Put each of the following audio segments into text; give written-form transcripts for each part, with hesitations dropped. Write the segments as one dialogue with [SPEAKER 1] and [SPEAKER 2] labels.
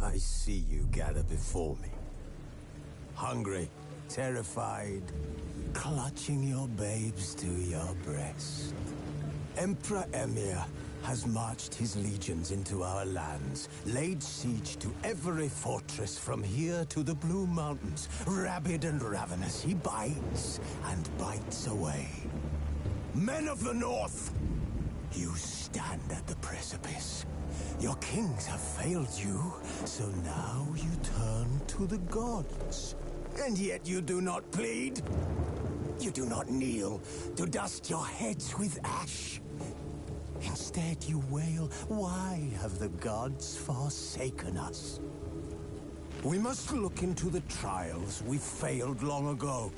[SPEAKER 1] I see you gather before me. Hungry, terrified, clutching your babes to your breast. Emperor Emhyr has marched his legions into our lands, laid siege to every fortress from here to the Blue Mountains. Rabid and ravenous, he bites and bites away. Men of the North, you stand at the precipice. Your kings have failed you, so now you turn to the gods. And yet you do not plead. You do not kneel to dust your heads with ash. Instead you wail, why have the gods forsaken us? We must look into the trials we failed long ago.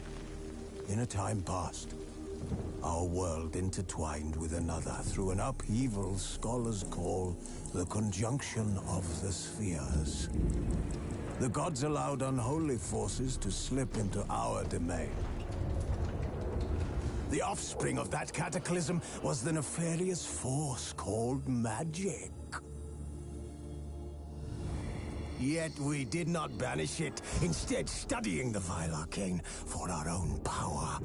[SPEAKER 1] In a time past, our world intertwined with another through an upheaval scholars call the conjunction of the spheres. The gods allowed unholy forces to slip into our domain. The offspring of that cataclysm was the nefarious force called magic. Yet we did not banish it, instead studying the vile arcane for our own power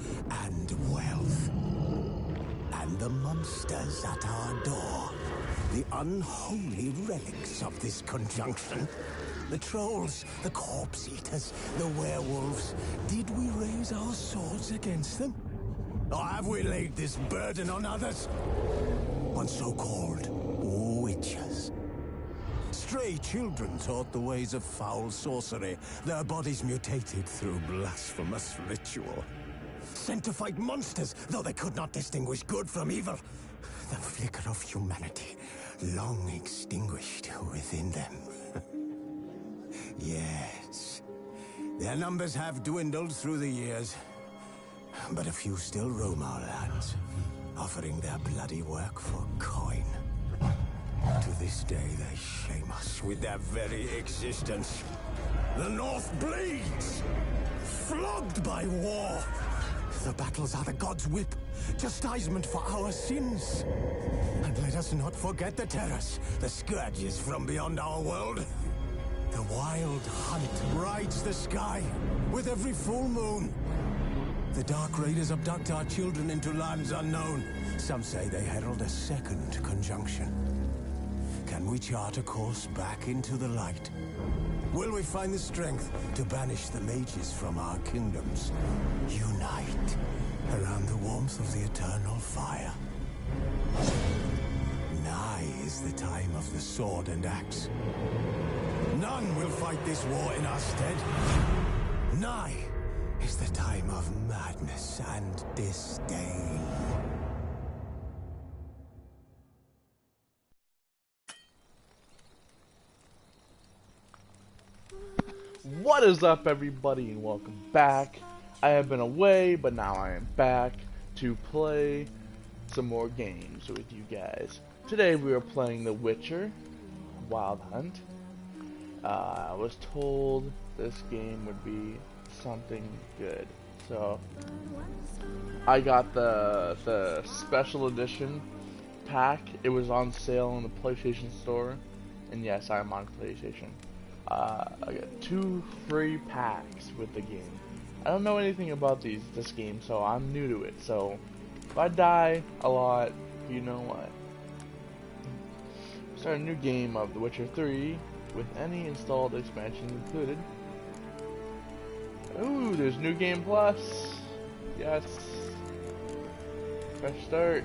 [SPEAKER 1] and wealth. And the monsters at our door, the unholy relics of this conjunction. The trolls, the corpse eaters, the werewolves. Did we raise our swords against them? Or have we laid this burden on others? On so-called witches. Stray children taught the ways of foul sorcery, their bodies mutated through blasphemous ritual. Sent to fight monsters, though they could not distinguish good from evil. The flicker of humanity, long extinguished within them. Yes, their numbers have dwindled through the years. But a few still roam our lands, offering their bloody work for coin. To this day, they shame us with their very existence. The North bleeds, flogged by war. The battles are the gods' whip, chastisement for our sins. And let us not forget the terrors, the scourges from beyond our world. The wild hunt rides the sky with every full moon. The Dark Raiders abduct our children into lands unknown. Some say they herald a second conjunction. Can we chart a course back into the light? Will we find the strength to banish the mages from our kingdoms? Unite around the warmth of the eternal fire. Nigh is the time of the sword and axe. None will fight this war in our stead. Nigh is the time of madness and disdain.
[SPEAKER 2] What is up, everybody, and welcome back. I have been away, but now I am back to play some more games with you guys. Today we are playing The Witcher Wild Hunt. I was told this game would be something good, so I got the special edition pack. It was on sale in the PlayStation Store, and yes, I'm on PlayStation. I got 2 free packs with the game. I don't know anything about this game, so I'm new to it. So if I die a lot, you know what? Start a new game of The Witcher 3 with any installed expansion included. Ooh, there's New Game Plus. Yes. Fresh start.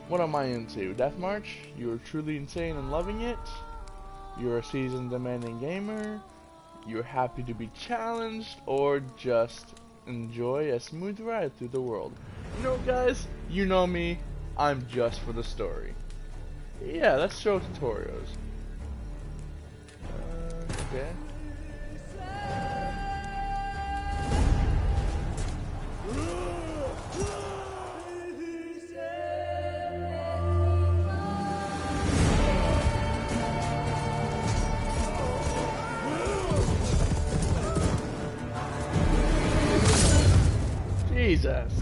[SPEAKER 2] What am I into? Death March? You are truly insane and loving it? You're a seasoned demanding gamer? You're happy to be challenged? Or just enjoy a smooth ride through the world? You know, guys, you know me. I'm just for the story. Yeah, let's show tutorials. Okay. Jesus.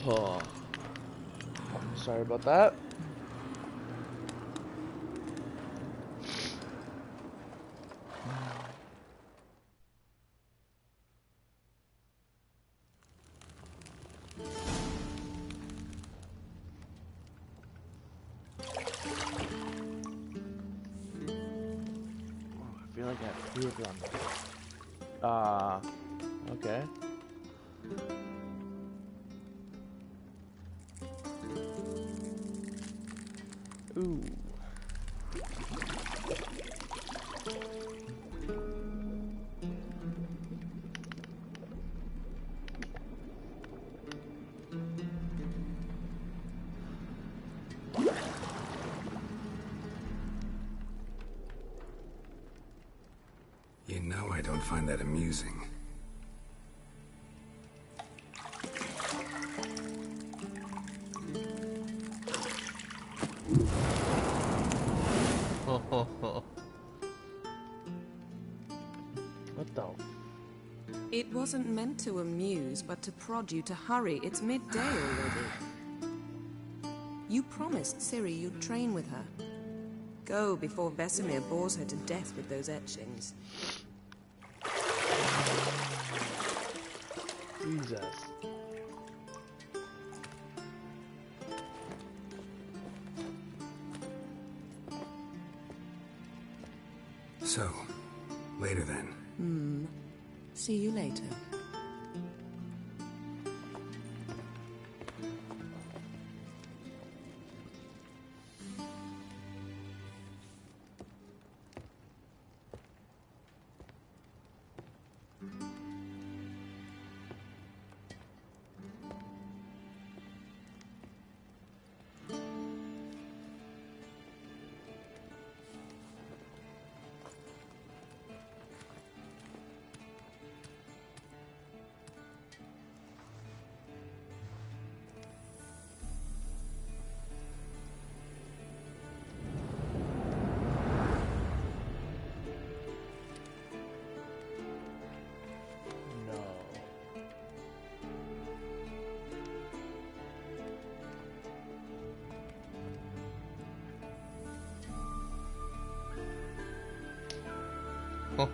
[SPEAKER 2] Oh. Sorry about that. I feel like I have to do it on okay. Ooh.
[SPEAKER 3] You know I don't find that amusing.
[SPEAKER 2] What the?
[SPEAKER 4] It wasn't meant to amuse, but to prod you to hurry. It's midday already. You promised Ciri you'd train with her. Go before Vesemir bores her to death with those etchings.
[SPEAKER 2] Jesus.
[SPEAKER 3] So, later then.
[SPEAKER 4] See you later.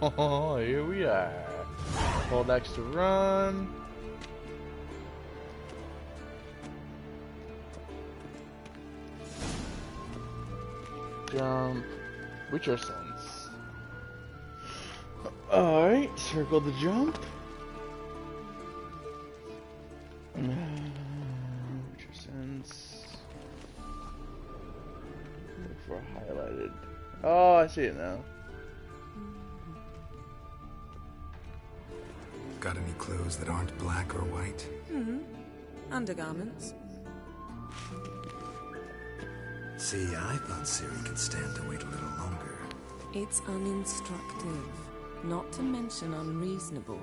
[SPEAKER 2] Oh, here we are. Hold X to run. Jump. Witcher sense. Alright, circle the jump. Witcher sense. Look for highlighted. Oh, I see it now.
[SPEAKER 3] Got any clothes that aren't black or white?
[SPEAKER 4] Undergarments.
[SPEAKER 3] See, I thought Ciri could stand to wait a little longer.
[SPEAKER 4] It's uninstructive, not to mention unreasonable.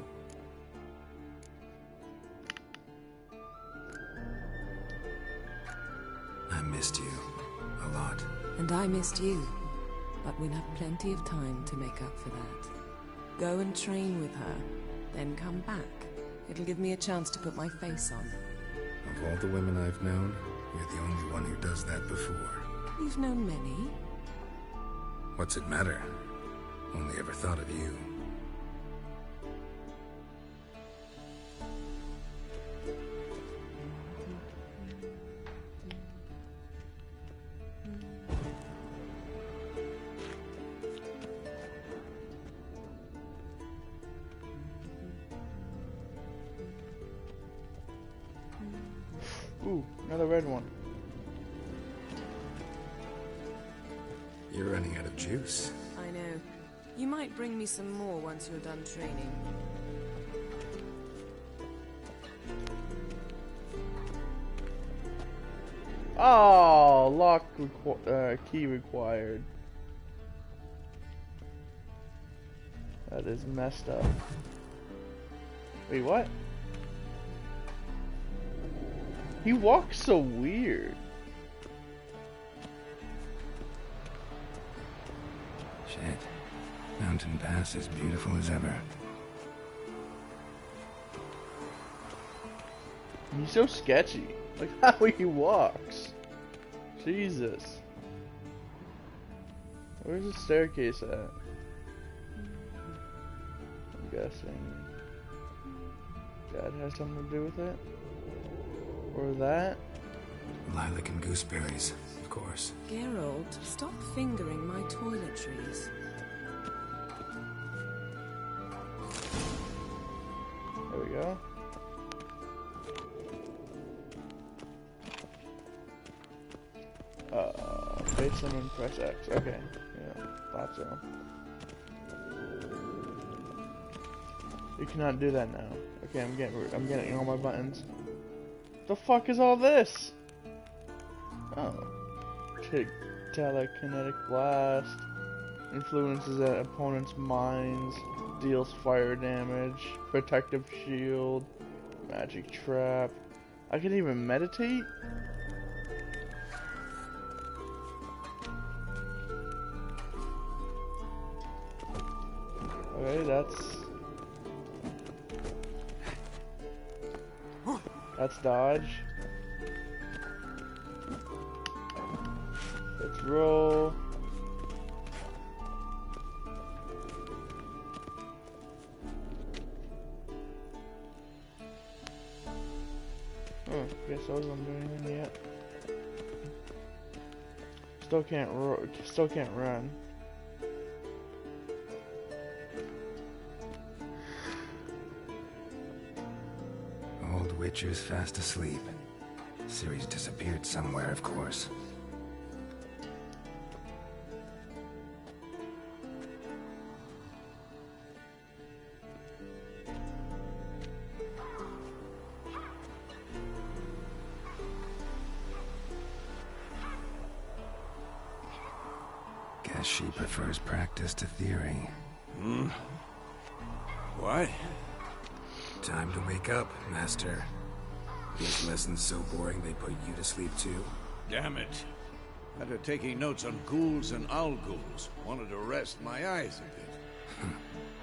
[SPEAKER 3] I missed you. A lot.
[SPEAKER 4] And I missed you. But we'll have plenty of time to make up for that. Go and train with her, then come back. It'll give me a chance to put my face on.
[SPEAKER 3] Of all the women I've known, you're the only one who does that before.
[SPEAKER 4] You've known many.
[SPEAKER 3] What's it matter? Only ever thought of you.
[SPEAKER 2] Ooh, another red one.
[SPEAKER 3] You're running out of juice.
[SPEAKER 4] I know. You might bring me some more once you're done training.
[SPEAKER 2] Oh, lock key required. That is messed up. Wait, what? He walks so weird.
[SPEAKER 3] Shit. Mountain Pass is beautiful as ever.
[SPEAKER 2] He's so sketchy. Like how he walks. Jesus. Where's the staircase at? I'm guessing that has something to do with it? Or that?
[SPEAKER 3] Lilac and gooseberries, of course.
[SPEAKER 4] Geralt, stop fingering my toiletries.
[SPEAKER 2] There we go. Face them and press X. Okay. Yeah, thought so. You cannot do that now. Okay, I'm getting all my buttons. The fuck is all this? Oh. Take telekinetic blast. Influences an opponent's minds. Deals fire damage. Protective shield. Magic trap. I can even meditate? Okay, that's dodge. Let's roll. Guess I wasn't doing anything yet. Still can't run.
[SPEAKER 3] Old Witcher's fast asleep. Ciri's disappeared somewhere, of course. Guess she prefers practice to theory.
[SPEAKER 1] What?
[SPEAKER 3] Time to wake up, Master. These lessons so boring they put you to sleep too?
[SPEAKER 5] Damn it. After taking notes on ghouls and owl ghouls, wanted to rest my eyes a bit.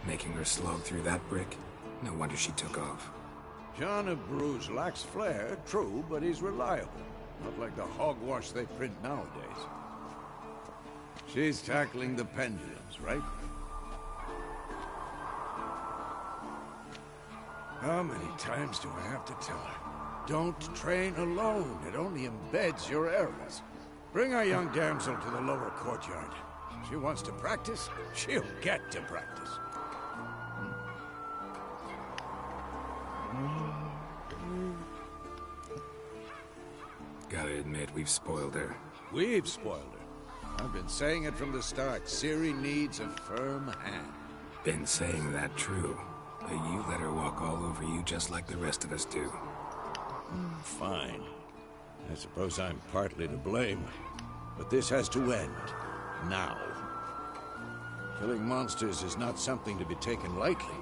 [SPEAKER 3] Making her slog through that brick? No wonder she took off.
[SPEAKER 5] John of Bruges lacks flair, true, but he's reliable. Not like the hogwash they print nowadays. She's tackling the pendulums, right? How many times do I have to tell her? Don't train alone. It only embeds your errors. Bring our young damsel to the lower courtyard. She wants to practice, she'll get to practice.
[SPEAKER 3] Gotta admit, we've spoiled her.
[SPEAKER 5] We've spoiled her. I've been saying it from the start. Ciri needs a firm hand.
[SPEAKER 3] Been saying that true. But you let her walk all over you just like the rest of us do.
[SPEAKER 5] Fine. I suppose I'm partly to blame. But this has to end. Now. Killing monsters is not something to be taken lightly.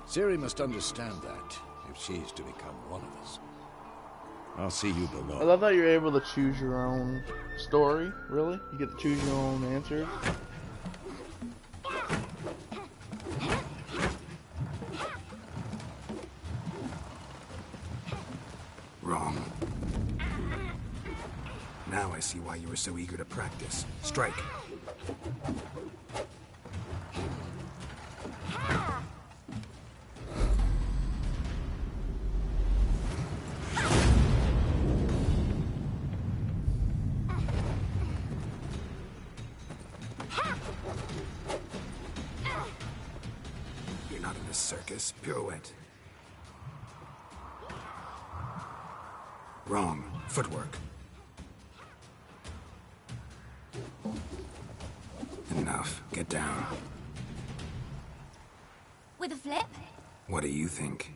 [SPEAKER 5] Ciri must understand that, if she's to become one of us. I'll see you below.
[SPEAKER 2] I love that you're able to choose your own story. Really? You get to choose your own answers.
[SPEAKER 3] Wrong. Now I see why you were so eager to practice. Strike. You're not in a circus. Pirouette. Wrong. Footwork. Enough. Get down.
[SPEAKER 6] With a flip?
[SPEAKER 3] What do you think?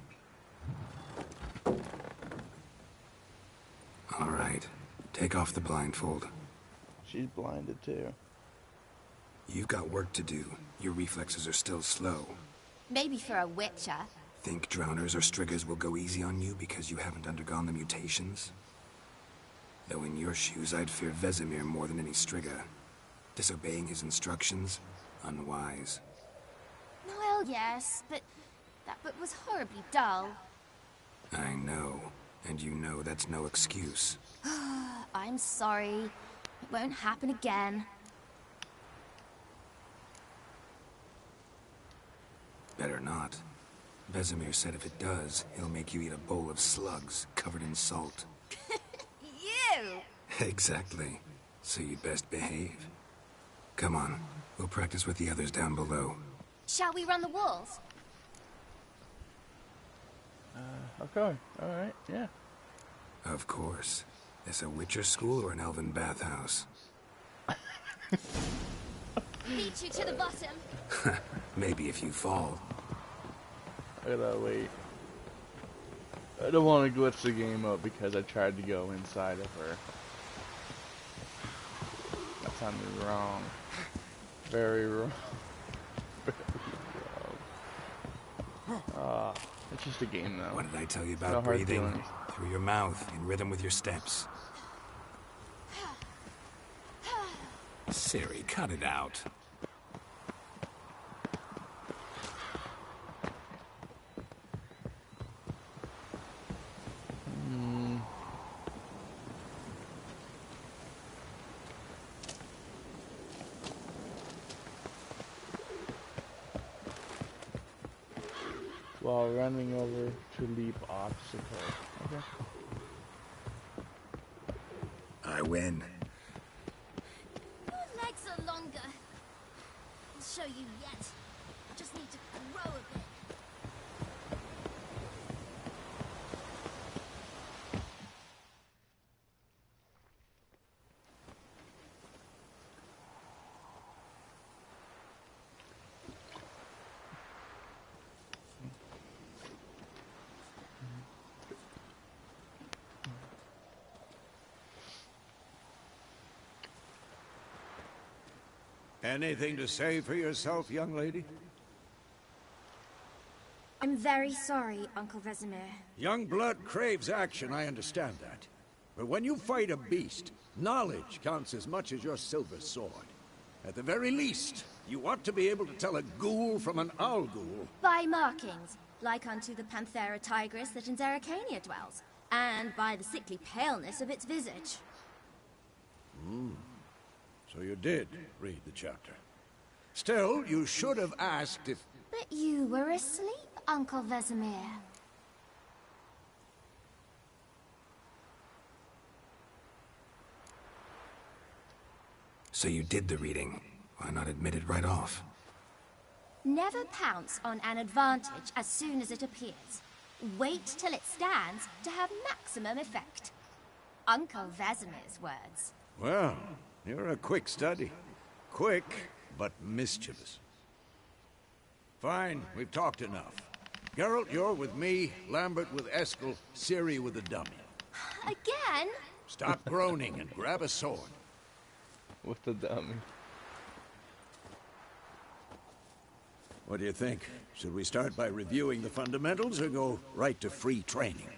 [SPEAKER 3] All right. Take off the blindfold.
[SPEAKER 2] She's blinded too.
[SPEAKER 3] You've got work to do. Your reflexes are still slow.
[SPEAKER 6] Maybe for a witcher.
[SPEAKER 3] Think drowners or striggers will go easy on you because you haven't undergone the mutations? Though in your shoes, I'd fear Vesemir more than any strigger. Disobeying his instructions? Unwise.
[SPEAKER 6] Well, yes, but that book was horribly dull.
[SPEAKER 3] I know. And you know that's no excuse.
[SPEAKER 6] I'm sorry. It won't happen again.
[SPEAKER 3] Better not. Vesemir said if it does, he'll make you eat a bowl of slugs covered in salt.
[SPEAKER 6] You!
[SPEAKER 3] Exactly. So you'd best behave. Come on, we'll practice with the others down below.
[SPEAKER 6] Shall we run the walls?
[SPEAKER 2] Okay, alright, yeah.
[SPEAKER 3] Of course. Is a Witcher school or an elven bathhouse?
[SPEAKER 6] Beat you to the bottom.
[SPEAKER 3] Maybe if you fall.
[SPEAKER 2] I gotta wait. I don't want to glitch the game up because I tried to go inside of her. That sounded wrong. Very wrong. Very wrong. It's just a game though.
[SPEAKER 3] What did I tell you
[SPEAKER 2] No
[SPEAKER 3] about
[SPEAKER 2] hard
[SPEAKER 3] breathing?
[SPEAKER 2] feelings.
[SPEAKER 3] Through your mouth, in rhythm with your steps. Ciri, cut it out.
[SPEAKER 2] While running over to leap obstacle. Okay.
[SPEAKER 3] I win.
[SPEAKER 6] Your legs are longer. I'll show you yet. I just need to grow a bit.
[SPEAKER 5] Anything to say for yourself, young lady?
[SPEAKER 6] I'm very sorry, Uncle Vesemir.
[SPEAKER 5] Young blood craves action, I understand that. But when you fight a beast, knowledge counts as much as your silver sword. At the very least, you ought to be able to tell a ghoul from an owl ghoul.
[SPEAKER 6] By markings, like unto the Panthera tigris that in Zerrikania dwells, and by the sickly paleness of its visage.
[SPEAKER 5] So you did read the chapter. Still, you should have asked if...
[SPEAKER 6] But you were asleep, Uncle Vesemir.
[SPEAKER 3] So you did the reading. Why not admit it right off?
[SPEAKER 6] Never pounce on an advantage as soon as it appears. Wait till it stands to have maximum effect. Uncle Vesemir's words.
[SPEAKER 5] Well, you're a quick study. Quick, but mischievous. Fine, we've talked enough. Geralt, you're with me, Lambert with Eskel, Ciri with the dummy.
[SPEAKER 6] Again?
[SPEAKER 5] Stop groaning and grab a sword.
[SPEAKER 2] With the dummy.
[SPEAKER 5] What do you think? Should we start by reviewing the fundamentals or go right to free training?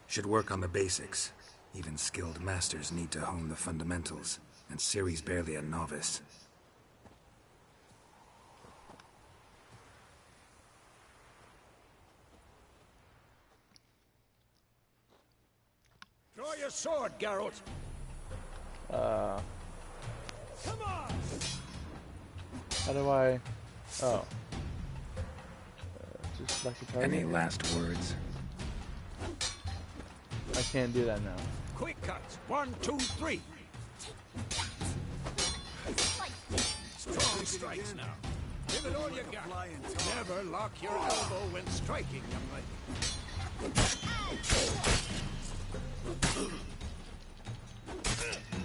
[SPEAKER 3] Should work on the basics. Even skilled masters need to hone the fundamentals, and Ciri's barely a novice.
[SPEAKER 5] Draw your sword, Geralt!
[SPEAKER 2] Come on! How do I... Oh. Just like a target?
[SPEAKER 3] Any last words?
[SPEAKER 2] I can't do that now.
[SPEAKER 5] Quick cuts! 1, 2, 3! Strong strikes now. Give it all you got. Never lock your elbow when striking, young lady.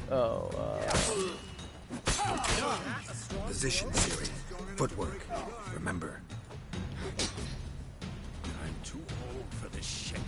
[SPEAKER 2] Oh,
[SPEAKER 3] Position, Ciri. Footwork. Remember.
[SPEAKER 5] I'm too old for this shit.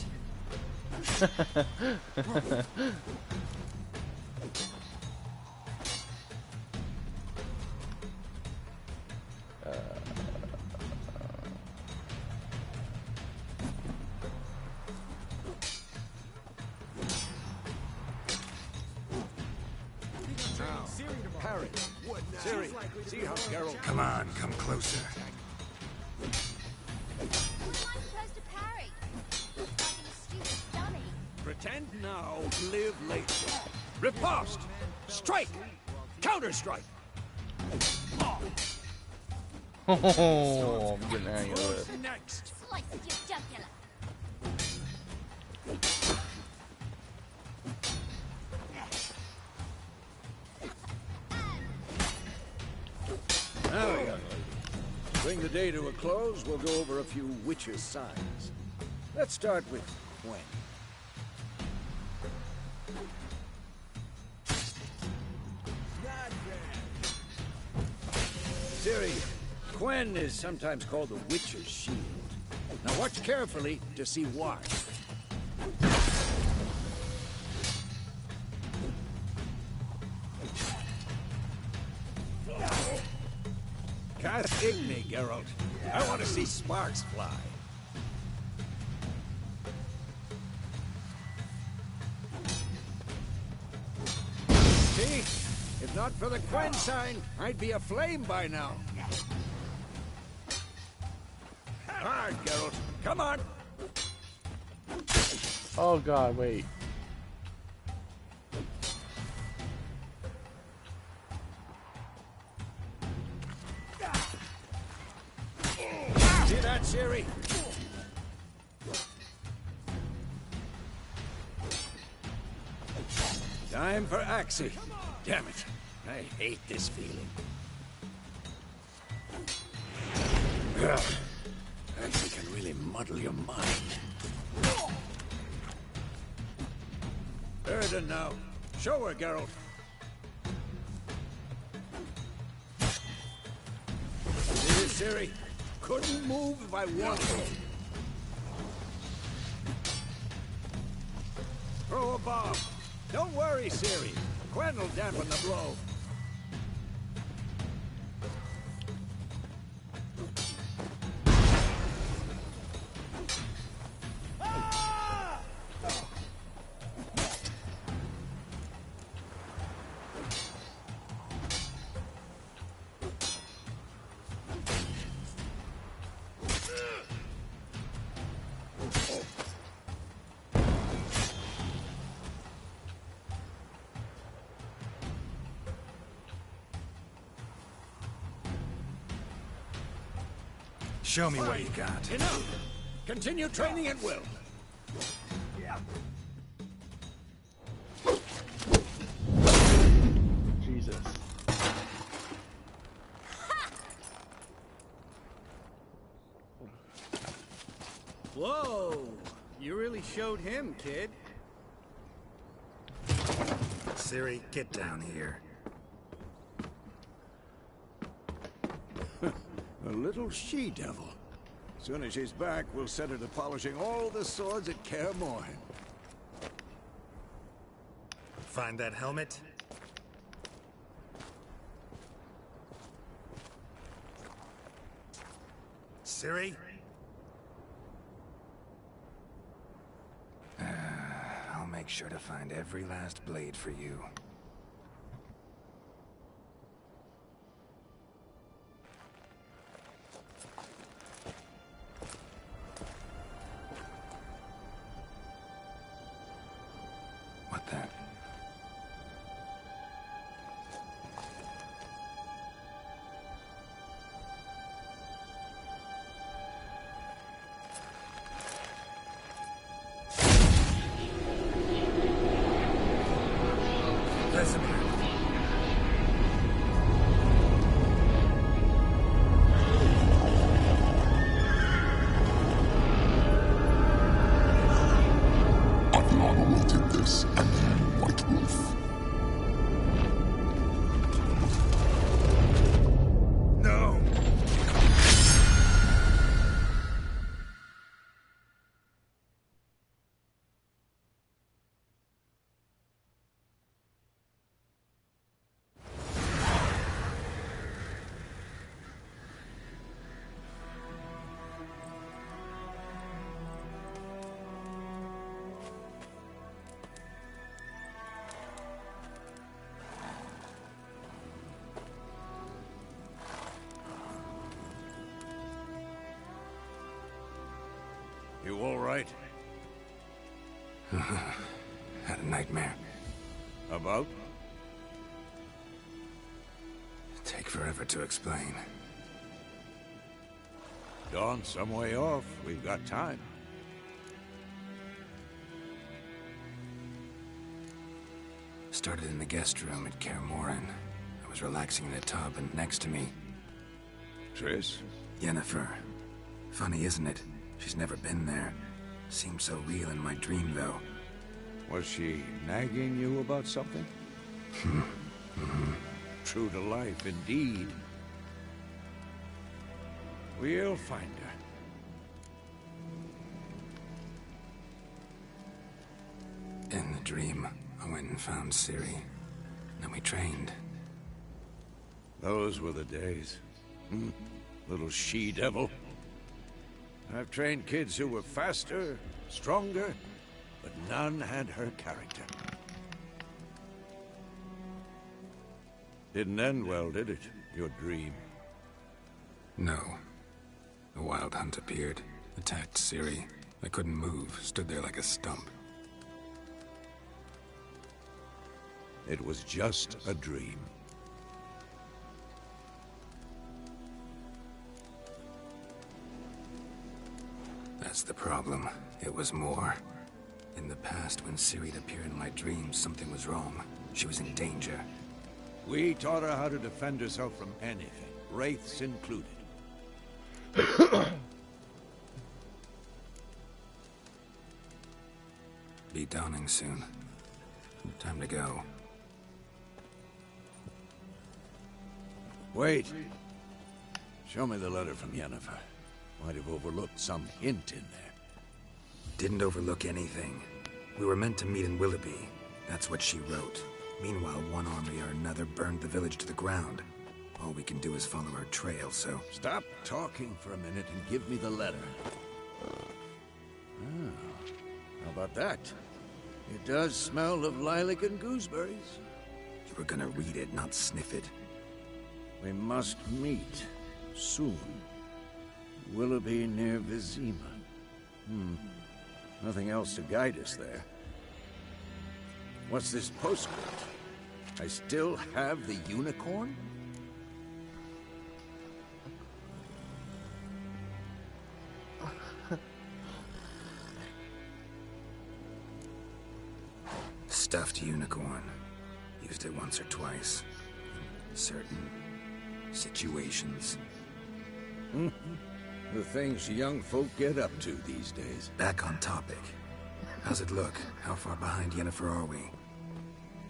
[SPEAKER 5] Parry. Ciri, see how Geralt...
[SPEAKER 3] Come on, come closer.
[SPEAKER 6] What am I supposed to parry? Like a stupid dummy.
[SPEAKER 5] Pretend now, live later. Riposte! Strike! Counter-strike!
[SPEAKER 2] Oh, I'm getting angry with it.
[SPEAKER 5] Next!
[SPEAKER 6] Slice your jugular.
[SPEAKER 5] Now, young lady, to bring the day to a close, we'll go over a few witches' signs. Let's start with Quen. Ciri, Quen is sometimes called the Witch's Shield. Now watch carefully to see why. Cast Igni, Geralt. I want to see sparks fly. See? If not for the Quen sign, I'd be aflame by now. Hard, Geralt. Come on.
[SPEAKER 2] Oh god, wait.
[SPEAKER 5] See that, Ciri? Time for Axii. Damn it. I hate this feeling. Ugh. Axii can really muddle your mind. Erden now. Show her, Geralt. See, Ciri? Couldn't move if I wanted to. Throw a bomb. Don't worry, Ciri. Quen will dampen the blow.
[SPEAKER 3] Show me what you got.
[SPEAKER 5] Enough! Continue training at will.
[SPEAKER 2] Jesus.
[SPEAKER 7] Whoa! You really showed him, kid.
[SPEAKER 3] Ciri, get down here.
[SPEAKER 5] A little she-devil. Soon as she's back, we'll set her to polishing all the swords at Kaer Morhen.
[SPEAKER 3] Find that helmet? Ciri? I'll make sure to find every last blade for you. What then?
[SPEAKER 5] You all right?
[SPEAKER 3] Had a nightmare.
[SPEAKER 5] About?
[SPEAKER 3] Take forever to explain.
[SPEAKER 5] Dawn's some way off. We've got time.
[SPEAKER 3] Started in the guest room at Kaer Morhen. I was relaxing in a tub, and next to me,
[SPEAKER 5] Triss?
[SPEAKER 3] Yennefer. Funny, isn't it? She's never been there. Seemed so real in my dream, though.
[SPEAKER 5] Was she nagging you about something? True to life, indeed. We'll find her.
[SPEAKER 3] In the dream, I went and found Ciri. Then we trained.
[SPEAKER 5] Those were the days. Little she-devil. I've trained kids who were faster, stronger, but none had her character. Didn't end well, did it? Your dream?
[SPEAKER 3] No. The Wild Hunt appeared, attacked Ciri. I couldn't move, stood there like a stump.
[SPEAKER 5] It was just a dream.
[SPEAKER 3] That's the problem. It was more. In the past, when Ciri'd appear in my dreams, something was wrong. She was in danger.
[SPEAKER 5] We taught her how to defend herself from anything, wraiths included.
[SPEAKER 3] Be dawning soon. Time to go.
[SPEAKER 5] Wait. Show me the letter from Yennefer. Might have overlooked some hint in there.
[SPEAKER 3] Didn't overlook anything. We were meant to meet in Willoughby. That's what she wrote. Meanwhile, one army or another burned the village to the ground. All we can do is follow her trail, so...
[SPEAKER 5] Stop talking for a minute and give me the letter. How about that? It does smell of lilac and gooseberries.
[SPEAKER 3] You were gonna read it, not sniff it.
[SPEAKER 5] We must meet. Soon. Willoughby near Vizima. Nothing else to guide us there. What's this postscript? I still have the unicorn?
[SPEAKER 3] Stuffed unicorn. Used it once or twice. Certain situations.
[SPEAKER 5] The things young folk get up to these days.
[SPEAKER 3] Back on topic. How's it look? How far behind Yennefer are we?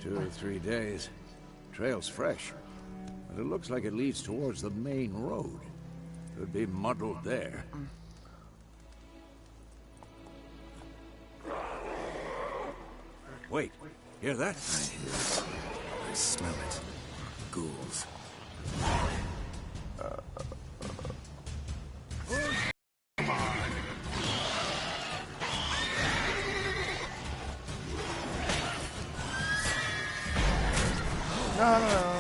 [SPEAKER 5] 2 or 3 days. Trail's fresh, but it looks like it leads towards the main road. Could be muddled there. Wait, hear that?
[SPEAKER 3] I hear it. I smell it. Ghouls.
[SPEAKER 2] No.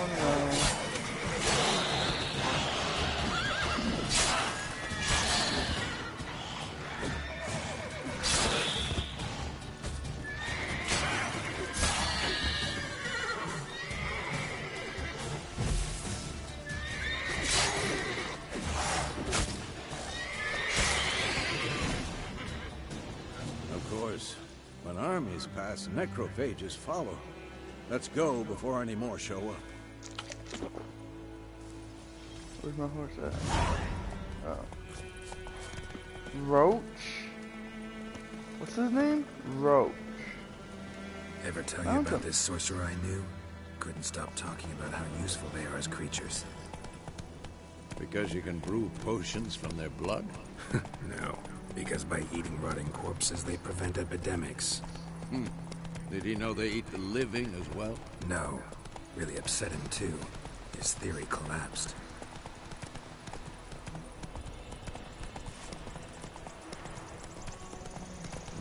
[SPEAKER 5] Of course, when armies pass, necrophages follow. Let's go before any more show up.
[SPEAKER 2] Where's my horse at? Oh. Roach? What's his name? Roach.
[SPEAKER 3] Ever tell you about this sorcerer I knew? Couldn't stop talking about how useful they are as creatures.
[SPEAKER 5] Because you can brew potions from their blood?
[SPEAKER 3] No, because by eating rotting corpses, they prevent epidemics.
[SPEAKER 5] Did he know they eat the living as well?
[SPEAKER 3] No. Really upset him, too. His theory collapsed.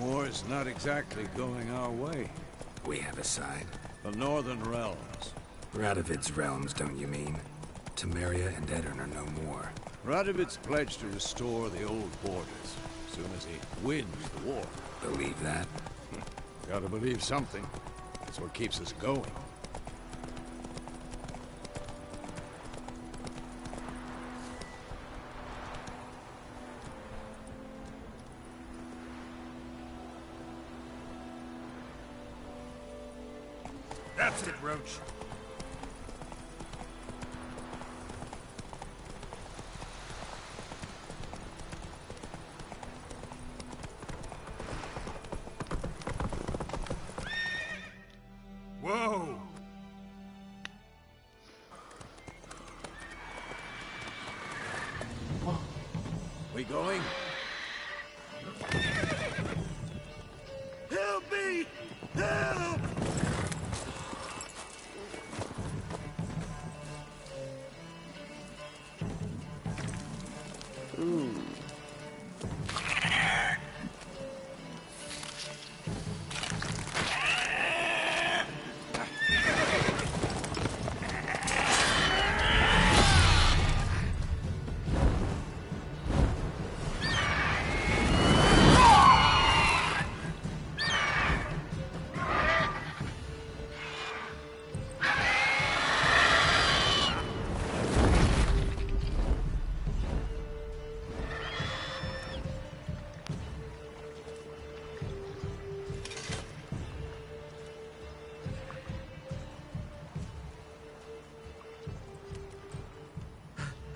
[SPEAKER 5] War's not exactly going our way.
[SPEAKER 3] We have a side.
[SPEAKER 5] The Northern Realms.
[SPEAKER 3] Radovid's realms, don't you mean? Temeria and Aedirn are no more.
[SPEAKER 5] Radovid's pledged to restore the old borders. soon as he wins the war.
[SPEAKER 3] Believe that?
[SPEAKER 5] Gotta believe something. That's what keeps us going.
[SPEAKER 3] That's it, Roach. Whoa!
[SPEAKER 5] We going?
[SPEAKER 3] Help me! Help!
[SPEAKER 2] Ooh.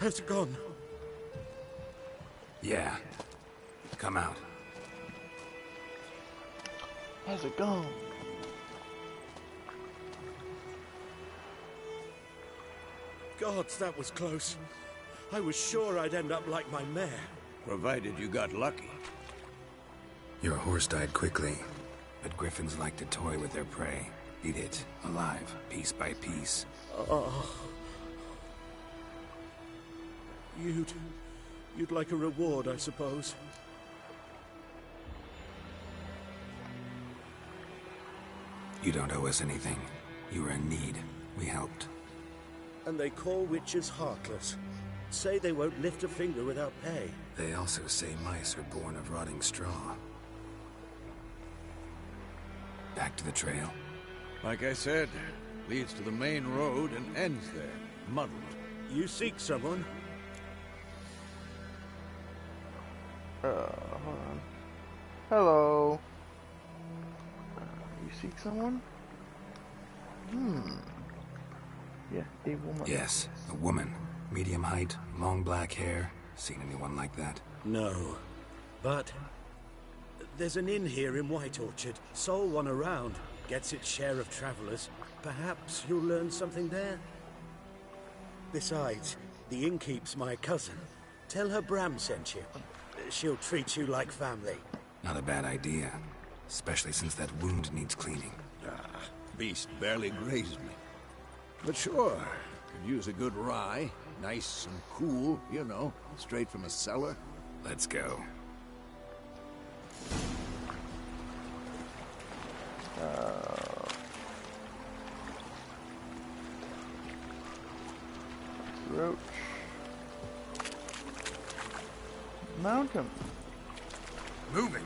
[SPEAKER 8] Has it gone?
[SPEAKER 3] Yeah. Come out.
[SPEAKER 2] How's it going?
[SPEAKER 8] Gods, that was close. I was sure I'd end up like my mare.
[SPEAKER 5] Provided you got lucky.
[SPEAKER 3] Your horse died quickly, but griffins like to toy with their prey. Eat it, alive, piece by piece.
[SPEAKER 8] Oh. You'd like a reward, I suppose.
[SPEAKER 3] You don't owe us anything. You were in need. We helped.
[SPEAKER 8] And they call witches heartless. Say they won't lift a finger without pay.
[SPEAKER 3] They also say mice are born of rotting straw. Back to the trail.
[SPEAKER 5] Like I said, leads to the main road and ends there, muddled.
[SPEAKER 8] You seek someone?
[SPEAKER 2] Hold on. Hello. You seek someone? Yeah, a woman.
[SPEAKER 3] Yes, a woman. Medium height, long black hair. Seen anyone like that?
[SPEAKER 8] No. But there's an inn here in White Orchard. Sole one around. Gets its share of travelers. Perhaps you'll learn something there? Besides, the innkeep's my cousin. Tell her Bram sent you. She'll treat you like family.
[SPEAKER 3] Not a bad idea. Especially since that wound needs cleaning.
[SPEAKER 5] Beast barely grazed me. But sure, could use a good rye. Nice and cool, you know, straight from a cellar.
[SPEAKER 3] Let's go.
[SPEAKER 2] Roach. Mountain.
[SPEAKER 3] Moving.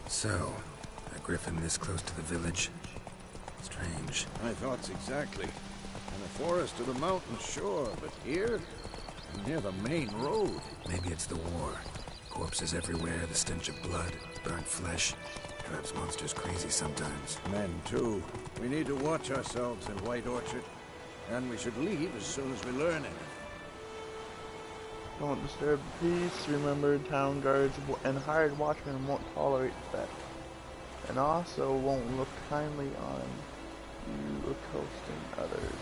[SPEAKER 3] So, a griffin this close to the village? Strange.
[SPEAKER 5] My thoughts exactly. In the forest or the mountain, sure, but here? Near the main road.
[SPEAKER 3] Maybe it's the war. Corpses everywhere, the stench of blood, burnt flesh. Perhaps monsters crazy sometimes.
[SPEAKER 5] Men, too. We need to watch ourselves in White Orchard. And we should leave as soon as we learn anything.
[SPEAKER 2] Don't disturb the peace. Remember, town guards and hired watchmen won't tolerate theft. And also won't look kindly on you accosting others.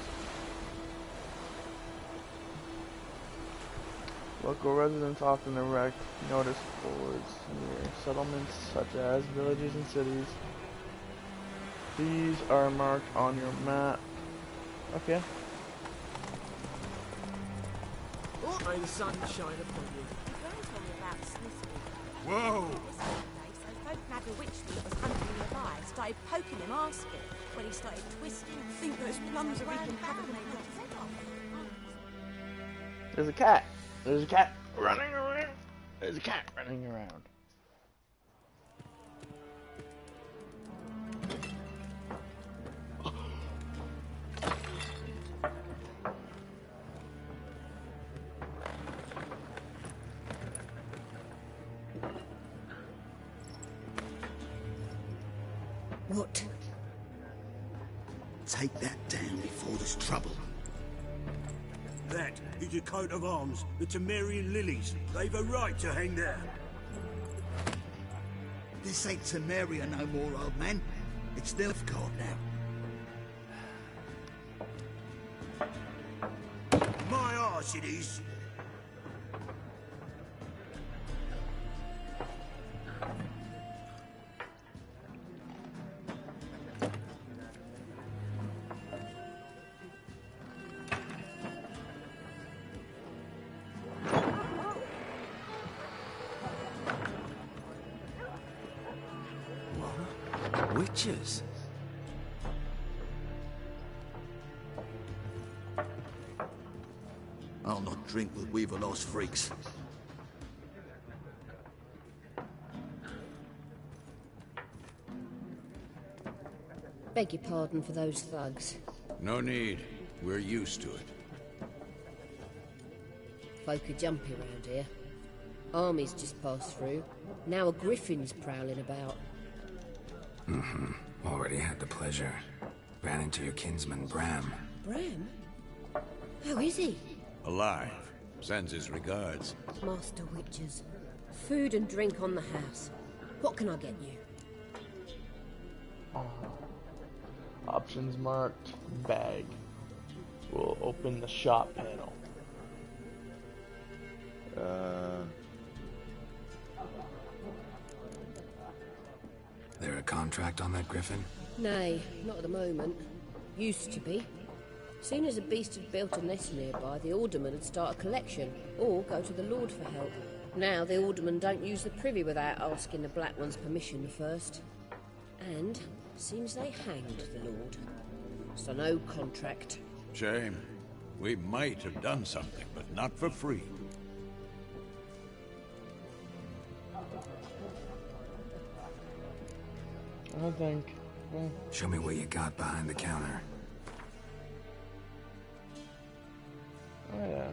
[SPEAKER 2] Local residents often erect notice boards near settlements such as villages and cities. These are marked on your map. Okay.
[SPEAKER 9] May the sun shine upon you.
[SPEAKER 3] Whoa!
[SPEAKER 10] Had a witchman that was hunting nearby, started poking him, asking. When he started twisting, think those plums are even covered in blood.
[SPEAKER 2] There's a cat. There's a cat running around. There's a cat running around.
[SPEAKER 11] What? Take that down before there's trouble.
[SPEAKER 12] That is a coat of arms, the Temerian lilies. They've a right to hang there.
[SPEAKER 11] This ain't Temeria no more, old man. It's Nilfgaard now.
[SPEAKER 12] My arse it is.
[SPEAKER 11] Witches? I'll not drink with Weaverlost freaks.
[SPEAKER 13] Beg your pardon for those thugs.
[SPEAKER 5] No need. We're used to it.
[SPEAKER 13] Folk are jumpy around here. Armies just passed through. Now a griffin's prowling about.
[SPEAKER 3] Mm-hmm. Already had the pleasure. Ran into your kinsman, Bram.
[SPEAKER 13] Bram? How is he?
[SPEAKER 5] Alive. Sends his regards.
[SPEAKER 13] Master Witches. Food and drink on the house. What can I get you?
[SPEAKER 2] Options marked. Bag. We'll open the shop panel.
[SPEAKER 3] There a contract on that griffin?
[SPEAKER 13] Nay, not at the moment. Used to be. Soon as a beast had built a nest nearby, the alderman would start a collection, or go to the Lord for help. Now the aldermen don't use the privy without asking the Black One's permission first. And seems they hanged the Lord. So no contract.
[SPEAKER 5] Shame. We might have done something, but not for free.
[SPEAKER 2] I think.
[SPEAKER 3] Show me what you got behind the counter.
[SPEAKER 2] Oh yeah.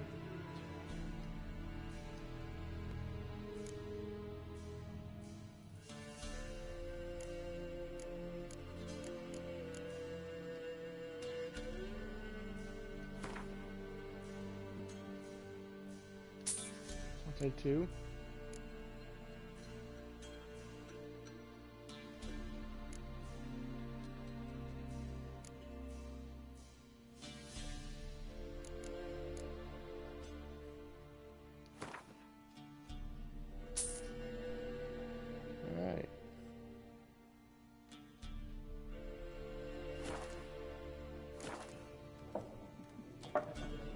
[SPEAKER 2] I'll take two.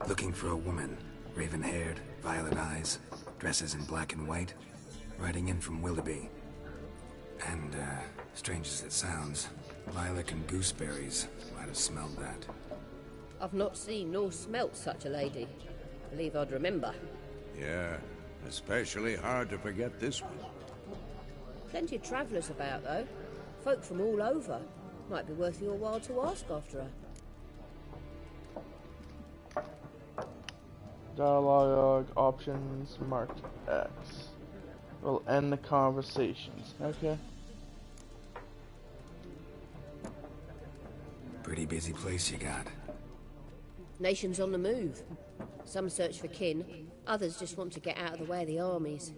[SPEAKER 3] Looking for a woman. Raven-haired, violet eyes, dresses in black and white. Riding in from Willoughby. And, strange as it sounds, lilac and gooseberries. Might have smelled that.
[SPEAKER 13] I've not seen nor smelt such a lady. Believe I'd remember.
[SPEAKER 5] Yeah, especially hard to forget this one.
[SPEAKER 13] Plenty of travellers about, though. Folk from all over. Might be worth your while to ask after her.
[SPEAKER 2] Dialogue options marked X. We'll end the conversations. Okay.
[SPEAKER 3] Pretty busy place you got.
[SPEAKER 13] Nations on the move. Some search for kin, others just want to get out of the way of the armies.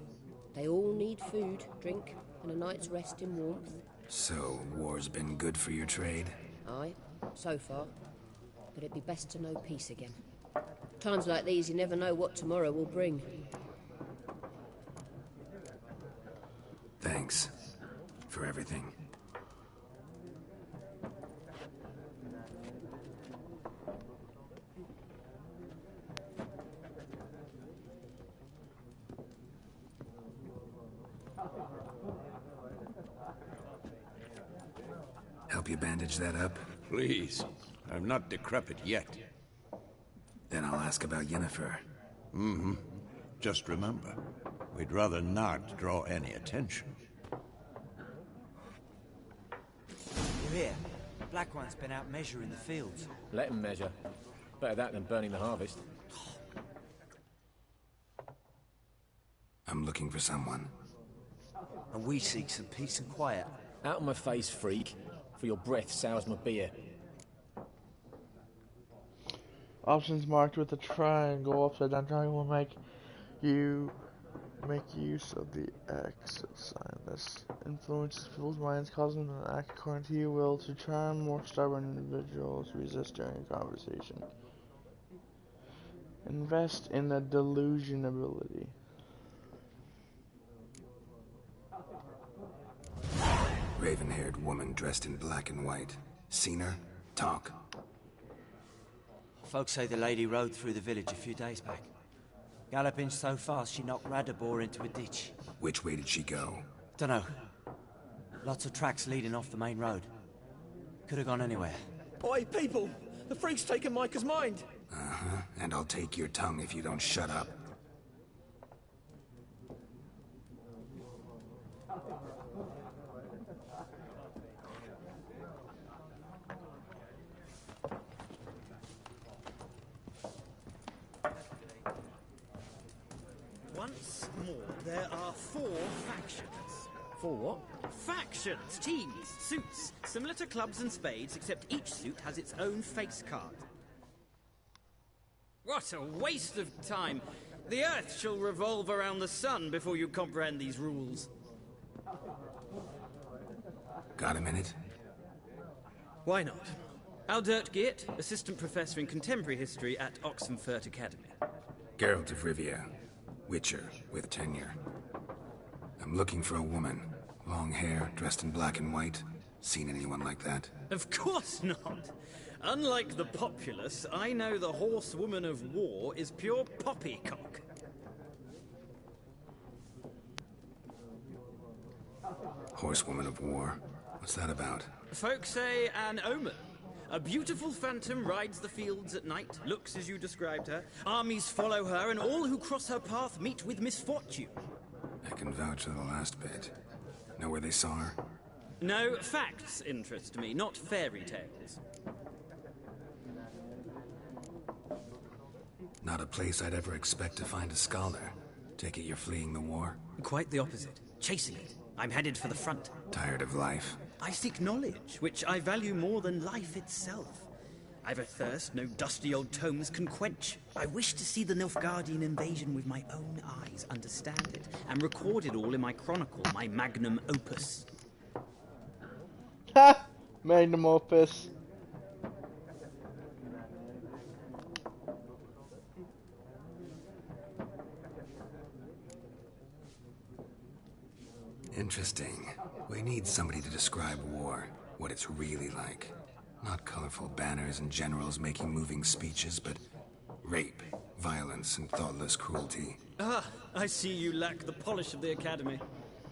[SPEAKER 13] They all need food, drink, and a night's rest in warmth.
[SPEAKER 3] So, war's been good for your trade?
[SPEAKER 13] Aye, so far. But it'd be best to know peace again. Times like these, you never know what tomorrow will bring.
[SPEAKER 3] Thanks. For everything. Help you bandage that up?
[SPEAKER 5] Please. I'm not decrepit yet.
[SPEAKER 3] Then I'll ask about Yennefer.
[SPEAKER 5] Mm-hmm. Just remember, we'd rather not draw any attention.
[SPEAKER 14] You hear? Black One's been out measuring the fields.
[SPEAKER 9] Let him measure. Better that than burning the harvest.
[SPEAKER 3] I'm looking for someone.
[SPEAKER 14] And we seek some peace and quiet.
[SPEAKER 9] Out of my face, freak. For your breath sours my beer.
[SPEAKER 2] Options marked with a triangle. Upside down triangle will make use of the exit sign. This influences people's minds, causing them to act according to your will to charm more stubborn individuals resist during a conversation. Invest in the delusion ability.
[SPEAKER 3] Raven-haired woman dressed in black and white. Seen her? Talk.
[SPEAKER 14] Folks say the lady rode through the village a few days back. Galloping so fast she knocked Radabor into a ditch.
[SPEAKER 3] Which way did she go?
[SPEAKER 14] Dunno. Lots of tracks leading off the main road. Could have gone anywhere.
[SPEAKER 9] Oi, people! The freak's taken Micah's mind!
[SPEAKER 3] Uh-huh. And I'll take your tongue if you don't shut up.
[SPEAKER 7] Once more, there are 4 factions.
[SPEAKER 9] 4 what?
[SPEAKER 7] Factions, teams, suits, similar to clubs and spades, except each suit has its own face card. What a waste of time! The Earth shall revolve around the sun before you comprehend these rules.
[SPEAKER 3] Got a minute?
[SPEAKER 7] Why not? Aldert Geert, Assistant Professor in Contemporary History at Oxenfurt Academy.
[SPEAKER 3] Geralt of Rivia. Witcher, with tenure. I'm looking for a woman. Long hair, dressed in black and white. Seen anyone like that?
[SPEAKER 7] Of course not! Unlike the populace, I know the horsewoman of war is pure poppycock.
[SPEAKER 3] Horsewoman of war? What's that about?
[SPEAKER 7] Folks say an omen. A beautiful phantom rides the fields at night, looks as you described her. Armies follow her, and all who cross her path meet with misfortune.
[SPEAKER 3] I can vouch for the last bit. Know where they saw her?
[SPEAKER 7] No, facts interest me, not fairy tales.
[SPEAKER 3] Not a place I'd ever expect to find a scholar. Take it you're fleeing the war?
[SPEAKER 7] Quite the opposite. Chasing it. I'm headed for the front.
[SPEAKER 3] Tired of life?
[SPEAKER 7] I seek knowledge, which I value more than life itself. I've a thirst no dusty old tomes can quench. I wish to see the Nilfgaardian invasion with my own eyes, understand it, and record it all in my chronicle, my magnum opus.
[SPEAKER 2] Ha! Magnum opus.
[SPEAKER 3] Interesting. We need somebody to describe war, what it's really like. Not colorful banners and generals making moving speeches, but rape, violence, and thoughtless cruelty.
[SPEAKER 7] Ah, I see you lack the polish of the Academy.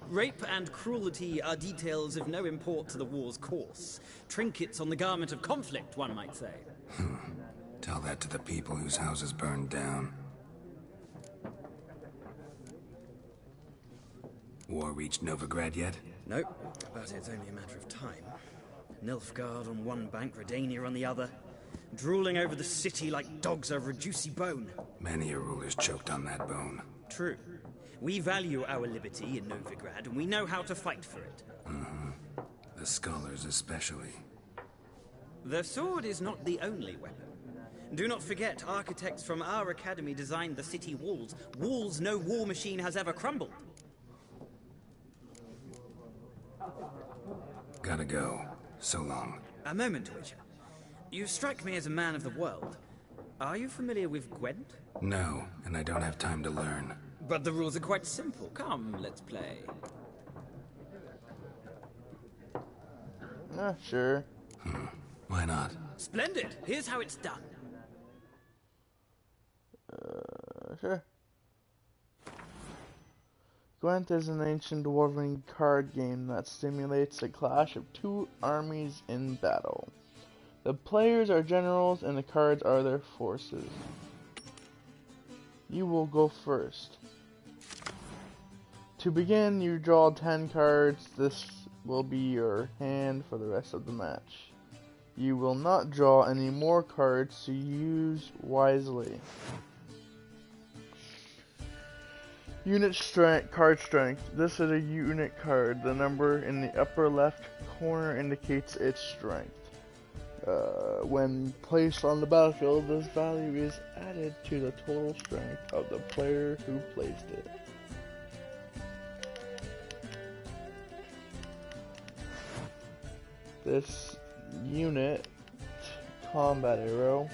[SPEAKER 7] Rape and cruelty are details of no import to the war's course. Trinkets on the garment of conflict, one might say.
[SPEAKER 3] Tell that to the people whose houses burned down. War reached Novigrad yet?
[SPEAKER 7] Nope, but it's only a matter of time. Nilfgaard on one bank, Redania on the other, drooling over the city like dogs over a juicy bone.
[SPEAKER 3] Many a ruler's choked on that bone.
[SPEAKER 7] True. We value our liberty in Novigrad, and we know how to fight for it.
[SPEAKER 3] The scholars especially.
[SPEAKER 7] The sword is not the only weapon. Do not forget, architects from our academy designed the city walls. Walls no war machine has ever crumbled.
[SPEAKER 3] Gotta go. So long.
[SPEAKER 7] A moment, Witcher. You strike me as a man of the world. Are you familiar with Gwent?
[SPEAKER 3] No, and I don't have time to learn.
[SPEAKER 7] But the rules are quite simple. Come, let's play.
[SPEAKER 2] Sure.
[SPEAKER 3] Why not?
[SPEAKER 7] Splendid! Here's how it's done.
[SPEAKER 2] Sure. Gwent is an ancient dwarven card game that simulates the clash of two armies in battle. The players are generals and the cards are their forces. you will go first. To begin, you draw 10 cards. This will be your hand for the rest of the match. You will not draw any more cards, so use wisely. Unit strength, card strength. This is a unit card. The number in the upper left corner indicates its strength. When placed on the battlefield, this value is added to the total strength of the player who placed it. This unit combat arrow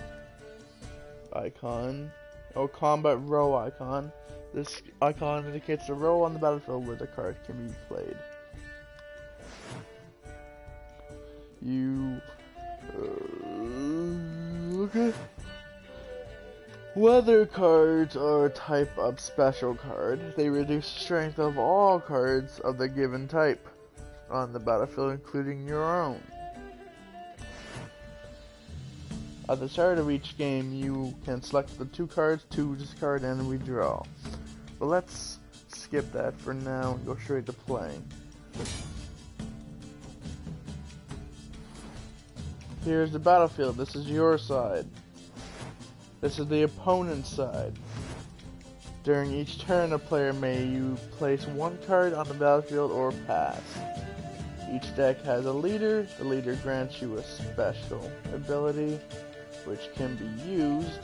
[SPEAKER 2] icon, or combat row icon. This icon indicates the row on the battlefield where the card can be played. Okay. Weather cards are a type of special card. They reduce the strength of all cards of the given type on the battlefield, including your own. At the start of each game, you can select the 2 cards to discard and redraw. But let's skip that for now and go straight to playing. Here's the battlefield. This is your side. This is the opponent's side. During each turn, a player may place 1 card on the battlefield or pass. Each deck has a leader. The leader grants you a special ability, which can be used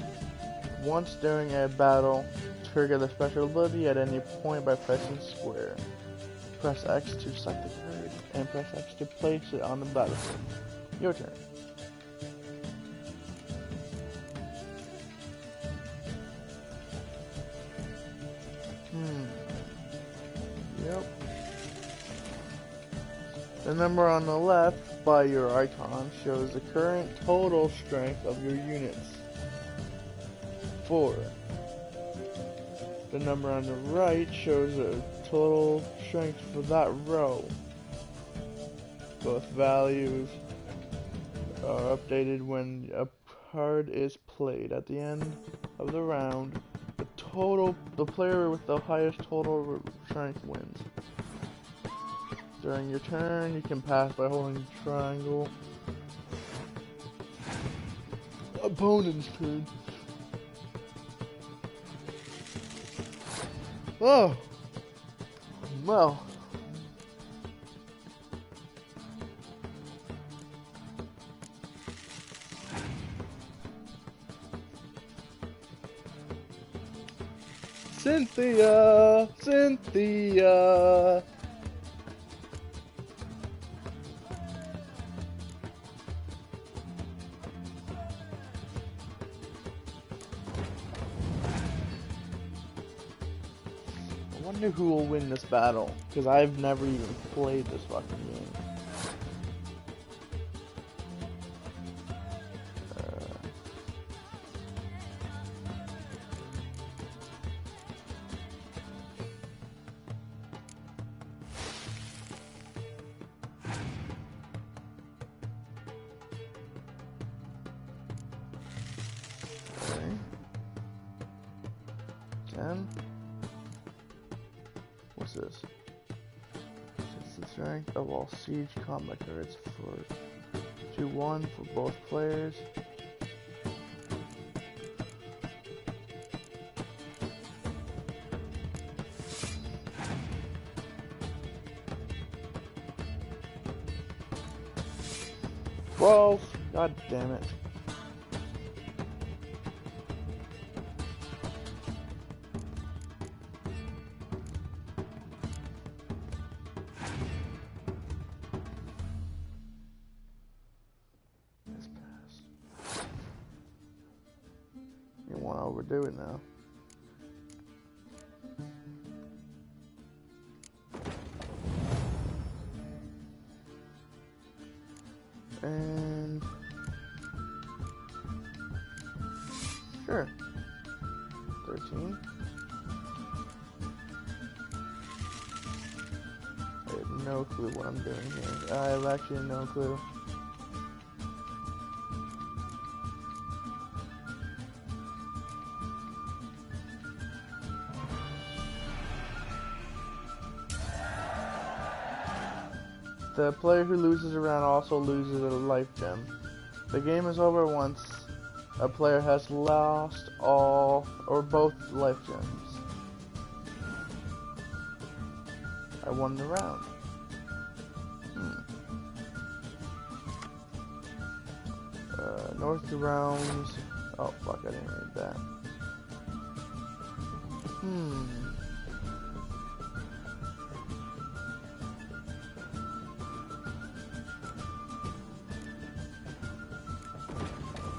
[SPEAKER 2] once during a battle. Trigger the special ability at any point by pressing square. Press X to select the card, and press X to place it on the battlefield. Your turn. Yep. The number on the left by your icon shows the current total strength of your units. 4. The number on the right shows the total strength for that row. Both values are updated when a card is played. At the end of the round, the player with the highest total strength wins. During your turn, you can pass by holding triangle. Opponent's turn. Oh! Well. Cynthia! Cynthia! I wonder who will win this battle, because I've never even played this fucking game. What's this? It's the strength of all siege combat cards for 2-1 for both players. Well, god damn it. You want to overdo it now. And sure. 13. I have no clue what I'm doing here. I have actually no clue. The player who loses a round also loses a life gem. The game is over once a player has lost all or both life gems. I won the round. North to rounds. Oh fuck, I didn't read that.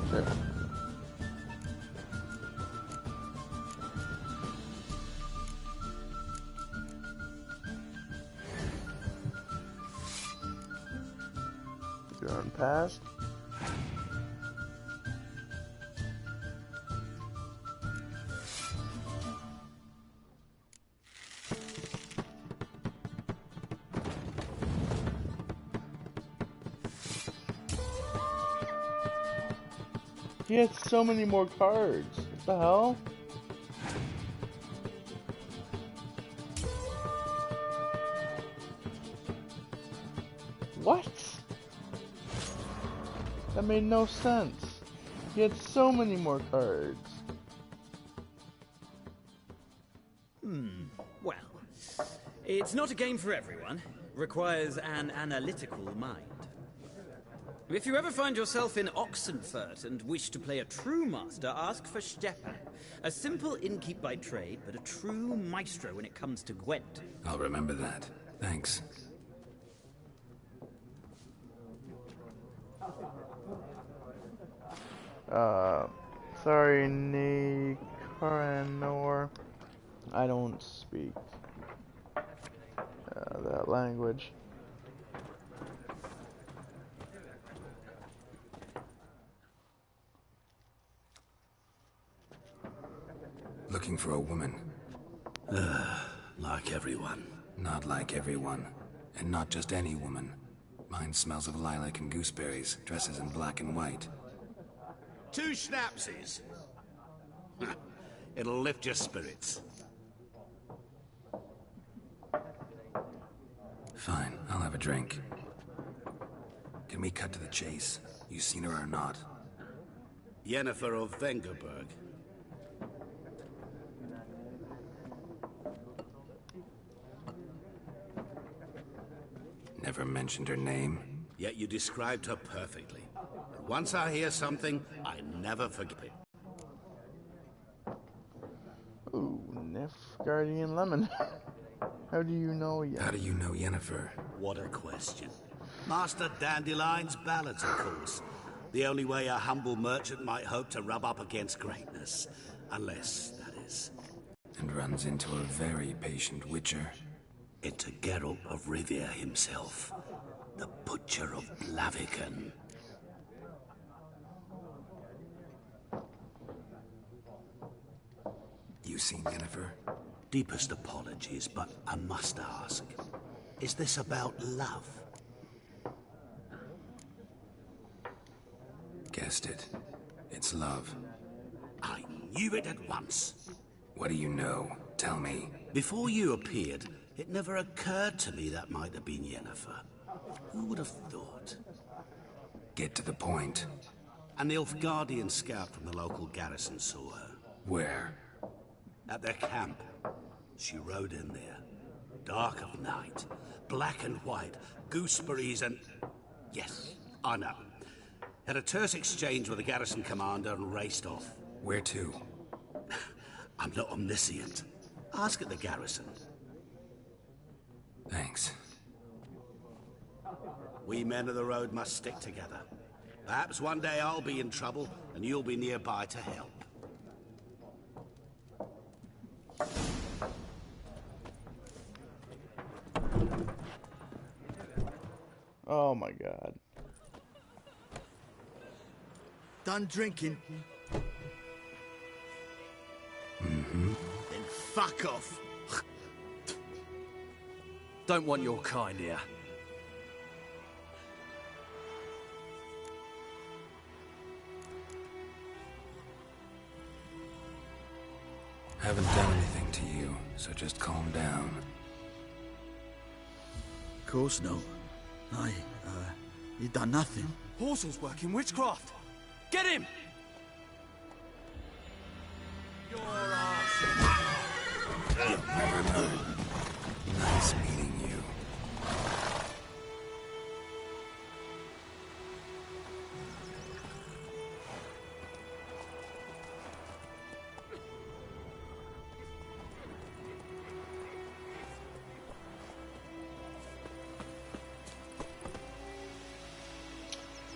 [SPEAKER 2] Sure. Going past. He had so many more cards. What the hell? What? That made no sense. He had so many more cards.
[SPEAKER 7] Well, it's not a game for everyone. Requires an analytical mind. If you ever find yourself in Oxenfurt and wish to play a true master, ask for Stepan. A simple innkeep by trade, but a true maestro when it comes to Gwent.
[SPEAKER 3] I'll remember that. Thanks.
[SPEAKER 2] Sorry, Nicaranor. I don't speak that language.
[SPEAKER 3] Looking for a woman.
[SPEAKER 12] Like everyone.
[SPEAKER 3] Not like everyone. And not just any woman. Mine smells of lilac and gooseberries, dresses in black and white.
[SPEAKER 12] 2 schnapsies. It'll lift your spirits.
[SPEAKER 3] Fine, I'll have a drink. Can we cut to the chase? You seen her or not?
[SPEAKER 12] Yennefer of Vengerberg.
[SPEAKER 3] Never mentioned her name.
[SPEAKER 12] Yet you described her perfectly. And once I hear something, I never forget it.
[SPEAKER 2] Ooh, Nilfgaardian Lemon. How do you know Yennefer?
[SPEAKER 3] How do you know Yennefer?
[SPEAKER 12] What a question. Master Dandelion's ballads, of course. The only way a humble merchant might hope to rub up against greatness. Unless, that is.
[SPEAKER 3] And runs into a very patient witcher.
[SPEAKER 12] Into Geralt of Rivia himself. The Butcher of Blaviken.
[SPEAKER 3] You seen Yennefer?
[SPEAKER 12] Deepest apologies, but I must ask. Is this about love?
[SPEAKER 3] Guessed it. It's love.
[SPEAKER 12] I knew it at once.
[SPEAKER 3] What do you know? Tell me.
[SPEAKER 12] Before you appeared, it never occurred to me that might have been Yennefer. Who would have thought?
[SPEAKER 3] Get to the point.
[SPEAKER 12] A Nilfgaardian scout from the local garrison saw her.
[SPEAKER 3] Where?
[SPEAKER 12] At their camp. She rode in there. Dark of night. Black and white. Gooseberries and... Yes, I know. Had a terse exchange with the garrison commander and raced off.
[SPEAKER 3] Where to?
[SPEAKER 12] I'm not omniscient. Ask at the garrison.
[SPEAKER 3] Thanks.
[SPEAKER 12] We men of the road must stick together. Perhaps one day I'll be in trouble and you'll be nearby to help.
[SPEAKER 2] Oh my god.
[SPEAKER 11] Done drinking?
[SPEAKER 3] Mm-hmm.
[SPEAKER 11] Then fuck off.
[SPEAKER 15] Don't want your kind here.
[SPEAKER 3] Haven't done anything to you, so just calm down.
[SPEAKER 11] Of course not. He done nothing.
[SPEAKER 15] Horsel's working witchcraft. Get him! Your ass.
[SPEAKER 3] You'll never learn. Nice meeting you.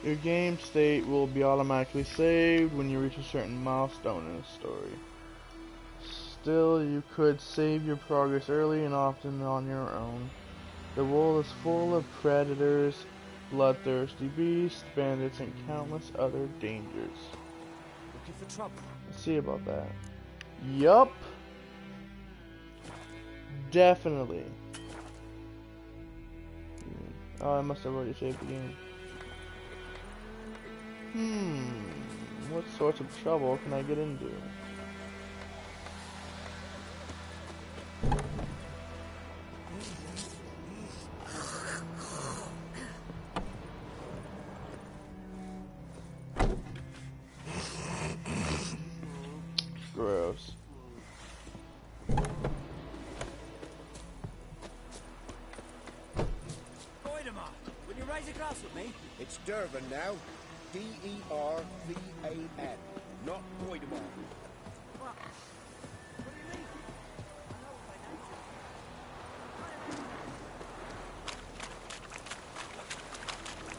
[SPEAKER 2] Your game state will be automatically saved when you reach a certain milestone in a story. Still, you could save your progress early and often on your own. The world is full of predators, bloodthirsty beasts, bandits, and countless other dangers.
[SPEAKER 15] Looking for trouble?
[SPEAKER 2] Let's see about that. Yup. Definitely. Oh, I must have already saved the game. What sorts of trouble can I get into? Gross.
[SPEAKER 15] Voidemar, will you raise a glass with me?
[SPEAKER 16] It's Dervan now. D-E-R-V-A-N, not Voidemar.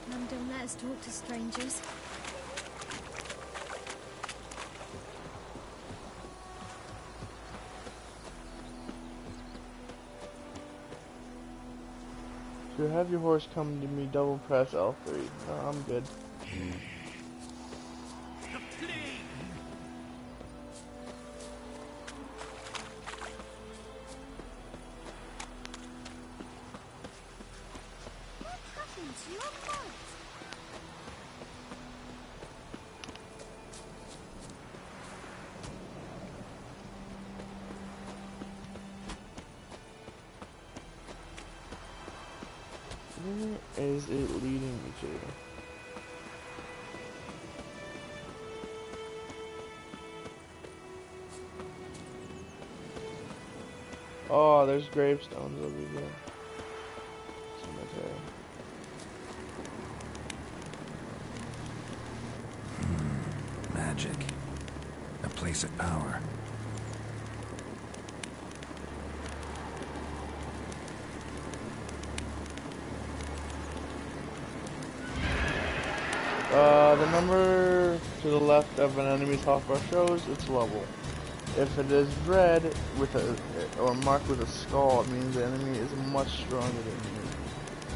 [SPEAKER 6] Mum, don't let us talk to strangers.
[SPEAKER 2] To have your horse come to me, double press L3. No, I'm good.
[SPEAKER 6] What happened to your foot?
[SPEAKER 2] Where is it leading me to? Oh, there's gravestones over here. Cemetery.
[SPEAKER 3] Magic. A place of power.
[SPEAKER 2] The number to the left of an enemy's hotbar shows its level. If it is red with or marked with a skull, it means the enemy is much stronger than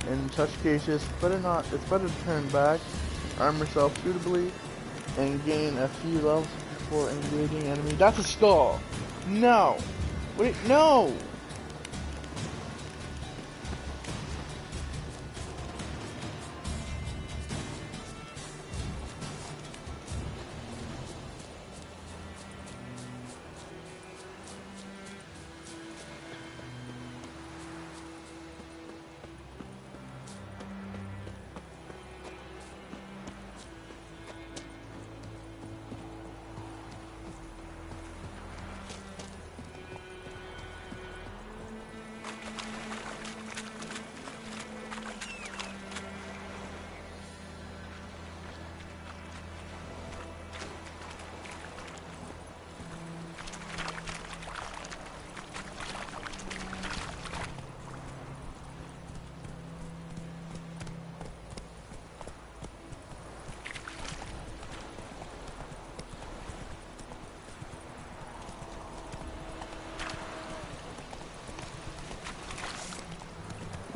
[SPEAKER 2] you. In such cases, it's better to turn back, arm yourself suitably, and gain a few levels before engaging enemy. That's a skull! No! Wait, no!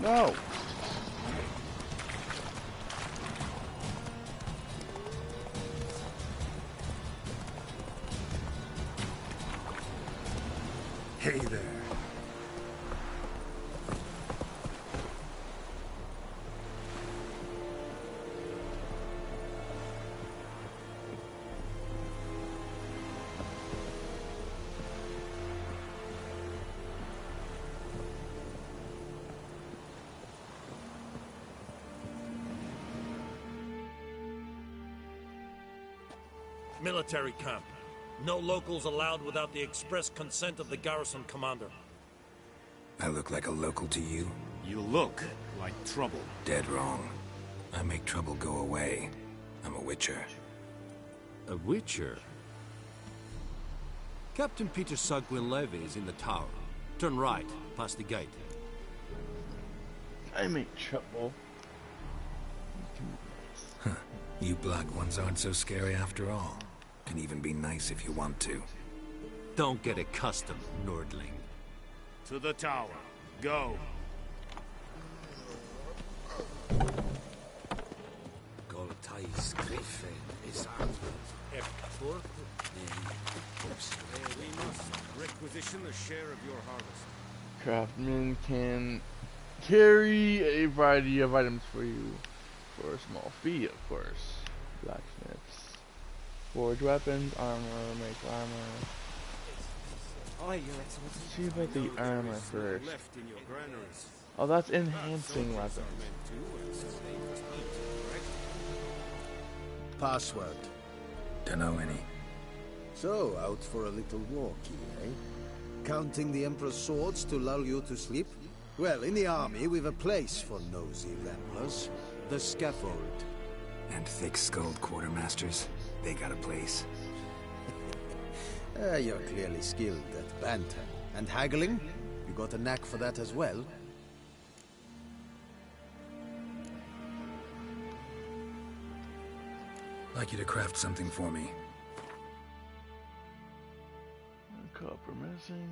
[SPEAKER 2] No!
[SPEAKER 3] Hey there.
[SPEAKER 17] Military camp. No locals allowed without the express consent of the garrison commander.
[SPEAKER 3] I look like a local to you?
[SPEAKER 12] You look like trouble.
[SPEAKER 3] Dead wrong. I make trouble go away. I'm a witcher.
[SPEAKER 8] A witcher? Captain Peter Sugwin Levy is in the tower. Turn right, past the gate.
[SPEAKER 2] I make trouble.
[SPEAKER 3] Huh. You black ones aren't so scary after all. Can even be nice if you want to.
[SPEAKER 8] Don't get accustomed, Nordling.
[SPEAKER 17] To the tower. Go.
[SPEAKER 12] Goltais Griffin is
[SPEAKER 5] We must requisition a share of your harvest.
[SPEAKER 2] Craftsmen can carry a variety of items for you for a small fee, of course. Blacksmiths forge weapons, armor, make armor.
[SPEAKER 14] Aye, Your Excellency.
[SPEAKER 2] See about the armor first.
[SPEAKER 5] Left in your granaries.
[SPEAKER 2] Oh, that's enhancing weapons.
[SPEAKER 1] Password.
[SPEAKER 3] Dunno any.
[SPEAKER 1] So, out for a little walk here, eh? Counting the Emperor's swords to lull you to sleep? Well, in the army, we've a place for nosy ramblers. The scaffold.
[SPEAKER 3] And thick-skulled quartermasters. They got a place.
[SPEAKER 1] You're clearly skilled at banter. And haggling? You got a knack for that as well?
[SPEAKER 3] Like you to craft something for me.
[SPEAKER 2] Copper missing.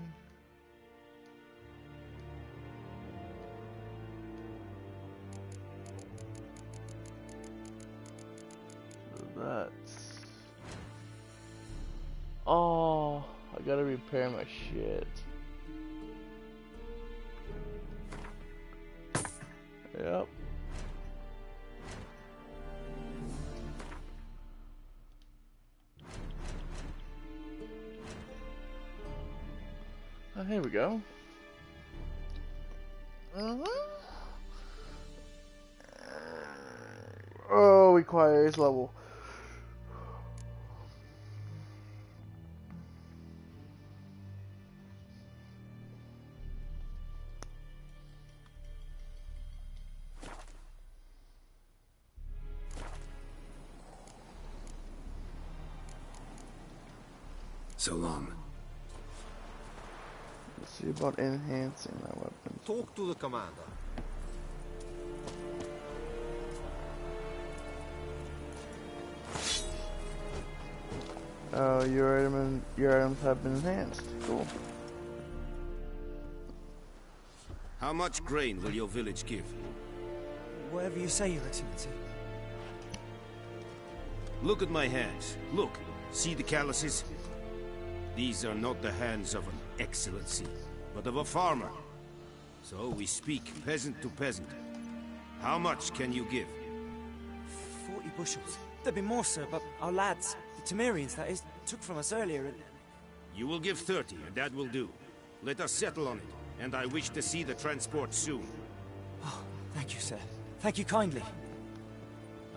[SPEAKER 2] So that's... Oh, I gotta repair my shit. Yep. Here we go. Oh, requires level.
[SPEAKER 3] So long.
[SPEAKER 2] Let's see about enhancing my weapons.
[SPEAKER 8] Talk to the commander.
[SPEAKER 2] Oh, your items have been enhanced. Cool.
[SPEAKER 12] How much grain will your village give?
[SPEAKER 14] Whatever you say, Your Excellency.
[SPEAKER 12] Look at my hands. Look. See the calluses? These are not the hands of an excellency, but of a farmer. So we speak peasant to peasant. How much can you give?
[SPEAKER 14] 40 bushels. There'd be more, sir, but our lads, the Temerians, that is, took from us earlier and...
[SPEAKER 12] You will give 30, and that will do. Let us settle on it, and I wish to see the transport soon.
[SPEAKER 14] Oh, thank you, sir. Thank you kindly.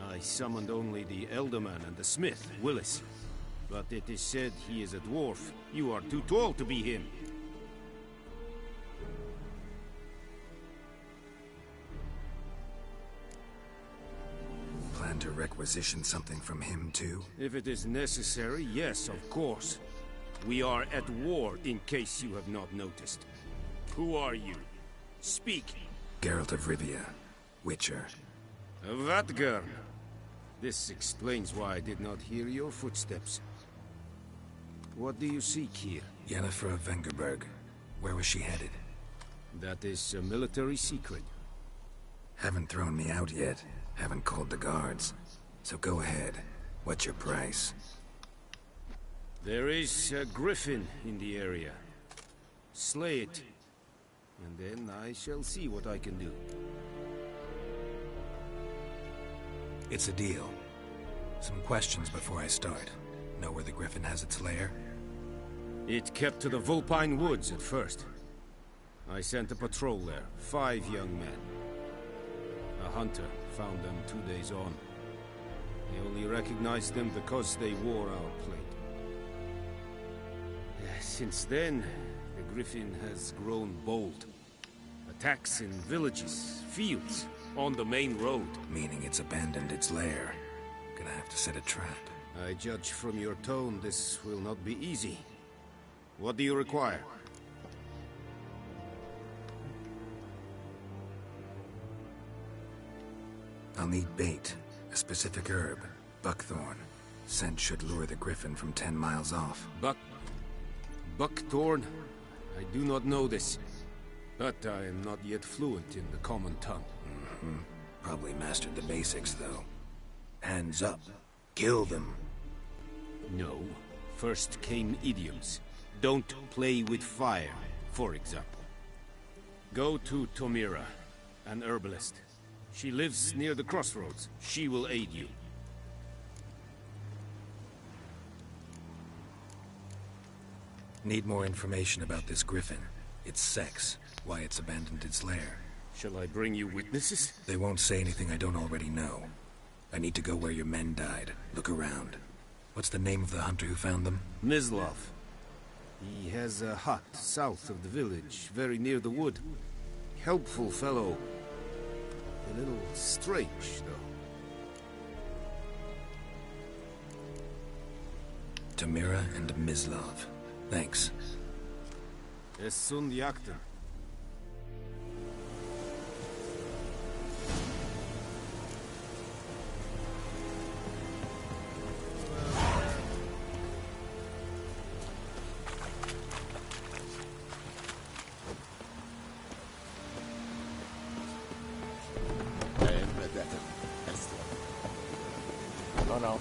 [SPEAKER 12] I summoned only the Elderman and the smith, Willis. But it is said he is a dwarf. You are too tall to be him.
[SPEAKER 3] Plan to requisition something from him, too?
[SPEAKER 12] If it is necessary, yes, of course. We are at war, in case you have not noticed. Who are you? Speak.
[SPEAKER 3] Geralt of Rivia, Witcher.
[SPEAKER 12] Vatgern. This explains why I did not hear your footsteps. What do you seek here?
[SPEAKER 3] Yennefer of Vengerberg. Where was she headed?
[SPEAKER 12] That is a military secret.
[SPEAKER 3] Haven't thrown me out yet. Haven't called the guards. So go ahead. What's your price?
[SPEAKER 12] There is a griffin in the area. Slay it. And then I shall see what I can do.
[SPEAKER 3] It's a deal. Some questions before I start. Know where the griffin has its lair?
[SPEAKER 12] It kept to the Vulpine Woods at first. I sent a patrol there, 5 young men. A hunter found them 2 days on.
[SPEAKER 18] I only recognize them because they wore our plate. Since then, the Griffin has grown bold. Attacks in villages, fields, on the main road.
[SPEAKER 3] Meaning it's abandoned its lair. Gonna have to set a trap.
[SPEAKER 18] I judge from your tone this will not be easy. What do you require?
[SPEAKER 3] I'll need bait, a specific herb, buckthorn. Scent should lure the Griffin from 10 miles off.
[SPEAKER 18] Buckthorn? I do not know this, but I am not yet fluent in the common tongue.
[SPEAKER 3] Probably mastered the basics, though. Hands up. Kill them.
[SPEAKER 18] No. First came idioms. Don't play with fire, for example. Go to Tomira, an herbalist. She lives near the crossroads. She will aid you.
[SPEAKER 3] Need more information about this Griffin. Its sex, why it's abandoned its lair.
[SPEAKER 18] Shall I bring you witnesses?
[SPEAKER 3] They won't say anything I don't already know. I need to go where your men died. Look around. What's the name of the hunter who found them?
[SPEAKER 18] Mislav. He has a hut south of the village, very near the wood. Helpful fellow. A little strange, though.
[SPEAKER 3] Tomira and Mislav. Thanks.
[SPEAKER 18] Es sunt jakten.
[SPEAKER 2] Oh no.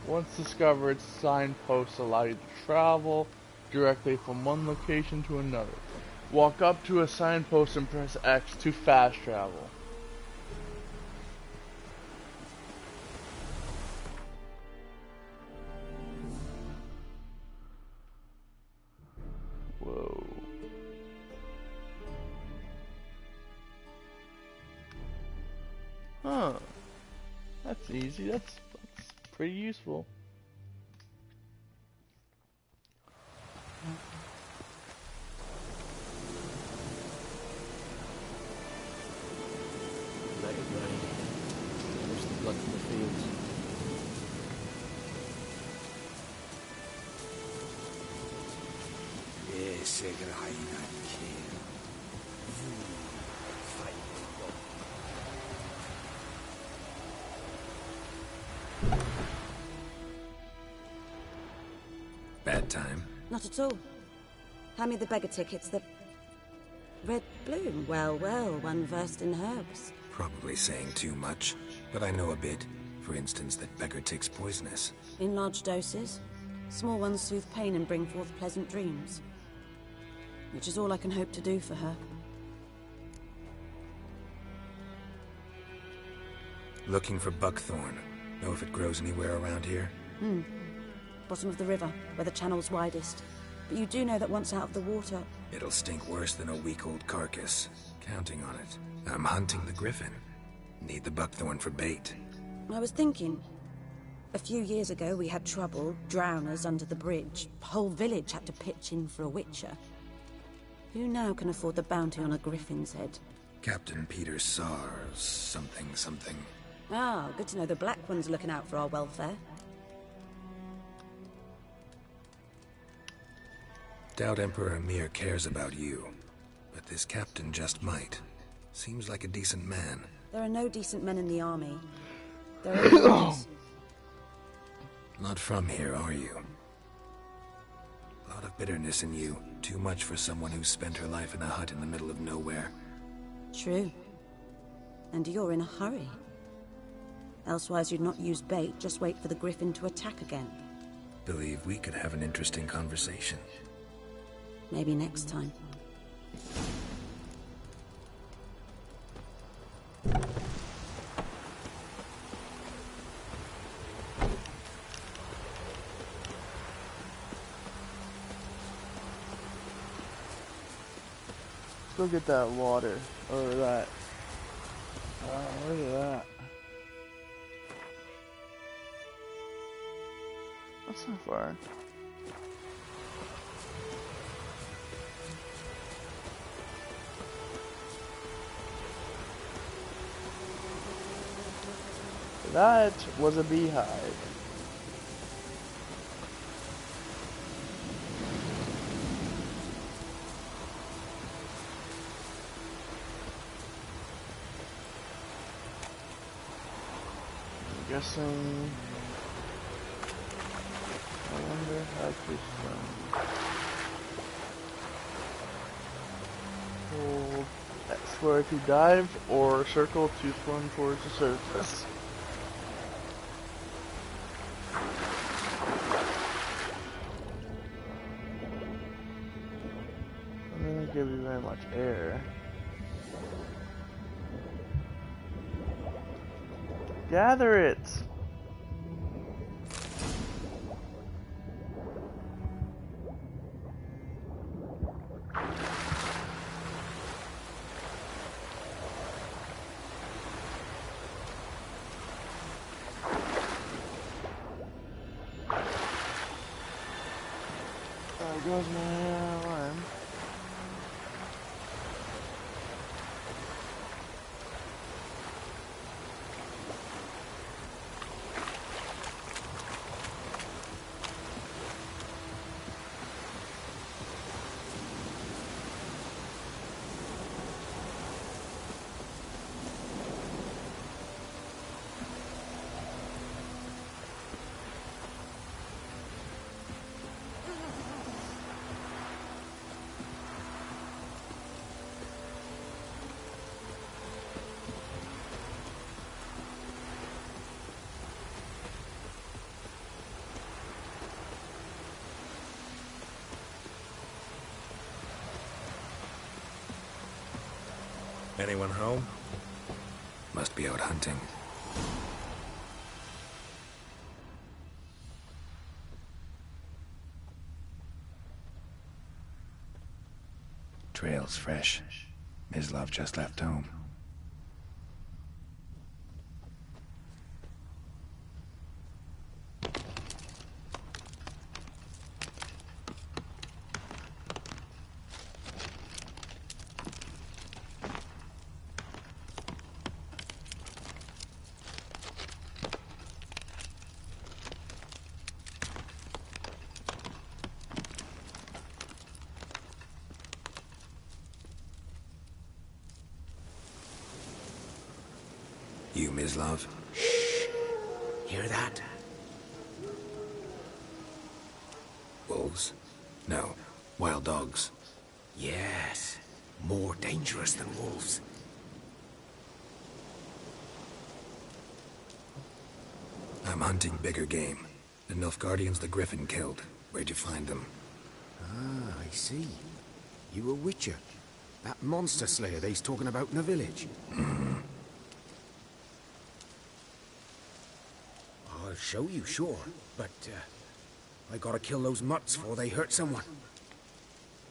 [SPEAKER 2] Once discovered, signposts allow you to travel directly from one location to another. Walk up to a signpost and press X to fast travel. Whoa. Huh. That's easy. That's pretty useful.
[SPEAKER 9] Let it rain. Finish the blood from the fields.
[SPEAKER 3] Yes, Bad time.
[SPEAKER 19] Not at all. Hand me the beggar tickets, the red bloom. Well, well, one versed in herbs.
[SPEAKER 3] Probably saying too much, but I know a bit. For instance, that beggar tick's poisonous.
[SPEAKER 19] In large doses. Small ones soothe pain and bring forth pleasant dreams. Which is all I can hope to do for her.
[SPEAKER 3] Looking for buckthorn. Know if it grows anywhere around here?
[SPEAKER 19] Bottom of the river, where the channel's widest. But you do know that once out of the water...
[SPEAKER 3] It'll stink worse than a week-old carcass. Counting on it. I'm hunting the Griffin. Need the buckthorn for bait.
[SPEAKER 19] I was thinking... A few years ago we had trouble, drowners under the bridge. Whole village had to pitch in for a witcher. Who now can afford the bounty on a griffin's head?
[SPEAKER 3] Captain Peter Sars, something.
[SPEAKER 19] Ah, good to know the Black One's looking out for our welfare.
[SPEAKER 3] Doubt Emperor Emir cares about you, but this captain just might. Seems like a decent man.
[SPEAKER 19] There are no decent men in the army. There are others.
[SPEAKER 3] Not from here, are you? A lot of bitterness in you. Too much for someone who spent her life in a hut in the middle of nowhere.
[SPEAKER 19] True. And you're in a hurry. Elsewise you'd not use bait, just wait for the Griffin to attack again.
[SPEAKER 3] Believe we could have an interesting conversation.
[SPEAKER 19] Maybe next time.
[SPEAKER 2] go get that water. Or that. Look at that. That's not far. That was a beehive. I'm guessing. I wonder how to hold explore to dive or circle to swim towards the surface. It doesn't give you very much air. Gather it! There goes my alarm.
[SPEAKER 3] Anyone home? Must be out hunting. Trail's fresh. Mislav just left home. You, Mislav?
[SPEAKER 12] Shh! Hear that?
[SPEAKER 3] Wolves? No. Wild dogs.
[SPEAKER 12] Yes. More dangerous than wolves.
[SPEAKER 3] I'm hunting bigger game. The Nilfgaardians the Griffin killed. Where'd you find them?
[SPEAKER 20] Ah, I see. You a witcher. That monster slayer they's talking about in the village. I'll show you, sure. But, I gotta kill those mutts before they hurt someone.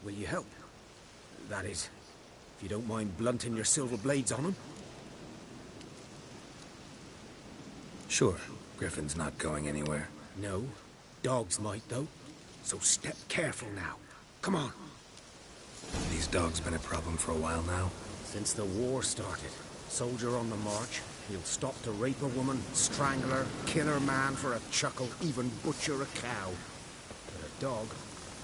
[SPEAKER 20] Will you help? That is, if you don't mind blunting your silver blades on them.
[SPEAKER 3] Sure. Griffin's not going anywhere.
[SPEAKER 20] No. Dogs might, though. So step careful now. Come on.
[SPEAKER 3] These dogs been a problem for a while now?
[SPEAKER 20] Since the war started. Soldier on the march. He'll stop to rape a woman, strangle her, kill her man for a chuckle, even butcher a cow. But a dog,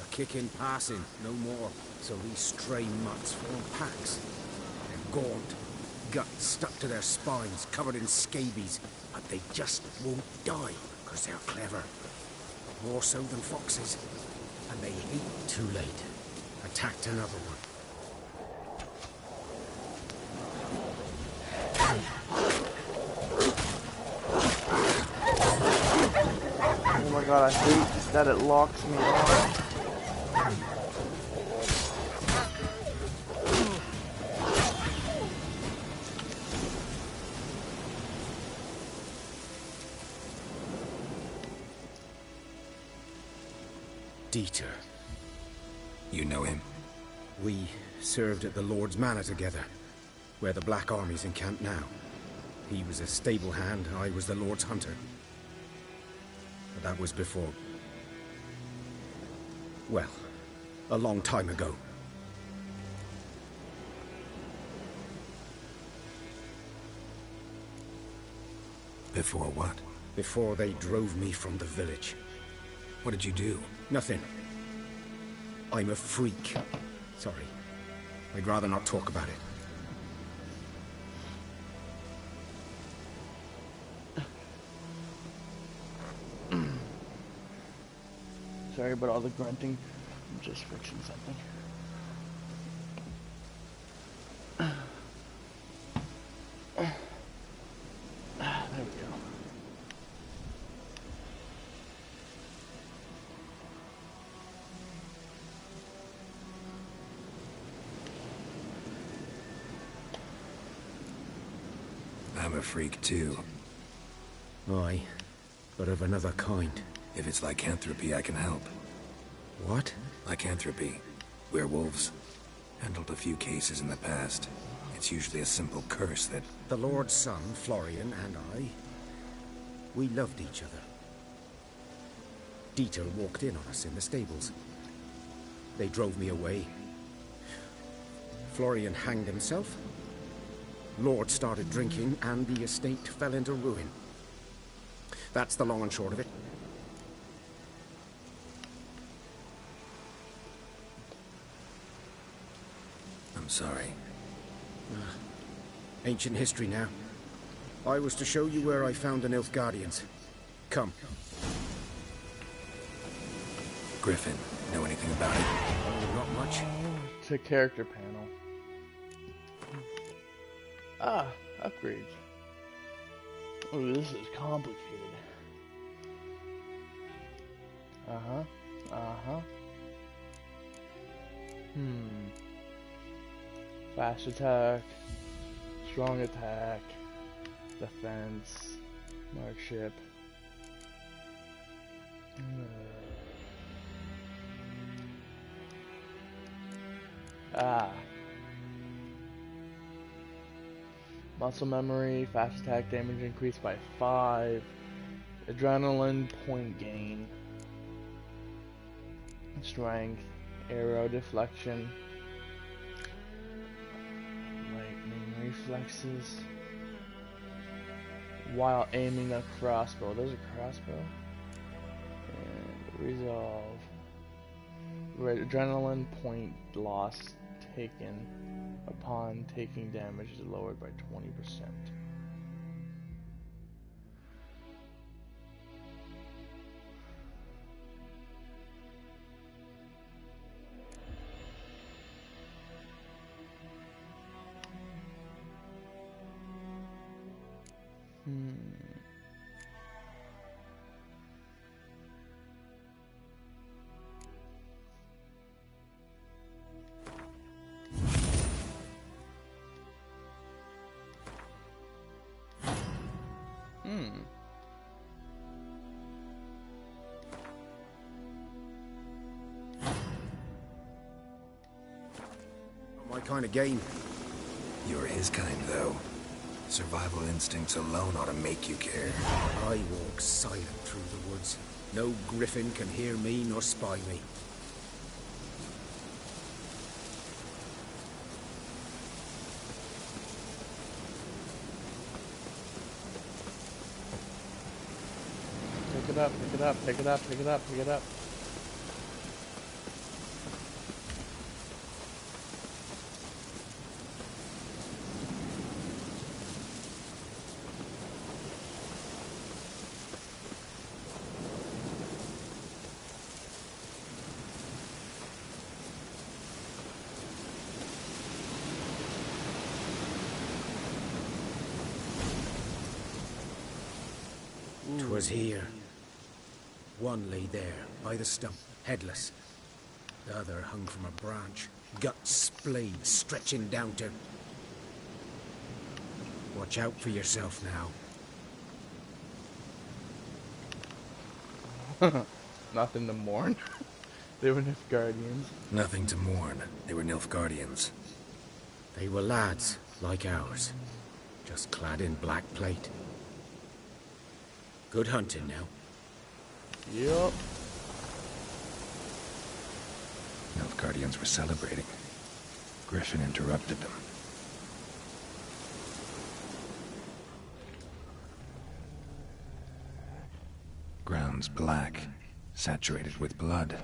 [SPEAKER 20] a kick in passing, no more. So these stray mutts form packs. They're gaunt, guts stuck to their spines, covered in scabies. But they just won't die, because they're clever. More so than foxes. And they hate too late. Attacked another one.
[SPEAKER 2] Oh my god, I hate that it locks me on.
[SPEAKER 3] Dieter. You know him?
[SPEAKER 20] We served at the Lord's Manor together, where the Black Army's encamped now. He was a stable hand, I was the Lord's hunter. But that was before... well, a long time ago.
[SPEAKER 3] Before what?
[SPEAKER 20] Before they drove me from the village.
[SPEAKER 3] What did you do?
[SPEAKER 20] Nothing. I'm a freak. Sorry. I'd rather not talk about it.
[SPEAKER 2] Sorry about all the grunting. I'm just fixing something. There we go.
[SPEAKER 3] I'm a freak too.
[SPEAKER 20] Aye, but of another kind.
[SPEAKER 3] If it's lycanthropy, I can help.
[SPEAKER 20] What?
[SPEAKER 3] Lycanthropy. Werewolves. Handled a few cases in the past. It's usually a simple curse that...
[SPEAKER 20] The Lord's son, Florian, and I... we loved each other. Dieter walked in on us in the stables. They drove me away. Florian hanged himself. Lord started drinking, and the estate fell into ruin. That's the long and short of it.
[SPEAKER 3] I'm sorry.
[SPEAKER 20] Ancient history now. I was to show you where I found the Nilfgaardians. Come.
[SPEAKER 3] Griffin, know anything about it?
[SPEAKER 20] Oh, not much.
[SPEAKER 2] It's a character panel. Ah, upgrades. Oh, this is complicated. Fast attack, strong attack, defense, markship. Muscle memory, fast attack damage increased by 5, adrenaline point gain, strength, arrow deflection, lightning reflexes, while aiming a crossbow. There's a crossbow. And resolve. Adrenaline point loss taken upon taking damage is lowered by 20%.
[SPEAKER 20] My kind of game.
[SPEAKER 3] You're his kind, though. Survival instincts alone ought to make you care.
[SPEAKER 20] I walk silent through the woods. No griffin can hear me nor spy me.
[SPEAKER 2] Pick it up, pick it up, pick it up, pick it up, pick it up.
[SPEAKER 20] Was here. One lay there, by the stump, headless. The other hung from a branch, guts splayed, stretching down to... Watch out for yourself now.
[SPEAKER 2] Nothing to mourn. They were Nilfgaardians.
[SPEAKER 3] Nothing to mourn. They were Nilfgaardians.
[SPEAKER 20] They were lads, like ours. Just clad in black plate. Good hunting now.
[SPEAKER 2] Yup.
[SPEAKER 3] Nilfgaardians were celebrating. Griffin interrupted them. Ground's black, saturated with blood.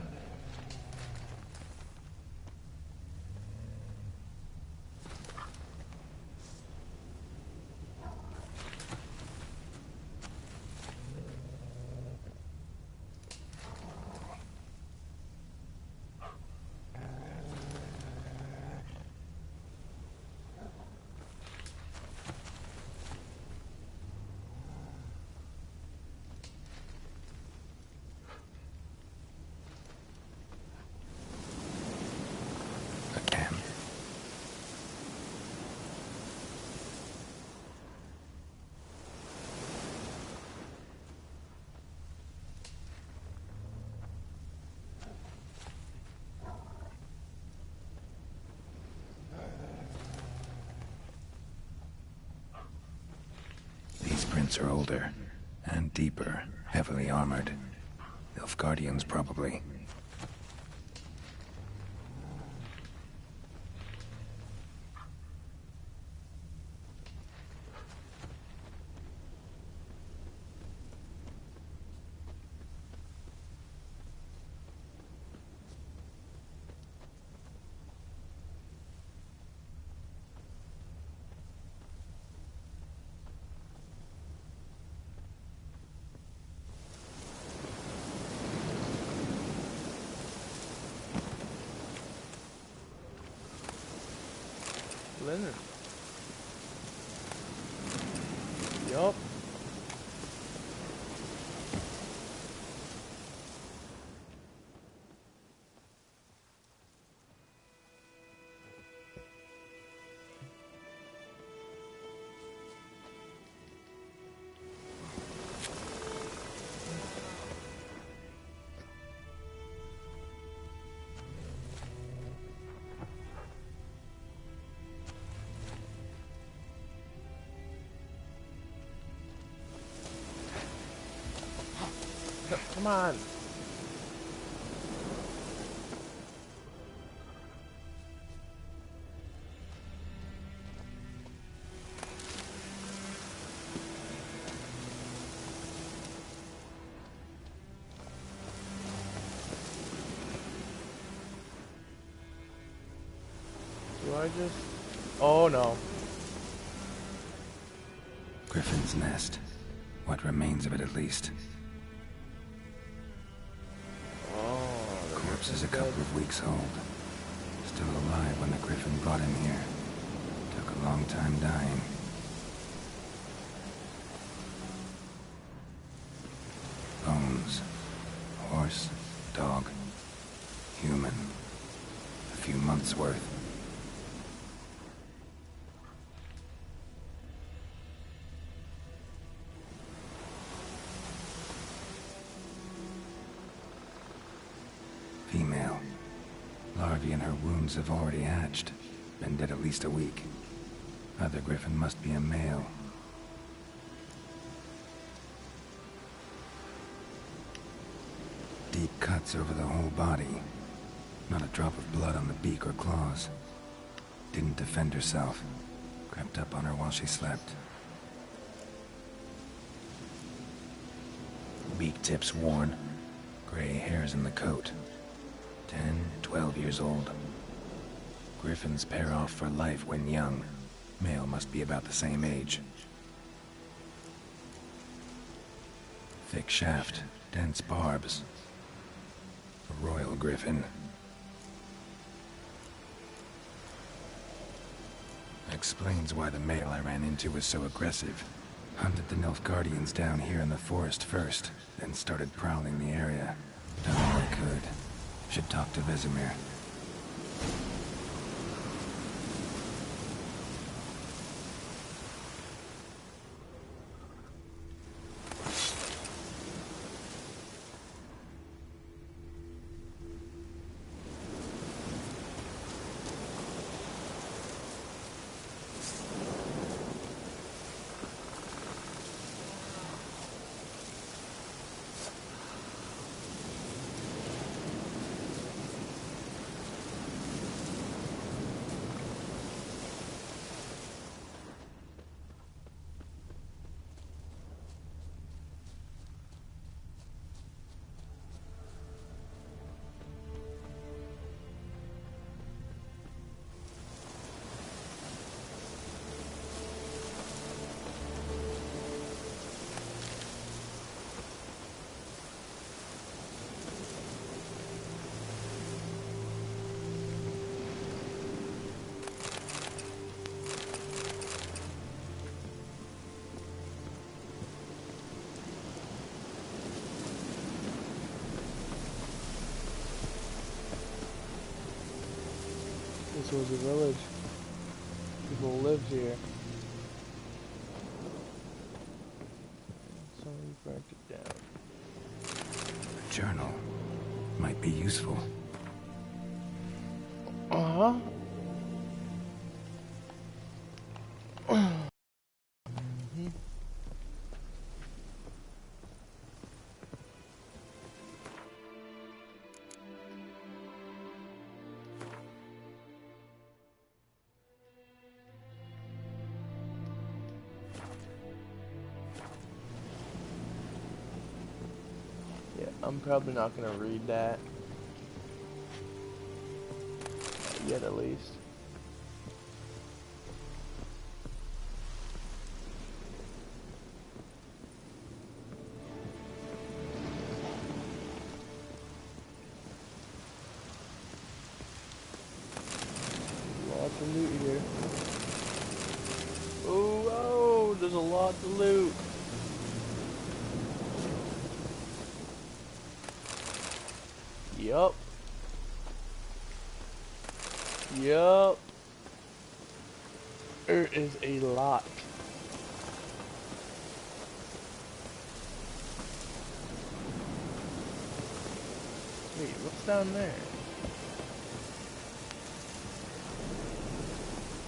[SPEAKER 3] Prints are older and deeper, heavily armored. Nilfgaardians, probably.
[SPEAKER 2] Leonard. Yup. Come on. Do I just... Oh no.
[SPEAKER 3] Griffin's nest. What remains of it, at least. Corpse is a couple of weeks old. Still alive when the Griffin brought him here. Took a long time dying. Bones. Horse, dog, human. A few months' worth. Female. Larvae in her wounds have already hatched. Been dead at least a week. Other Griffin must be a male. Deep cuts over the whole body. Not a drop of blood on the beak or claws. Didn't defend herself. Crept up on her while she slept. Beak tips worn. Gray hairs in the coat. 10, 12 years old. Griffins pair off for life when young. Male must be about the same age. Thick shaft, dense barbs. A royal griffin. Explains why the male I ran into was so aggressive. Hunted the Nilfgaardians down here in the forest first, then started prowling the area. Done all I could. Should talk to Vesemir.
[SPEAKER 2] this was a village. People lived here. Somebody burnt it down.
[SPEAKER 3] A journal might be useful.
[SPEAKER 2] Uh-huh. Yeah, I'm probably not gonna read that. Not yet, at least. Lots of loot here. Oh, there's a lot to loot. Yup. Yup. There is a lot. Wait, what's down there?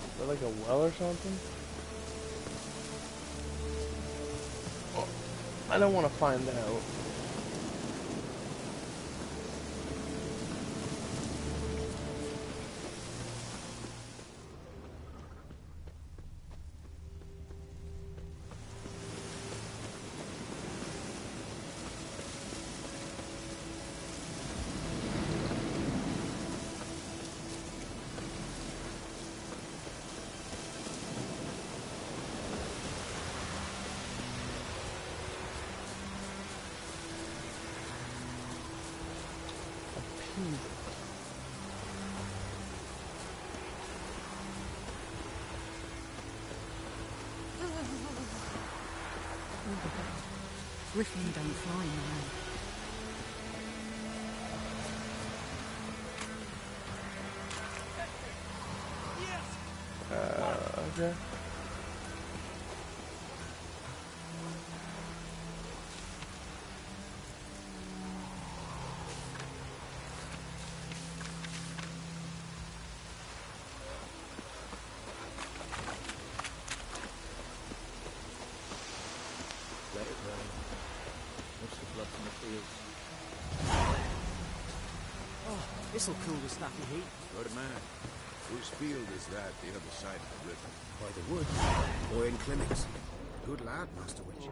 [SPEAKER 2] Is that like a well or something? Oh, I don't want to find out.
[SPEAKER 19] Griffin don't fly now.
[SPEAKER 2] Okay.
[SPEAKER 15] Let it rain. Watch the blood from the fields. Oh, this'll cool the snappy heat.
[SPEAKER 5] Good man. Whose field is that, the other side of the river?
[SPEAKER 20] By the wood. Boy in clinics. Good lad, Master Witch.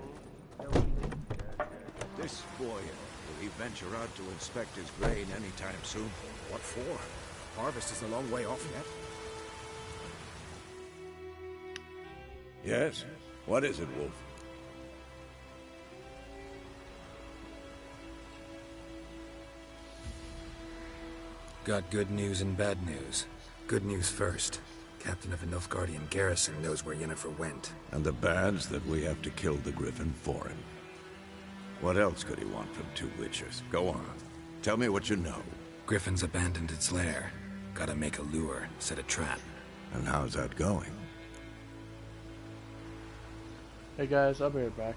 [SPEAKER 5] This boy, will he venture out to inspect his grain anytime soon?
[SPEAKER 20] What for? Harvest is a long way off yet.
[SPEAKER 5] Yes? What is it, Wolf?
[SPEAKER 3] Got good news and bad news. Good news first. Captain of the Nilfgaardian garrison knows where Yennefer went.
[SPEAKER 5] And the bad's that we have to kill the Griffin for him. What else could he want from two witchers? Go on. Tell me what you know.
[SPEAKER 3] Griffin's abandoned its lair. Gotta make a lure, set a trap.
[SPEAKER 5] And how's that going?
[SPEAKER 2] Hey guys, I'll be right back.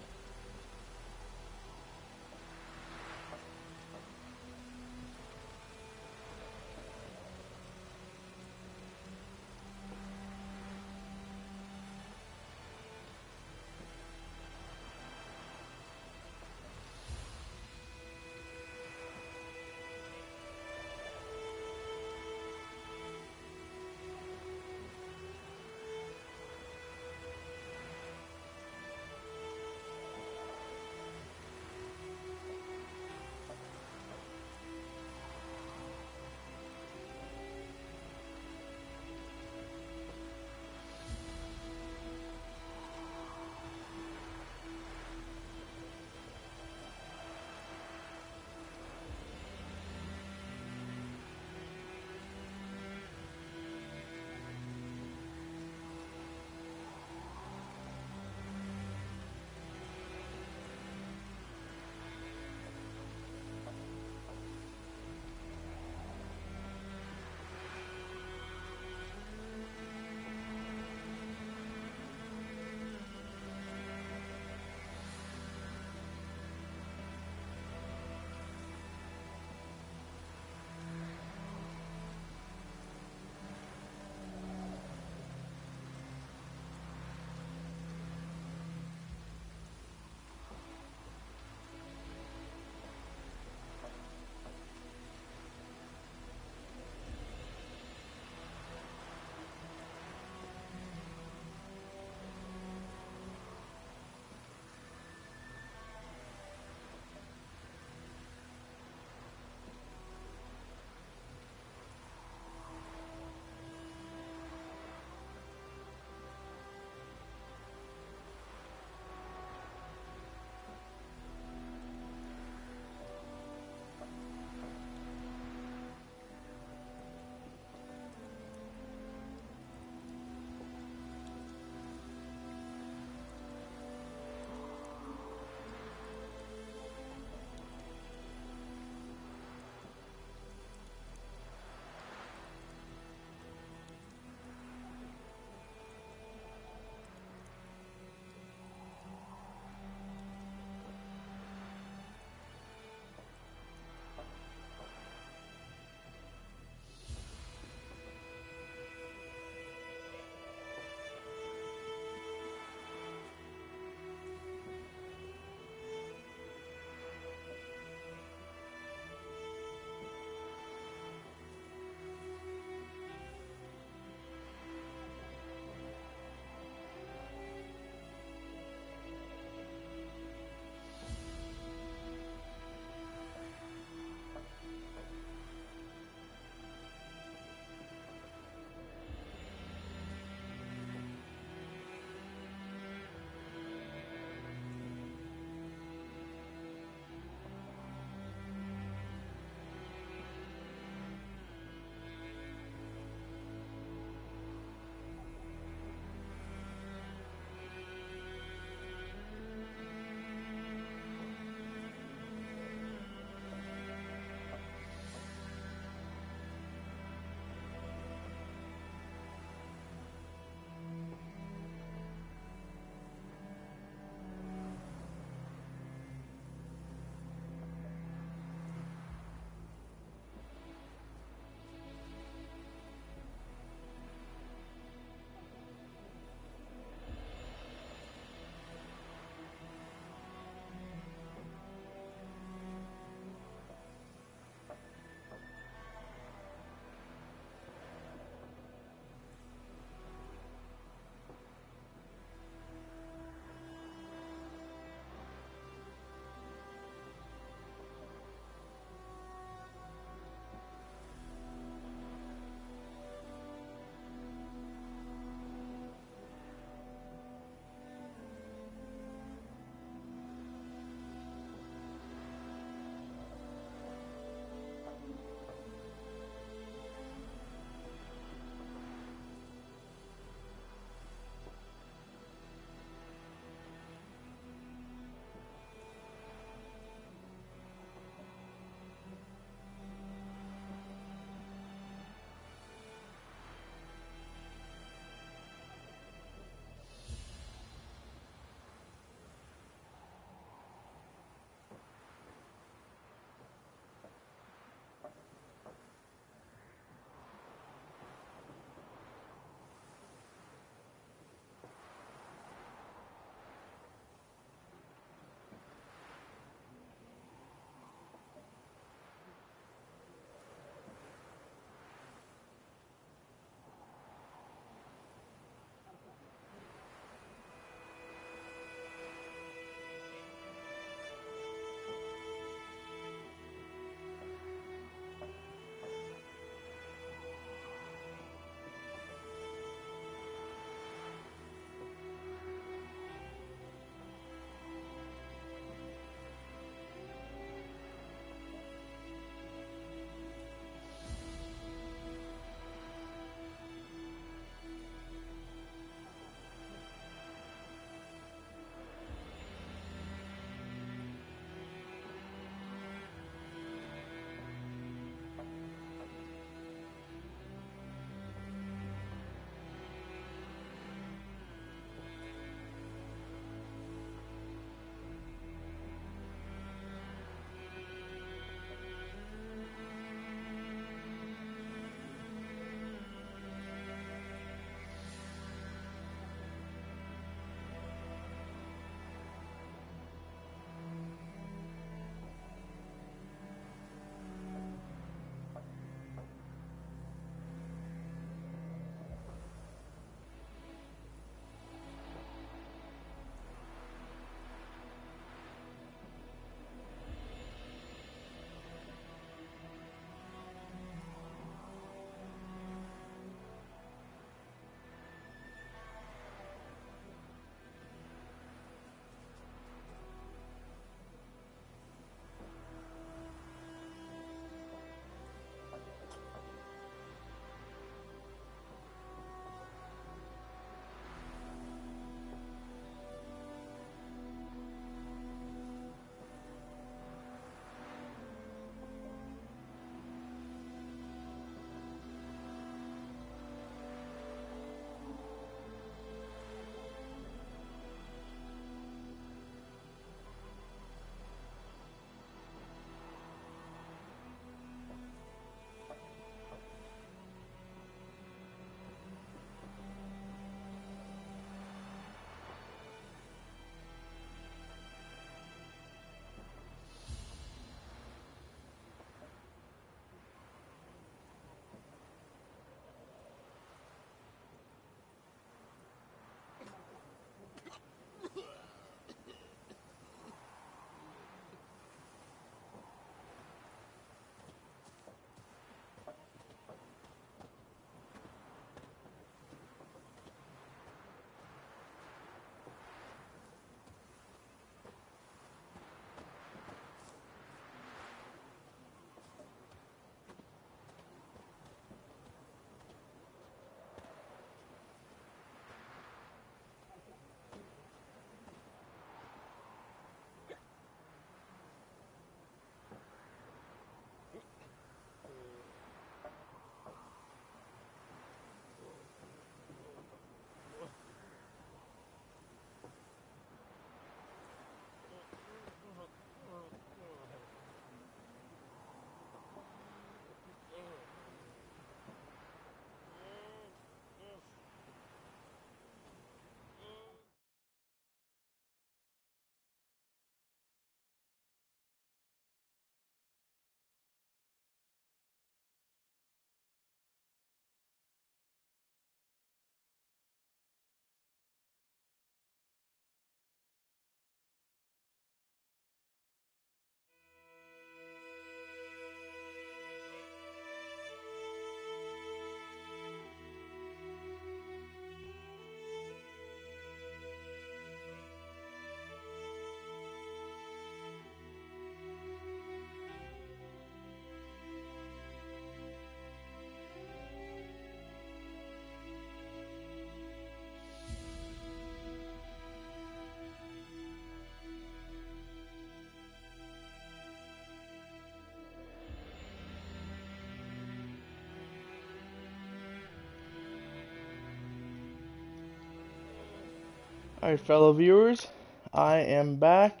[SPEAKER 2] Alright, fellow viewers, I am back.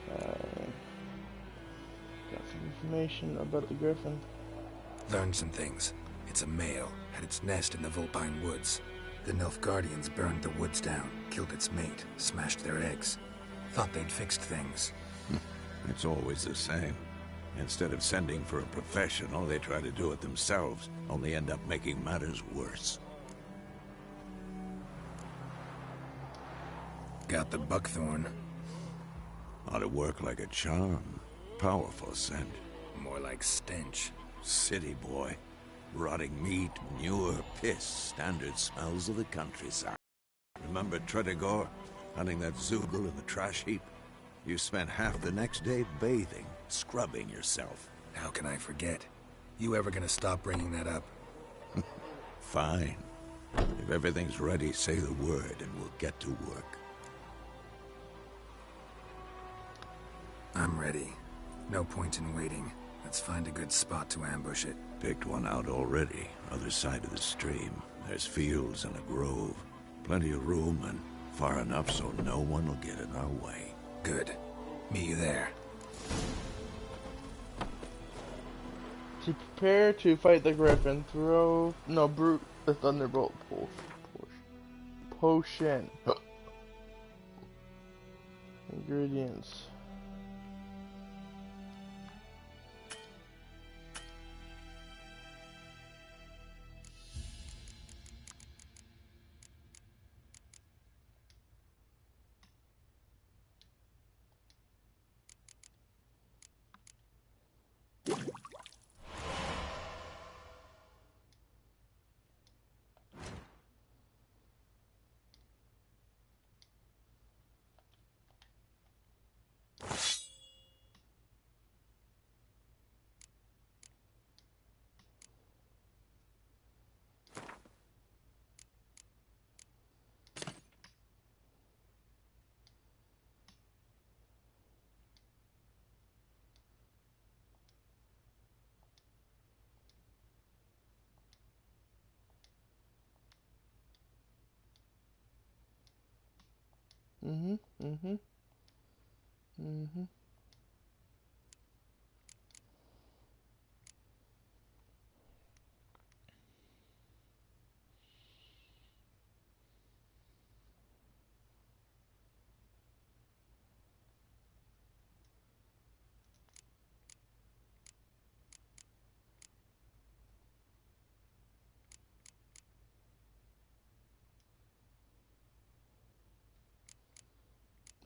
[SPEAKER 2] Got some information about the griffin.
[SPEAKER 3] Learned some things. It's a male, had its nest in the Vulpine Woods. The Nilfgaardians burned the woods down, killed its mate, smashed their eggs. Thought they'd fixed things.
[SPEAKER 5] It's always the same. Instead of sending for a professional, they try to do it themselves, only end up making matters worse.
[SPEAKER 3] Got the buckthorn.
[SPEAKER 5] Ought to work like a charm. Powerful scent.
[SPEAKER 3] More like stench.
[SPEAKER 5] City boy. Rotting meat, manure, piss, standard smells of the countryside. Remember Tretogor? Hunting that Zoogle in the trash heap? You spent half the next day bathing, scrubbing yourself.
[SPEAKER 3] How can I forget? You ever gonna stop bringing that up?
[SPEAKER 5] Fine. If everything's ready, say the word and we'll get to work.
[SPEAKER 3] I'm ready. No point in waiting. Let's find a good spot to ambush it.
[SPEAKER 5] Picked one out already. Other side of the stream. There's fields and a grove. Plenty of room and far enough so no one will get in our way.
[SPEAKER 3] Good. Meet you there.
[SPEAKER 2] To prepare to fight the griffin, brute the thunderbolt potion. Ingredients.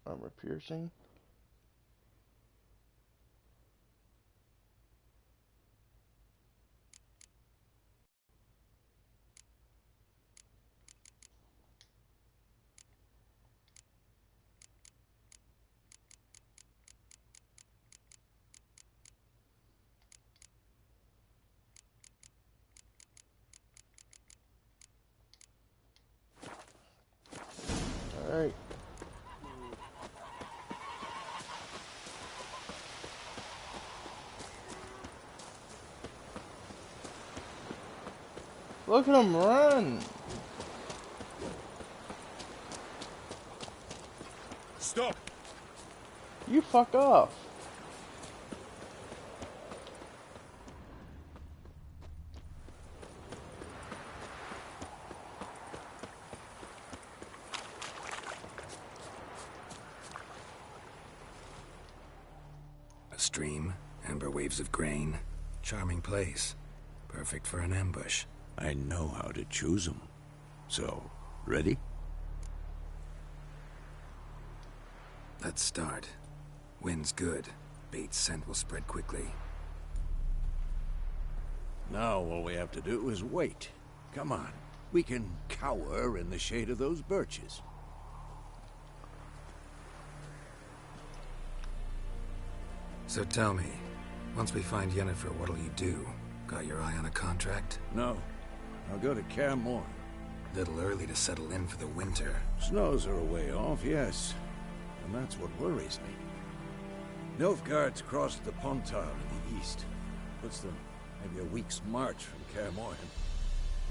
[SPEAKER 2] Armor piercing. All right. Look at him run!
[SPEAKER 5] Stop!
[SPEAKER 2] You fuck off!
[SPEAKER 3] A stream, amber waves of grain. Charming place. Perfect for an ambush.
[SPEAKER 5] I know how to choose them. So, ready?
[SPEAKER 3] Let's start. Wind's good. Bait's scent will spread quickly.
[SPEAKER 5] Now all we have to do is wait. Come on. We can cower in the shade of those birches.
[SPEAKER 3] So tell me, once we find Yennefer, what'll you do? Got your eye on a contract?
[SPEAKER 5] No. I'll go to Kaer Morhen.
[SPEAKER 3] Little early to settle in for the winter.
[SPEAKER 5] Snows are a way off, yes. And that's what worries me. Nilfgaard's crossed the Pontar in the east. Puts them maybe a week's march from Kaer Morhen.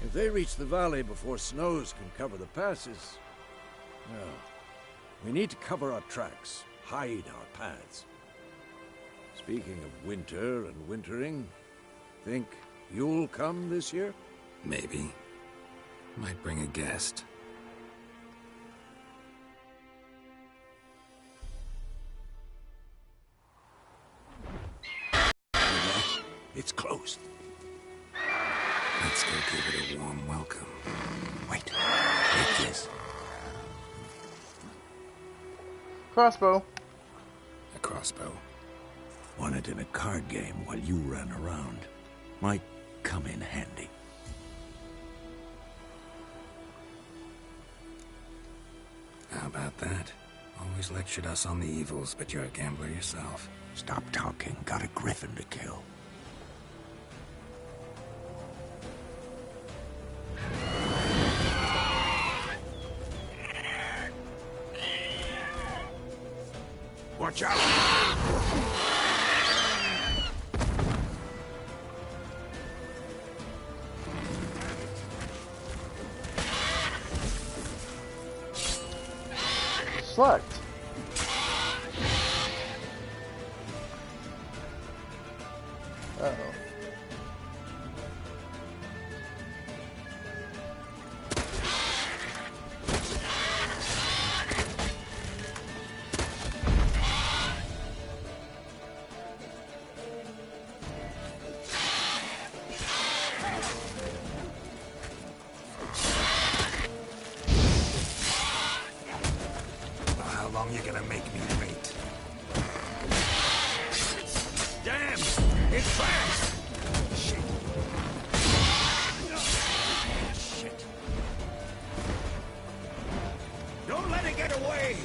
[SPEAKER 5] If they reach the valley before snows can cover the passes, well, we need to cover our tracks, hide our paths. Speaking of winter and wintering, think you'll come this year?
[SPEAKER 3] Maybe. Might bring a guest.
[SPEAKER 5] It's closed.
[SPEAKER 3] Let's go give it a warm welcome. Wait. Take this.
[SPEAKER 2] Crossbow.
[SPEAKER 3] A crossbow.
[SPEAKER 17] Want it in a card game while you run around. Might come in handy.
[SPEAKER 3] How about that? Always lectured us on the evils, but you're a gambler yourself.
[SPEAKER 17] Stop talking. Got a griffin to kill.
[SPEAKER 5] Watch out!
[SPEAKER 2] Select. Uh-oh.
[SPEAKER 3] How long you gonna make me wait?
[SPEAKER 5] Damn! It's fast!
[SPEAKER 3] Shit.
[SPEAKER 5] Shit. Don't let it get away!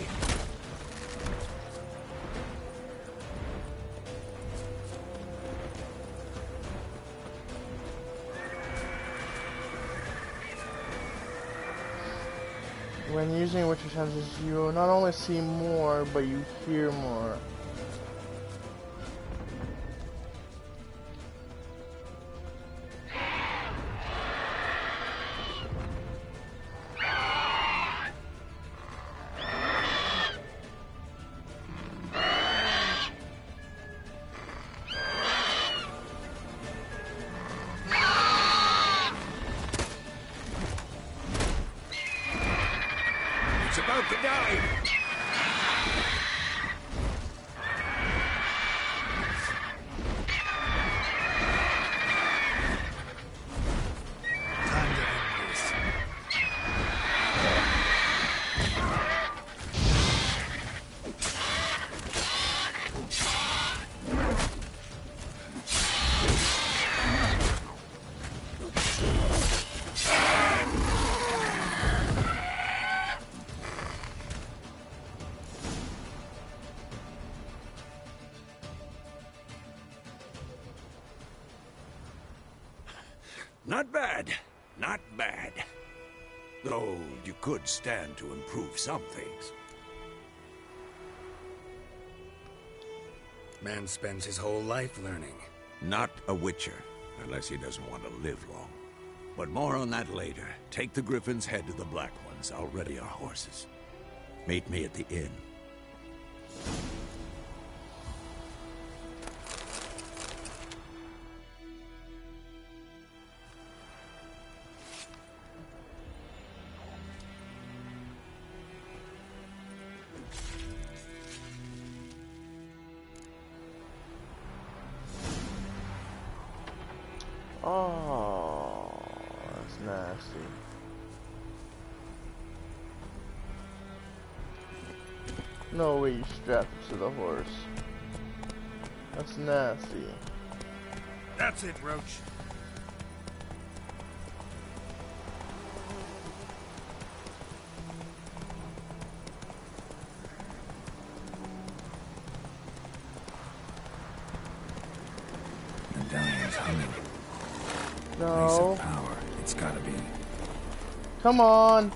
[SPEAKER 2] When using Witcher senses, you not only see more, but you hear more.
[SPEAKER 5] It's about to die!
[SPEAKER 3] Time to end this.
[SPEAKER 5] Not bad. Not bad. Though you could stand to improve some things.
[SPEAKER 3] Man spends his whole life learning.
[SPEAKER 5] Not a Witcher, unless he doesn't want to live long. But more on that later. Take the Griffin's head to the Black Ones. I'll ready our horses. Meet me at the inn.
[SPEAKER 2] Oh, that's nasty. No way you strapped it to the horse. That's nasty.
[SPEAKER 5] That's it, Roach.
[SPEAKER 3] Medallion's humming.
[SPEAKER 2] No.
[SPEAKER 3] Piece of power. It's gotta be.
[SPEAKER 2] Come on.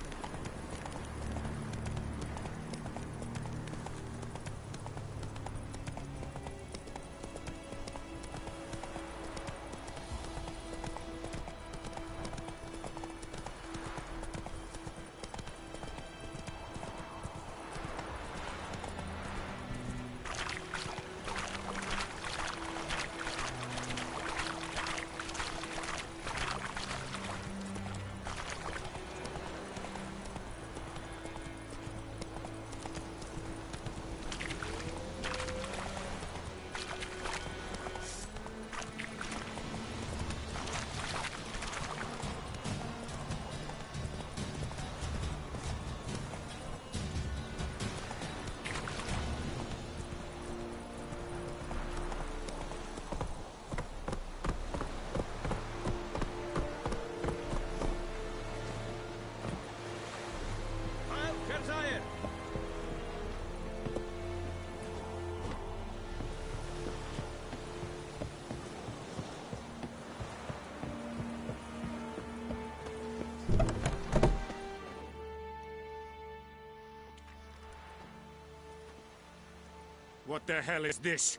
[SPEAKER 18] What the hell is this?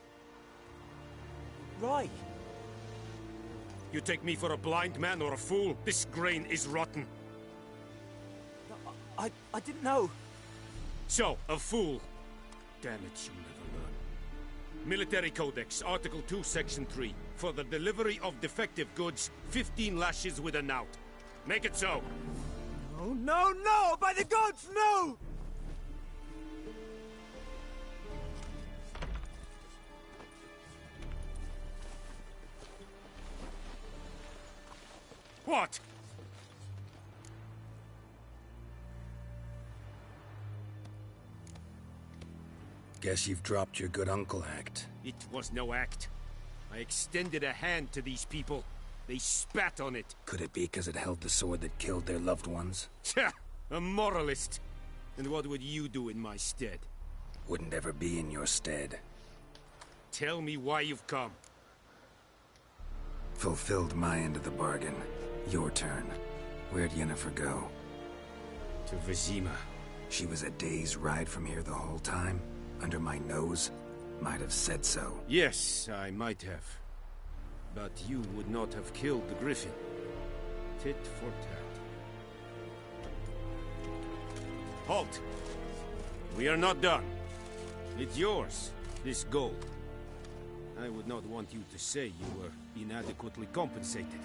[SPEAKER 14] Right.
[SPEAKER 18] You take me for a blind man or a fool? This grain is rotten.
[SPEAKER 14] I didn't know.
[SPEAKER 18] So, a fool. Damn it, you'll never learn. Military Codex, Article 2, Section 3. For the delivery of defective goods, 15 lashes with a knout. Make it so.
[SPEAKER 14] No, no, no! By the gods, no!
[SPEAKER 18] What?
[SPEAKER 3] Guess you've dropped your good uncle act.
[SPEAKER 18] It was no act. I extended a hand to these people. They spat on it.
[SPEAKER 3] Could it be because it held the sword that killed their loved ones?
[SPEAKER 18] Tja, a moralist. And what would you do in my stead?
[SPEAKER 3] Wouldn't ever be in your stead.
[SPEAKER 18] Tell me why you've come.
[SPEAKER 3] Fulfilled my end of the bargain. Your turn. Where'd Yennefer go?
[SPEAKER 18] To Vizima.
[SPEAKER 3] She was a day's ride from here the whole time? Under my nose? Might have said so.
[SPEAKER 18] Yes, I might have. But you would not have killed the Griffin. Tit for tat. Halt! We are not done. It's yours, this gold. I would not want you to say you were inadequately compensated.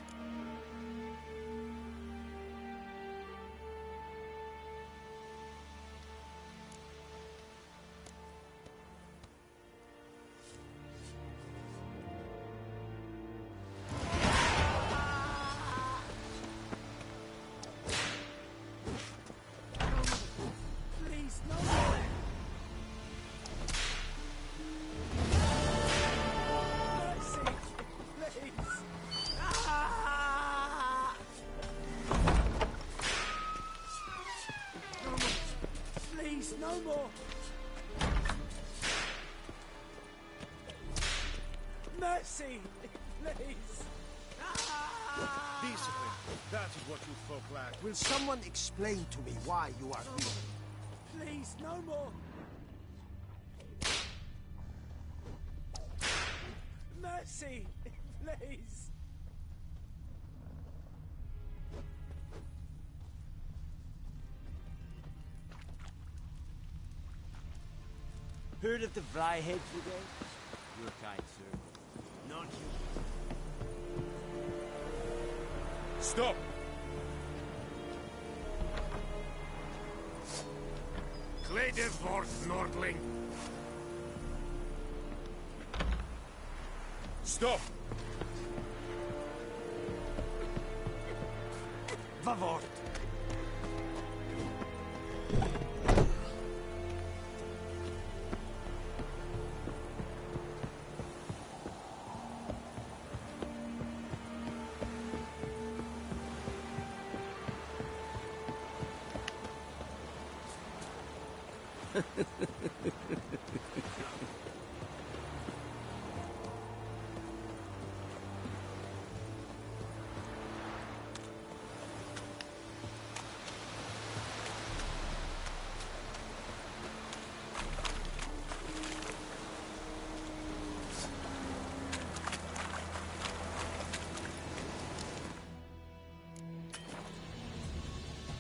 [SPEAKER 14] No more! Mercy! Please!
[SPEAKER 8] Discipline. That is what you folk lack.
[SPEAKER 11] Will someone explain to me why you are here?
[SPEAKER 14] Please, no more! Mercy! Please! Heard of the Vryheads again? You're kind, sir. Not you.
[SPEAKER 18] Stop! Klede vort, Nordling! Stop!
[SPEAKER 14] Vavort!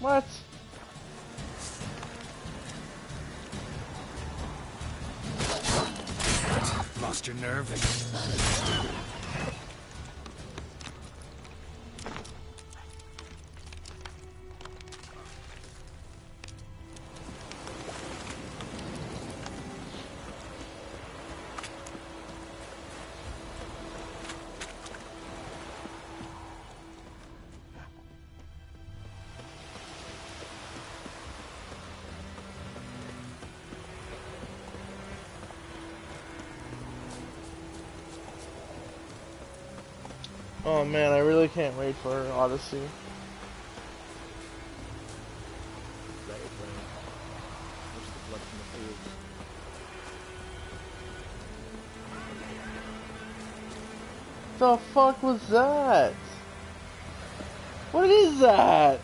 [SPEAKER 2] What?
[SPEAKER 3] Lost your nerve?
[SPEAKER 2] Oh man, I really can't wait for Odyssey.
[SPEAKER 15] Let it rain. Push the blood from the fields.
[SPEAKER 2] The fuck was that? What is that?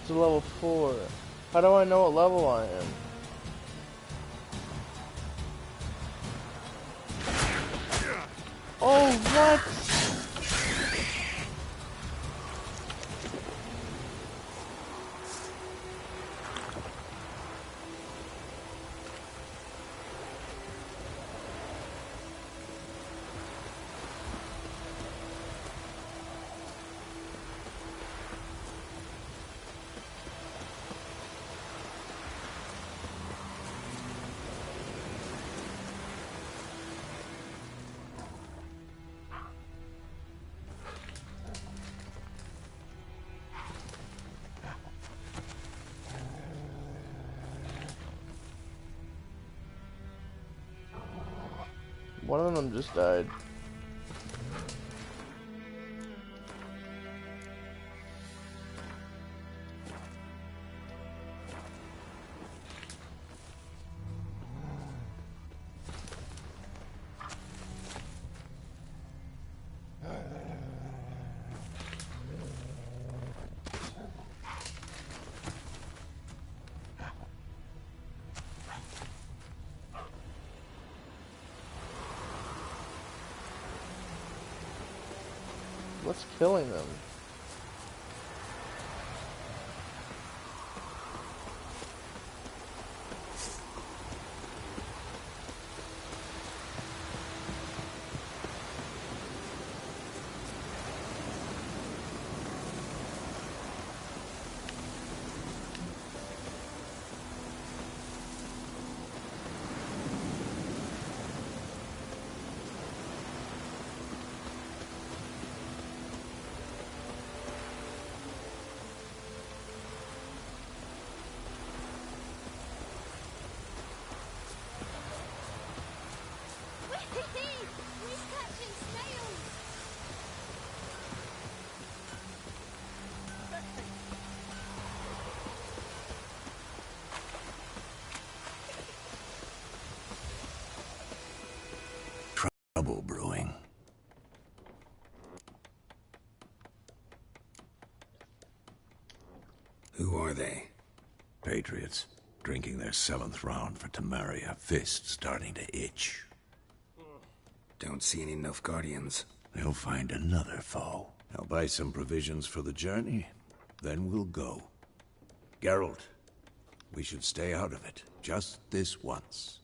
[SPEAKER 2] It's a level 4. How do I know what level I am? Oh, what? One of them just died. What's killing them?
[SPEAKER 17] Trouble brewing.
[SPEAKER 3] Who are they?
[SPEAKER 17] Patriots, drinking their 7th round for Temeria, fist starting to itch.
[SPEAKER 3] Don't see any Nilfgaardians.
[SPEAKER 17] They'll find another foe. I'll buy some provisions for the journey, then we'll go. Geralt, we should stay out of it, just this once.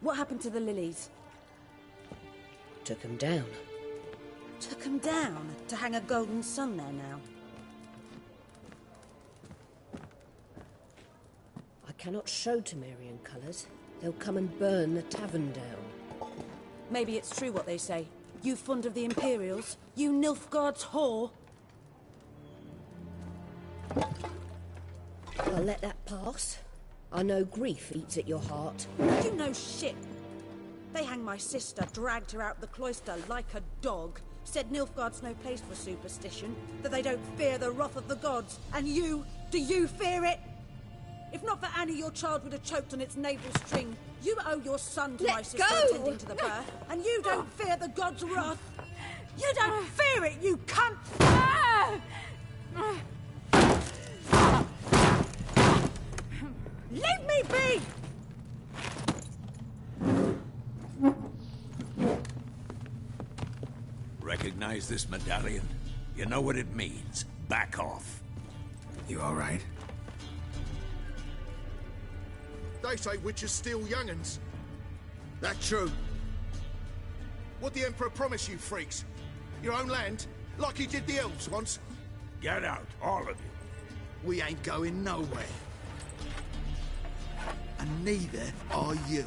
[SPEAKER 19] What happened to the lilies?
[SPEAKER 13] Took them down.
[SPEAKER 19] Took them down to hang a golden sun there now.
[SPEAKER 13] I cannot show Temerian colours. They'll come and burn the tavern down.
[SPEAKER 19] Maybe it's true what they say. You fond of the Imperials? You Nilfgaard's whore?
[SPEAKER 13] I'll let that pass. I know grief eats at your heart.
[SPEAKER 19] You know shit. They hanged my sister, dragged her out the cloister like a dog. Said Nilfgaard's no place for superstition, that they don't fear the wrath of the gods. And you, do you fear it? If not for Annie, your child would have choked on its navel string. You owe your son to my sister attending to the birth, and you don't fear the gods' wrath. You don't fear it, you cunt! Leave me be!
[SPEAKER 17] Recognize this medallion? You know what it means. Back off.
[SPEAKER 3] You all right?
[SPEAKER 21] They say witches steal young'uns. That true? What'd the Emperor promise you freaks? Your own land? Like he did the elves once?
[SPEAKER 17] Get out, all of you.
[SPEAKER 21] We ain't going nowhere. And neither are you.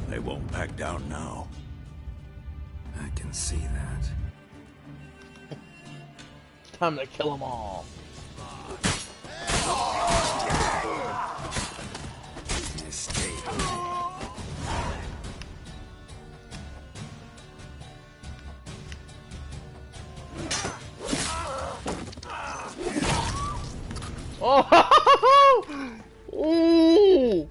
[SPEAKER 17] They won't back down now.
[SPEAKER 3] I can see that.
[SPEAKER 2] Time to kill them all.
[SPEAKER 3] Mistake.
[SPEAKER 2] Oh! Ooh!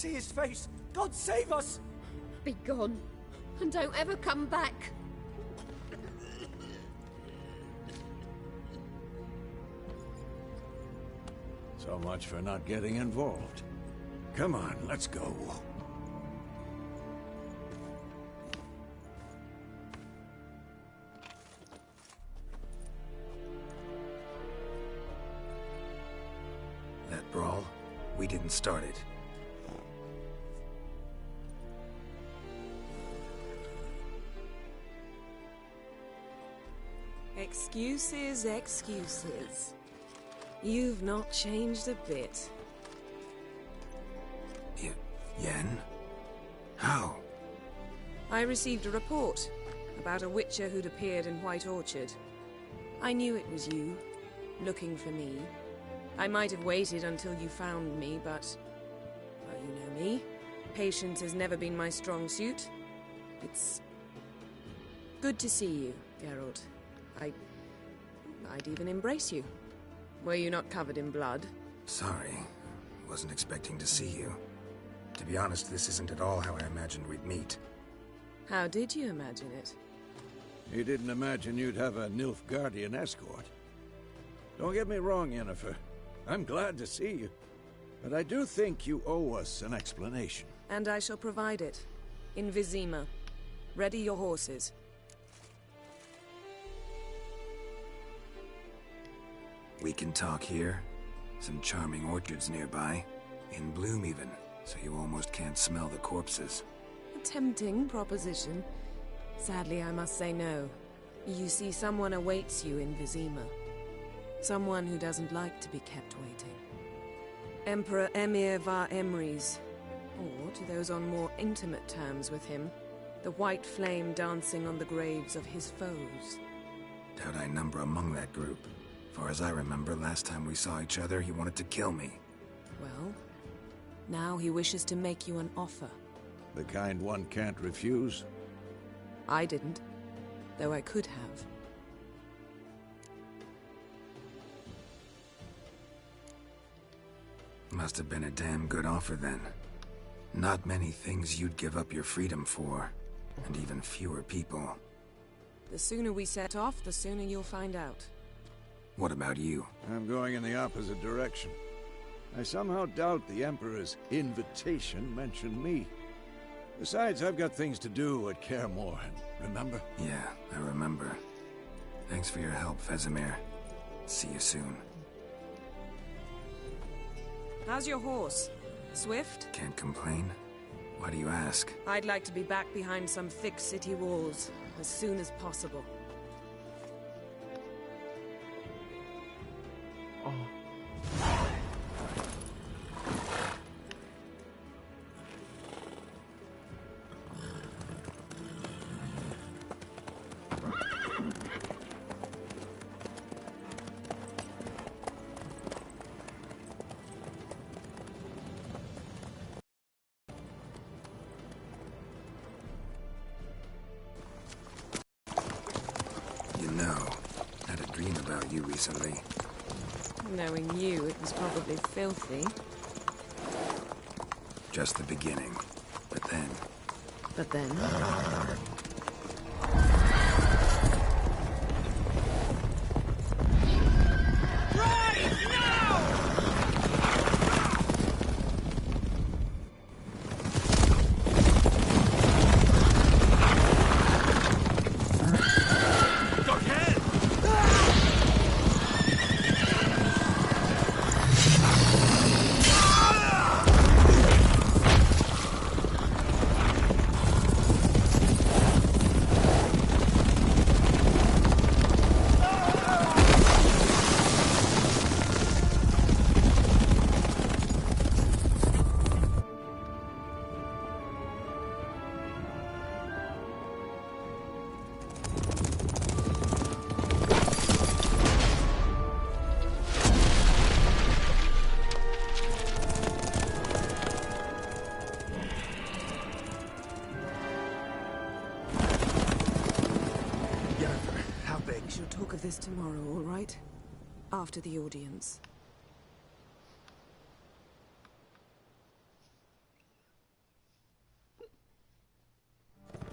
[SPEAKER 14] see his face. God save us!
[SPEAKER 13] Be gone, and don't ever come back.
[SPEAKER 17] So much for not getting involved. Come on, let's go.
[SPEAKER 3] That brawl, we didn't start it.
[SPEAKER 4] Excuses, excuses. You've not changed a bit.
[SPEAKER 3] Yen? How?
[SPEAKER 4] I received a report about a witcher who'd appeared in White Orchard. I knew it was you, looking for me. I might have waited until you found me, but... well, you know me. Patience has never been my strong suit. It's... good to see you, Geralt. I'd even embrace you. Were you not covered in blood?
[SPEAKER 3] Sorry. Wasn't expecting to see you. To be honest, this isn't at all how I imagined we'd meet.
[SPEAKER 4] How did you imagine it?
[SPEAKER 17] You didn't imagine you'd have a Nilfgaardian escort. Don't get me wrong, Yennefer. I'm glad to see you. But I do think you owe us an explanation.
[SPEAKER 4] And I shall provide it. In Vizima. Ready your horses.
[SPEAKER 3] We can talk here. Some charming orchards nearby. In bloom even, so you almost can't smell the corpses.
[SPEAKER 4] A tempting proposition. Sadly, I must say no. You see, someone awaits you in Vizima. Someone who doesn't like to be kept waiting. Emperor Emhyr var Emreis. Or, to those on more intimate terms with him, the white flame dancing on the graves of his foes.
[SPEAKER 3] Doubt I number among that group. Far as I remember, last time we saw each other, he wanted to kill me.
[SPEAKER 4] Well, now he wishes to make you an offer.
[SPEAKER 17] The kind one can't refuse?
[SPEAKER 4] I didn't, though I could have.
[SPEAKER 3] Must have been a damn good offer then. Not many things you'd give up your freedom for, and even fewer people.
[SPEAKER 4] The sooner we set off, the sooner you'll find out.
[SPEAKER 3] What about you?
[SPEAKER 17] I'm going in the opposite direction. I somehow doubt the Emperor's invitation mentioned me. Besides, I've got things to do at Kaer Morhen, remember?
[SPEAKER 3] Yeah, I remember. Thanks for your help, Vesemir. See you soon.
[SPEAKER 4] How's your horse? Swift?
[SPEAKER 3] Can't complain. Why do you ask?
[SPEAKER 4] I'd like to be back behind some thick city walls as soon as possible.
[SPEAKER 3] You know, I had a dream about you recently.
[SPEAKER 4] Knowing you, it was probably filthy.
[SPEAKER 3] Just the beginning. But then...
[SPEAKER 4] But then? Talk of this tomorrow, all right? After the audience.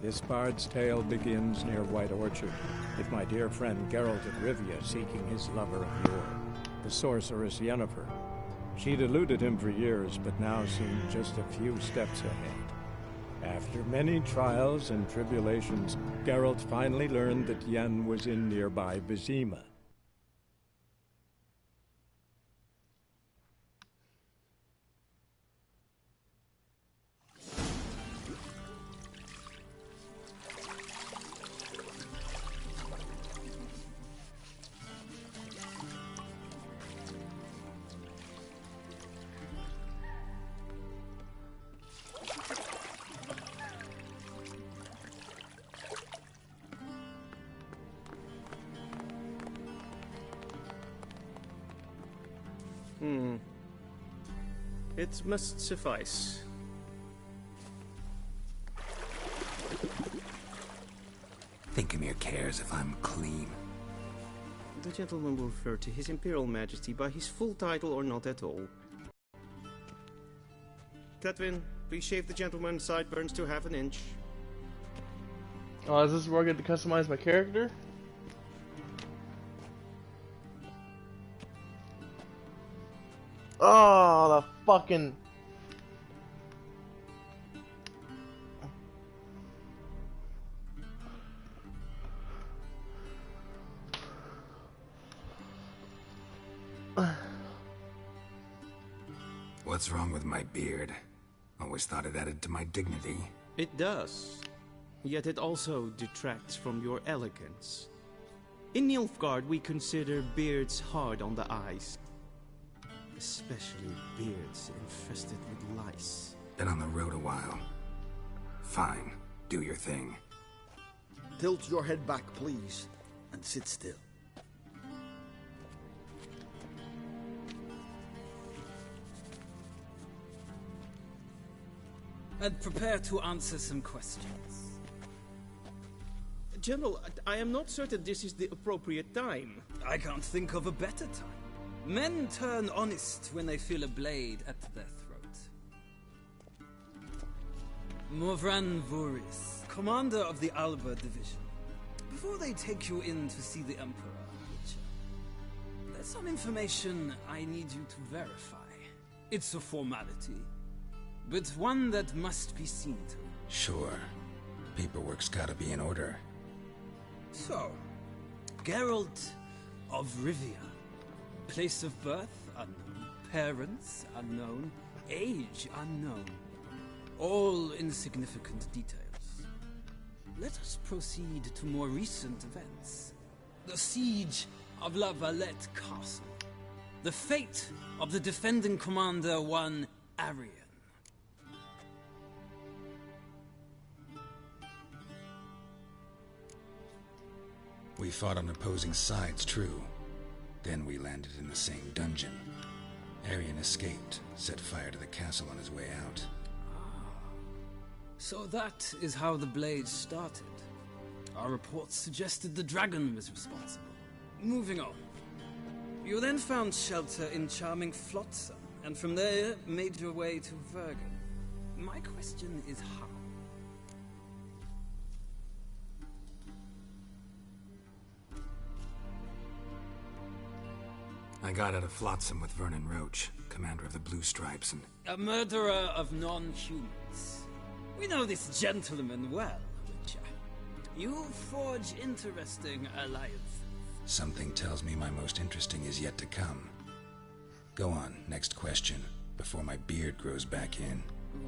[SPEAKER 10] This bard's tale begins near White Orchard, with my dear friend Geralt of Rivia seeking his lover of yore, the sorceress Yennefer. She'd eluded him for years, but now seemed just a few steps ahead. After many trials and tribulations, Geralt finally learned that Yen was in nearby Vizima.
[SPEAKER 8] It must suffice.
[SPEAKER 3] Thinkamere cares if I'm clean.
[SPEAKER 8] The gentleman will refer to His Imperial Majesty by his full title or not at all. Cletwin, please shave the gentleman's sideburns to ½ inch.
[SPEAKER 2] Oh, is this where I get to customize my character? Oh, the fucking...
[SPEAKER 3] What's wrong with my beard? Always thought it added to my dignity.
[SPEAKER 8] It does. Yet it also detracts from your elegance. In Nilfgaard, we consider beards hard on the eyes. Especially beards infested with lice.
[SPEAKER 3] Been on the road a while. Fine, do your thing.
[SPEAKER 11] Tilt your head back, please, and sit still.
[SPEAKER 7] And prepare to answer some questions.
[SPEAKER 8] General, I am not certain this is the appropriate time.
[SPEAKER 7] I can't think of a better time. Men turn honest when they feel a blade at their throat. Morvran Voorhis, commander of the Alba Division. Before they take you in to see the Emperor, Witcher, there's some information I need you to verify. It's a formality, but one that must be seen to.
[SPEAKER 3] Sure. Paperwork's gotta be in order.
[SPEAKER 7] So, Geralt of Rivia. Place of birth unknown, parents unknown, age unknown. All insignificant details. Let us proceed to more recent events. The siege of La Valette Castle. The fate of the defending commander, one Arian.
[SPEAKER 3] We fought on opposing sides, true. Then we landed in the same dungeon. Arian escaped, set fire to the castle on his way out.
[SPEAKER 7] So that is how the Blade started. Our reports suggested the dragon was responsible. Moving on. You then found shelter in charming Flotsam, and from there made your way to Vergen. My question is how?
[SPEAKER 3] I got out of Flotsam with Vernon Roach, commander of the Blue Stripes, and...
[SPEAKER 7] A murderer of non-humans. We know this gentleman well, Witcher. You forge interesting alliances.
[SPEAKER 3] Something tells me my most interesting is yet to come. Go on, next question, before my beard grows back in.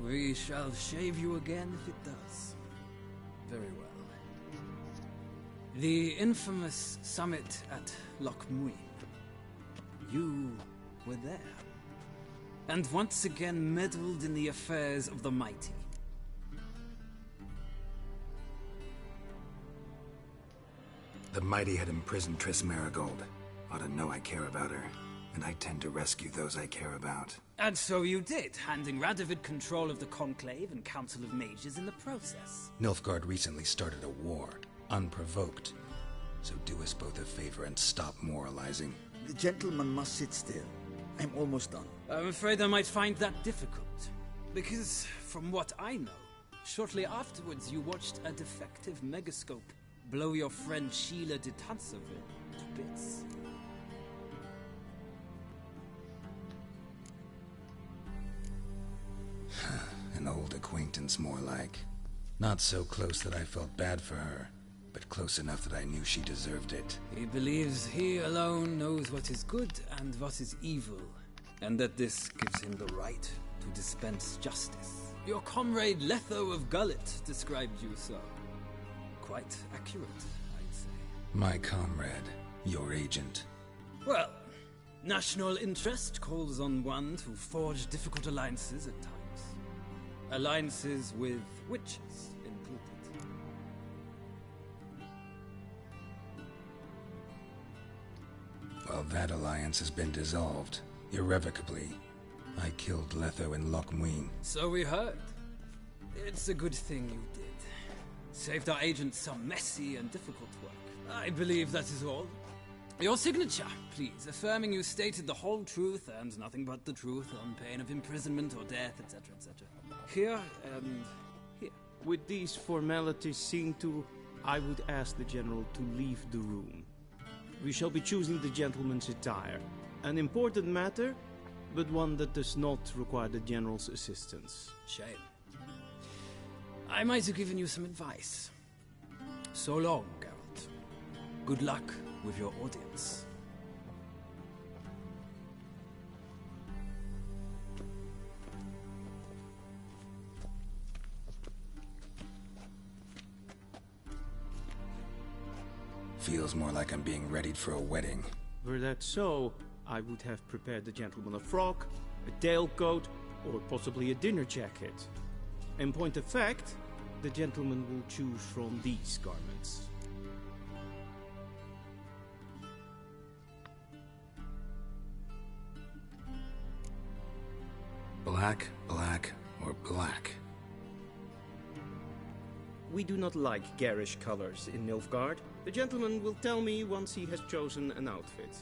[SPEAKER 7] We shall shave you again if it does. Very well. The infamous summit at Loch Mui. You were there. And once again meddled in the affairs of the mighty.
[SPEAKER 3] The mighty had imprisoned Triss Merigold. Ought to know I care about her. And I tend to rescue those I care about.
[SPEAKER 7] And so you did, handing Radovid control of the Conclave and Council of Mages in the process.
[SPEAKER 3] Nilfgaard recently started a war, unprovoked. So do us both a favor and stop moralizing.
[SPEAKER 11] The gentleman must sit still. I'm almost done.
[SPEAKER 7] I'm afraid I might find that difficult. Because, from what I know,
[SPEAKER 16] Shortly afterwards, you watched a defective megascope blow your friend Sheila de Tanseville to bits.
[SPEAKER 3] An old acquaintance, more like. Not so close that I felt bad for her, but close enough that I knew she deserved it.
[SPEAKER 16] He believes he alone knows what is good and what is evil, and that this gives him the right to dispense justice. Your comrade Letho of Gullet described you so. Quite accurate, I'd say.
[SPEAKER 3] My comrade, your agent.
[SPEAKER 16] Well, national interest calls on one to forge difficult alliances at times. Alliances with witches included.
[SPEAKER 3] Well, that alliance has been dissolved, irrevocably. I killed Letho and Loch Muin.
[SPEAKER 16] So we heard. It's a good thing you did. Saved our agent some messy and difficult work. I believe that is all. Your signature, please, affirming you stated the whole truth and nothing but the truth on pain of imprisonment or death, etc., etc. Here and here.
[SPEAKER 8] With these formalities seen to, I would ask the General to leave the room. We shall be choosing the gentleman's attire. An important matter, but one that does not require the General's assistance.
[SPEAKER 16] Shame. I might have given you some advice. So long, Geralt. Good luck with your audience.
[SPEAKER 3] Feels more like I'm being readied for a wedding.
[SPEAKER 8] Were that so, I would have prepared the gentleman a frock, a tailcoat, or possibly a dinner jacket. In point of fact, the gentleman will choose from these garments.
[SPEAKER 3] Black, black, or black?
[SPEAKER 8] We do not like garish colors in Nilfgaard. The gentleman will tell me once he has chosen an outfit.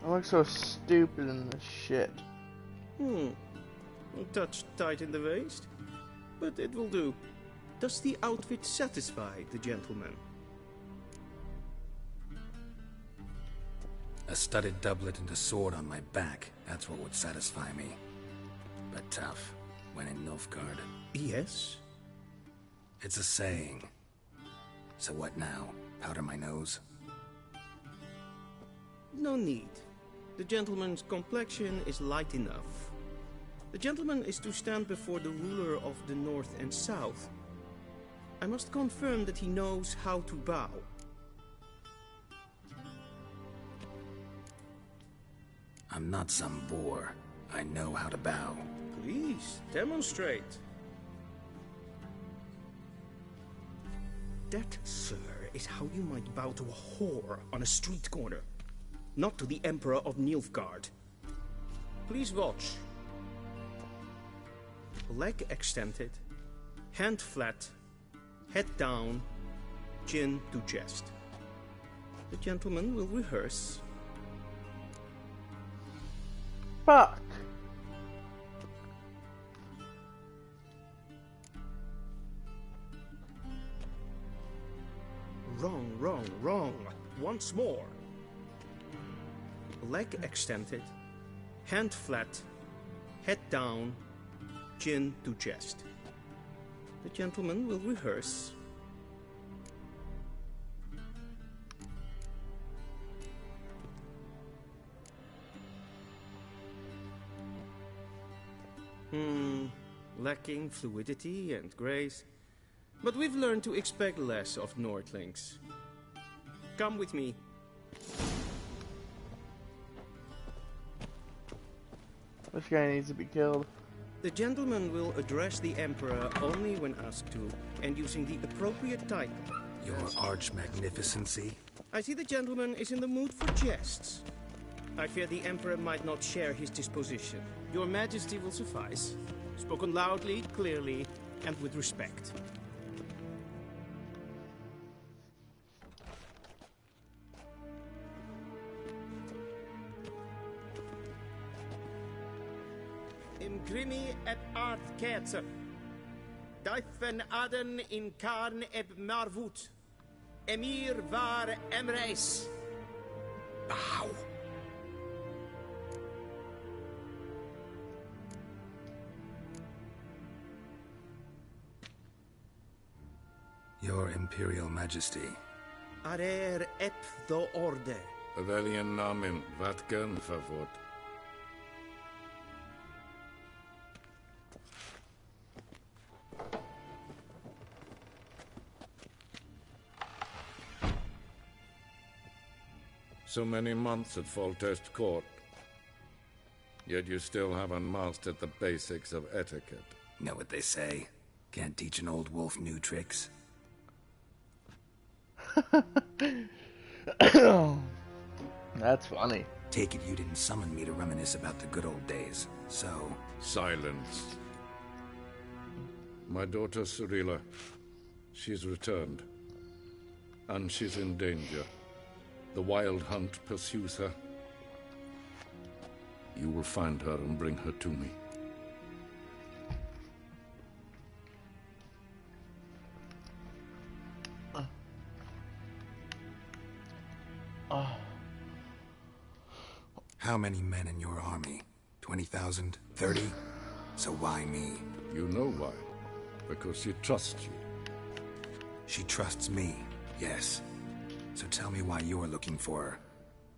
[SPEAKER 2] I look so stupid in this shit.
[SPEAKER 8] A touch tight in the waist, but it will do. Does the outfit satisfy the gentleman?
[SPEAKER 3] A studded doublet and a sword on my back, that's what would satisfy me. But tough, when in Nilfgaard.
[SPEAKER 8] Yes?
[SPEAKER 3] It's a saying. So what now? Powder my nose?
[SPEAKER 8] No need. The gentleman's complexion is light enough. The gentleman is to stand before the ruler of the North and South. I must confirm that he knows how to bow.
[SPEAKER 3] I'm not some boor. I know how to bow.
[SPEAKER 8] Please, demonstrate. That, sir, is how you might bow to a whore on a street corner. Not to the Emperor of Nilfgaard. Please watch. Leg extended, hand flat, head down, chin to chest. The gentleman will rehearse.
[SPEAKER 2] Fuck.
[SPEAKER 8] Wrong, wrong, wrong. Once more. Leg extended, hand flat, head down, chin to chest. The gentleman will rehearse. Lacking fluidity and grace. But we've learned to expect less of Nordlings. Come with me.
[SPEAKER 2] This guy needs to be killed.
[SPEAKER 8] The gentleman will address the Emperor only when asked to, and using the appropriate title.
[SPEAKER 3] Your Arch-Magnificency?
[SPEAKER 8] I see the gentleman is in the mood for jests. I fear the Emperor might not share his disposition. Your Majesty will suffice. Spoken loudly, clearly, and with respect. Imgrimi et art ketzer. Daifen aden in karn eb marvut. Emir var emreis.
[SPEAKER 3] Bow. Your Imperial Majesty.
[SPEAKER 8] Arer ep do orde.
[SPEAKER 5] Veljen namen, vatgen favort. So many months at Foltest Court, yet you still haven't mastered the basics of etiquette.
[SPEAKER 3] Know what they say? Can't teach an old wolf new tricks.
[SPEAKER 2] That's funny.
[SPEAKER 3] Take it you didn't summon me to reminisce about the good old days, so...
[SPEAKER 5] Silence. My daughter Cirilla, she's returned. And she's in danger. The Wild Hunt pursues her. You will find her and bring her to me.
[SPEAKER 3] How many men in your army? 20,000? 30? So why me?
[SPEAKER 5] You know why. Because she trusts you.
[SPEAKER 3] She trusts me, yes. So tell me why you're looking for her.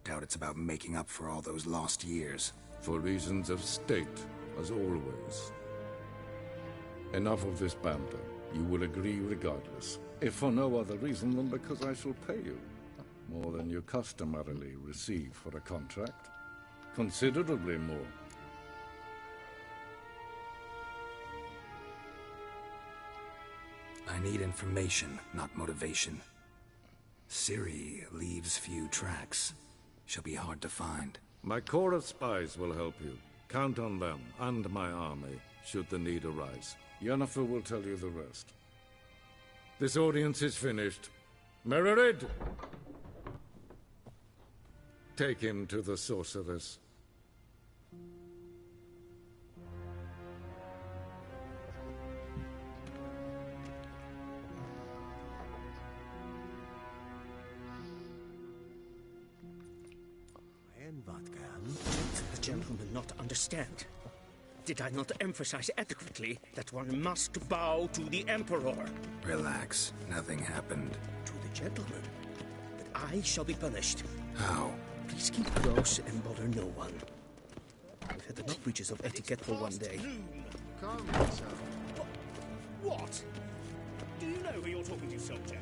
[SPEAKER 3] Doubt it's about making up for all those lost years.
[SPEAKER 5] For reasons of state, as always. Enough of this banter. You will agree regardless. If for no other reason than because I shall pay you. More than you customarily receive for a contract. Considerably more.
[SPEAKER 3] I need information, not motivation. Ciri leaves few tracks. She'll be hard to find.
[SPEAKER 5] My corps of spies will help you. Count on them, and my army, should the need arise. Yennefer will tell you the rest. This audience is finished. Mererid! Take him to the sorceress.
[SPEAKER 8] The gentleman not understand. Did I not emphasize adequately that one must bow to the Emperor?
[SPEAKER 3] Relax. Nothing happened.
[SPEAKER 8] To the gentleman. But I shall be punished.
[SPEAKER 3] How?
[SPEAKER 8] Please keep close and bother no one. We've had enough breaches of etiquette for one day.
[SPEAKER 21] Calm
[SPEAKER 8] What?
[SPEAKER 21] yourself.
[SPEAKER 8] What? Do you know who you're talking to, soldier?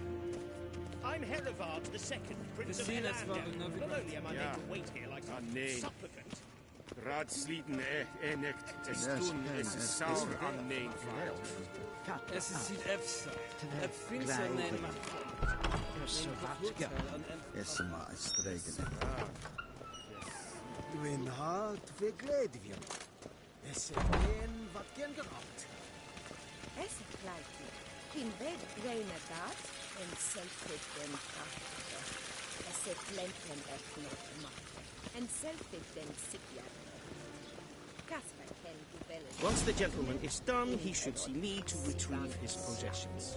[SPEAKER 8] I'm Herivard II, Prince of Helander. Not only am I made to wait here like some supplicant...
[SPEAKER 18] Raadsliden enekt, es tun, es is sauer an mijn
[SPEAKER 16] Es is het efsa. Het vindt zijn neem.
[SPEAKER 11] Yes, maar streken. Mijn hart verkleed je. Es is een wat ken gehad.
[SPEAKER 6] Es gelijk. Geen bed reine daad en zelfrit den krachtige. Es het lenten echt nog gemaakt. En zelfrit den sikja.
[SPEAKER 8] Once the gentleman is done, he should see me to retrieve his possessions.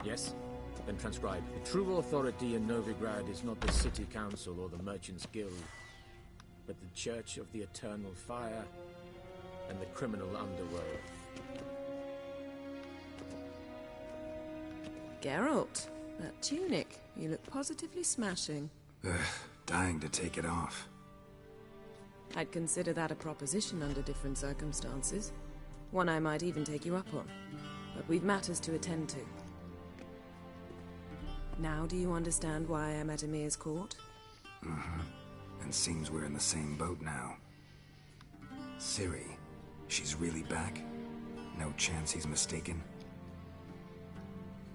[SPEAKER 9] Yes? Then transcribe. The true authority in Novigrad is not the city council or the merchants' guild, but the Church of the Eternal Fire and the criminal underworld.
[SPEAKER 4] Geralt, that tunic. You look positively smashing.
[SPEAKER 3] Ugh, dying to take it off.
[SPEAKER 4] I'd consider that a proposition under different circumstances. One I might even take you up on. But we've matters to attend to. Now do you understand why I'm at Emir's court?
[SPEAKER 3] Mm-hmm. And seems we're in the same boat now. Ciri, she's really back? No chance he's mistaken?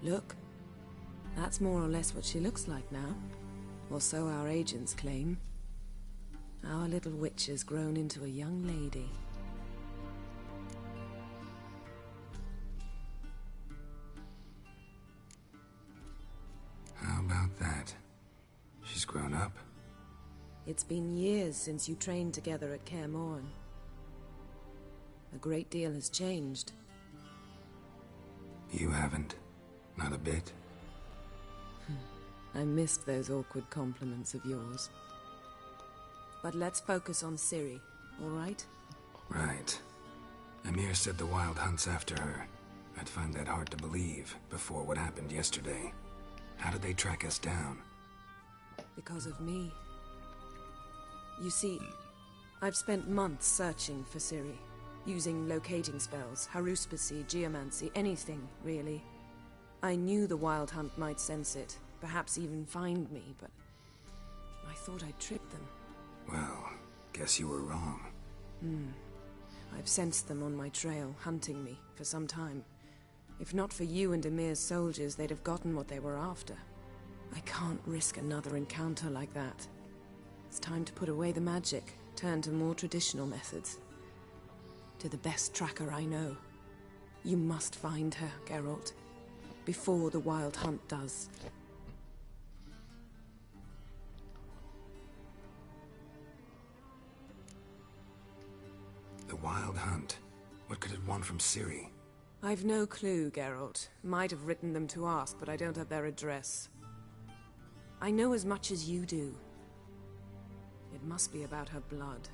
[SPEAKER 4] Look, that's more or less what she looks like now. Or so our agents claim. Our little witch has grown into a young lady.
[SPEAKER 3] How about that? She's grown up?
[SPEAKER 4] It's been years since you trained together at Kaer Morhen. A great deal has changed.
[SPEAKER 3] You haven't. Not a bit.
[SPEAKER 4] I missed those awkward compliments of yours. But let's focus on Ciri, all right?
[SPEAKER 3] Right. Emir said the Wild Hunt's after her. I'd find that hard to believe before what happened yesterday. How did they track us down?
[SPEAKER 4] Because of me. You see, I've spent months searching for Ciri, using locating spells, haruspicy, geomancy, anything, really. I knew the Wild Hunt might sense it, perhaps even find me, but I thought I'd trip them.
[SPEAKER 3] Well, guess you were wrong.
[SPEAKER 4] I've sensed them on my trail, hunting me, for some time. If not for you and Emir's soldiers, they'd have gotten what they were after. I can't risk another encounter like that. It's time to put away the magic, turn to more traditional methods. To the best tracker I know. You must find her, Geralt. Before the Wild Hunt does.
[SPEAKER 3] The Wild Hunt? What could it want from Ciri?
[SPEAKER 4] I've no clue, Geralt. Might have written them to ask, but I don't have their address. I know as much as you do. It must be about her blood.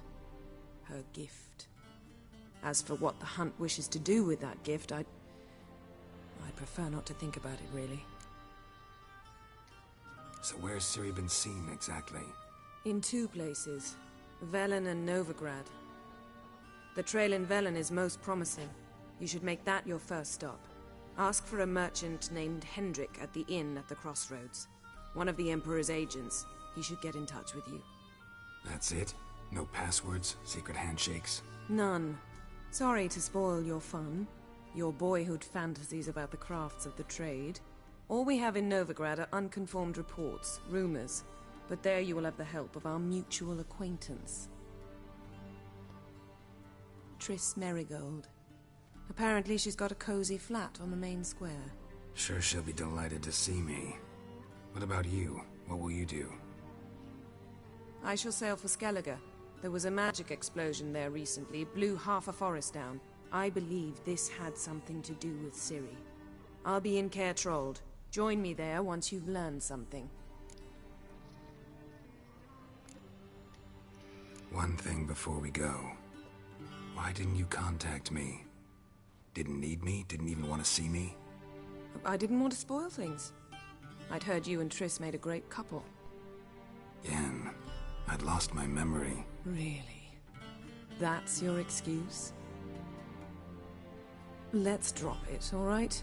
[SPEAKER 4] Her gift. As for what the Hunt wishes to do with that gift, I'd prefer not to think about it, really.
[SPEAKER 3] So where's Ciri been seen, exactly?
[SPEAKER 4] In two places. Velen and Novigrad. The trail in Velen is most promising. You should make that your first stop. Ask for a merchant named Hendrik at the inn at the crossroads. One of the Emperor's agents. He should get in touch with you.
[SPEAKER 3] That's it? No passwords? Secret handshakes?
[SPEAKER 4] None. Sorry to spoil your fun. Your boyhood fantasies about the crafts of the trade. All we have in Novigrad are unconfirmed reports, rumors. But there you will have the help of our mutual acquaintance. Triss Merigold. Apparently she's got a cozy flat on the main square.
[SPEAKER 3] Sure she'll be delighted to see me. What about you? What will you do?
[SPEAKER 4] I shall sail for Skellige. There was a magic explosion there recently, blew half a forest down. I believe this had something to do with Ciri. I'll be in Caer Trolde. Join me there once you've learned something.
[SPEAKER 3] One thing before we go. Why didn't you contact me? Didn't need me? Didn't even want to see me?
[SPEAKER 4] I didn't want to spoil things. I'd heard you and Triss made a great couple.
[SPEAKER 3] Yen, I'd lost my memory.
[SPEAKER 4] Really? That's your excuse? Let's drop it, all right?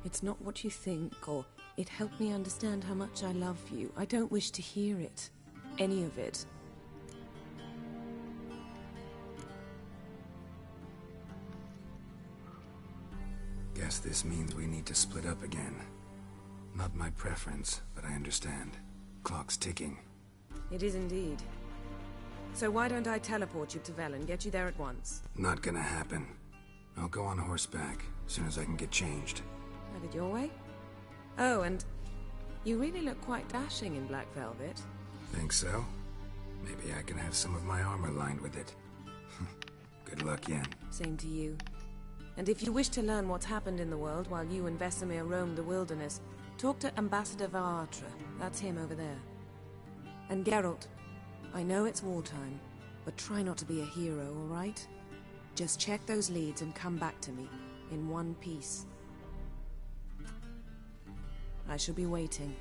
[SPEAKER 4] It's not what you think, or it helped me understand how much I love you. I don't wish to hear it. Any of it.
[SPEAKER 3] Guess this means we need to split up again. Not my preference, but I understand. Clock's ticking.
[SPEAKER 4] It is indeed. So why don't I teleport you to Velen, get you there at once?
[SPEAKER 3] Not gonna happen. I'll go on horseback, as soon as I can get changed.
[SPEAKER 4] Have it your way? Oh, and you really look quite dashing in black velvet.
[SPEAKER 3] Think so? Maybe I can have some of my armor lined with it. Good luck, Yen.
[SPEAKER 4] Same to you. And if you wish to learn what's happened in the world while you and Vesemir roamed the wilderness, talk to Ambassador Varatra. That's him over there. And Geralt, I know it's wartime, but try not to be a hero, all right? Just check those leads and come back to me, in one piece. I shall be waiting.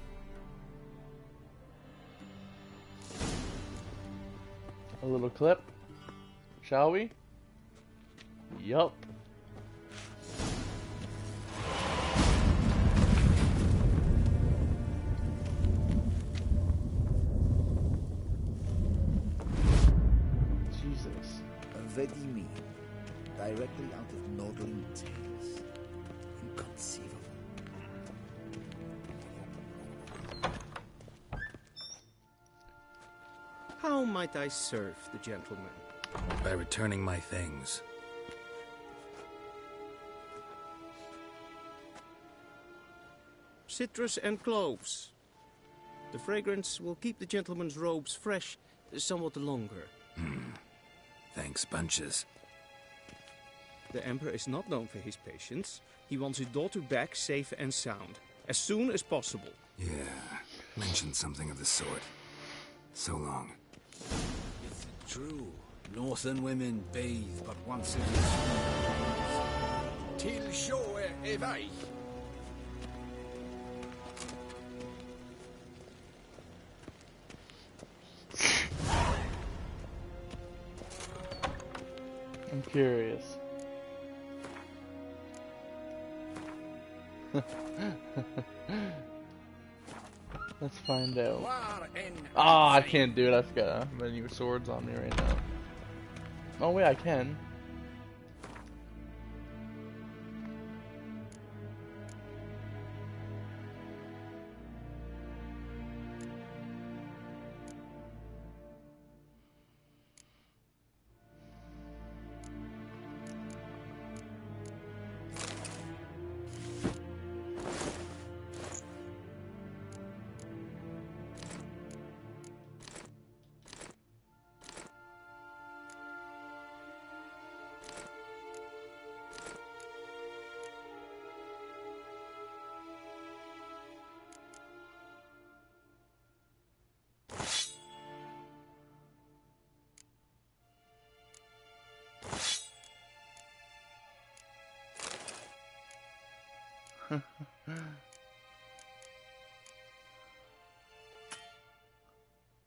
[SPEAKER 2] A little clip, shall we? Yup. Jesus.
[SPEAKER 11] Vedimi, directly out of Nordling Tales. Inconceivable.
[SPEAKER 8] How might I serve the gentleman?
[SPEAKER 3] By returning my things.
[SPEAKER 8] Citrus and cloves. The fragrance will keep the gentleman's robes fresh somewhat longer.
[SPEAKER 3] Thanks, bunches.
[SPEAKER 8] The Emperor is not known for his patience. He wants his daughter back safe and sound, as soon as possible.
[SPEAKER 3] Yeah, mentioned something of the sort. So long.
[SPEAKER 12] Is it true? Northern women bathe but once every 2 years. Till shore evade.
[SPEAKER 2] I'm curious. Let's find out. Ah, I can't do it. I've got many swords on me right now. Oh wait, I can.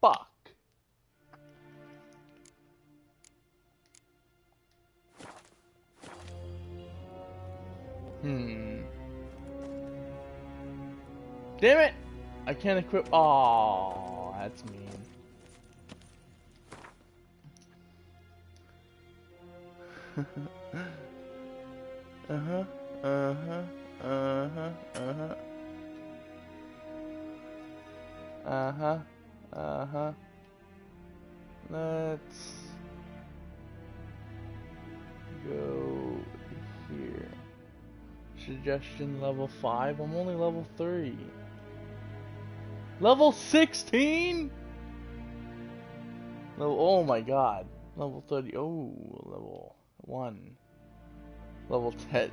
[SPEAKER 2] Fuck. Damn it! I can't equip. Oh, that's mean. Uh-huh. Uh-huh. Uh-huh. Uh-huh. Uh-huh. Uh-huh. Let's go here. Suggestion level 5. I'm only level 3. Level 16? Level, oh my god. Level 30. Oh, level 1. Level 10?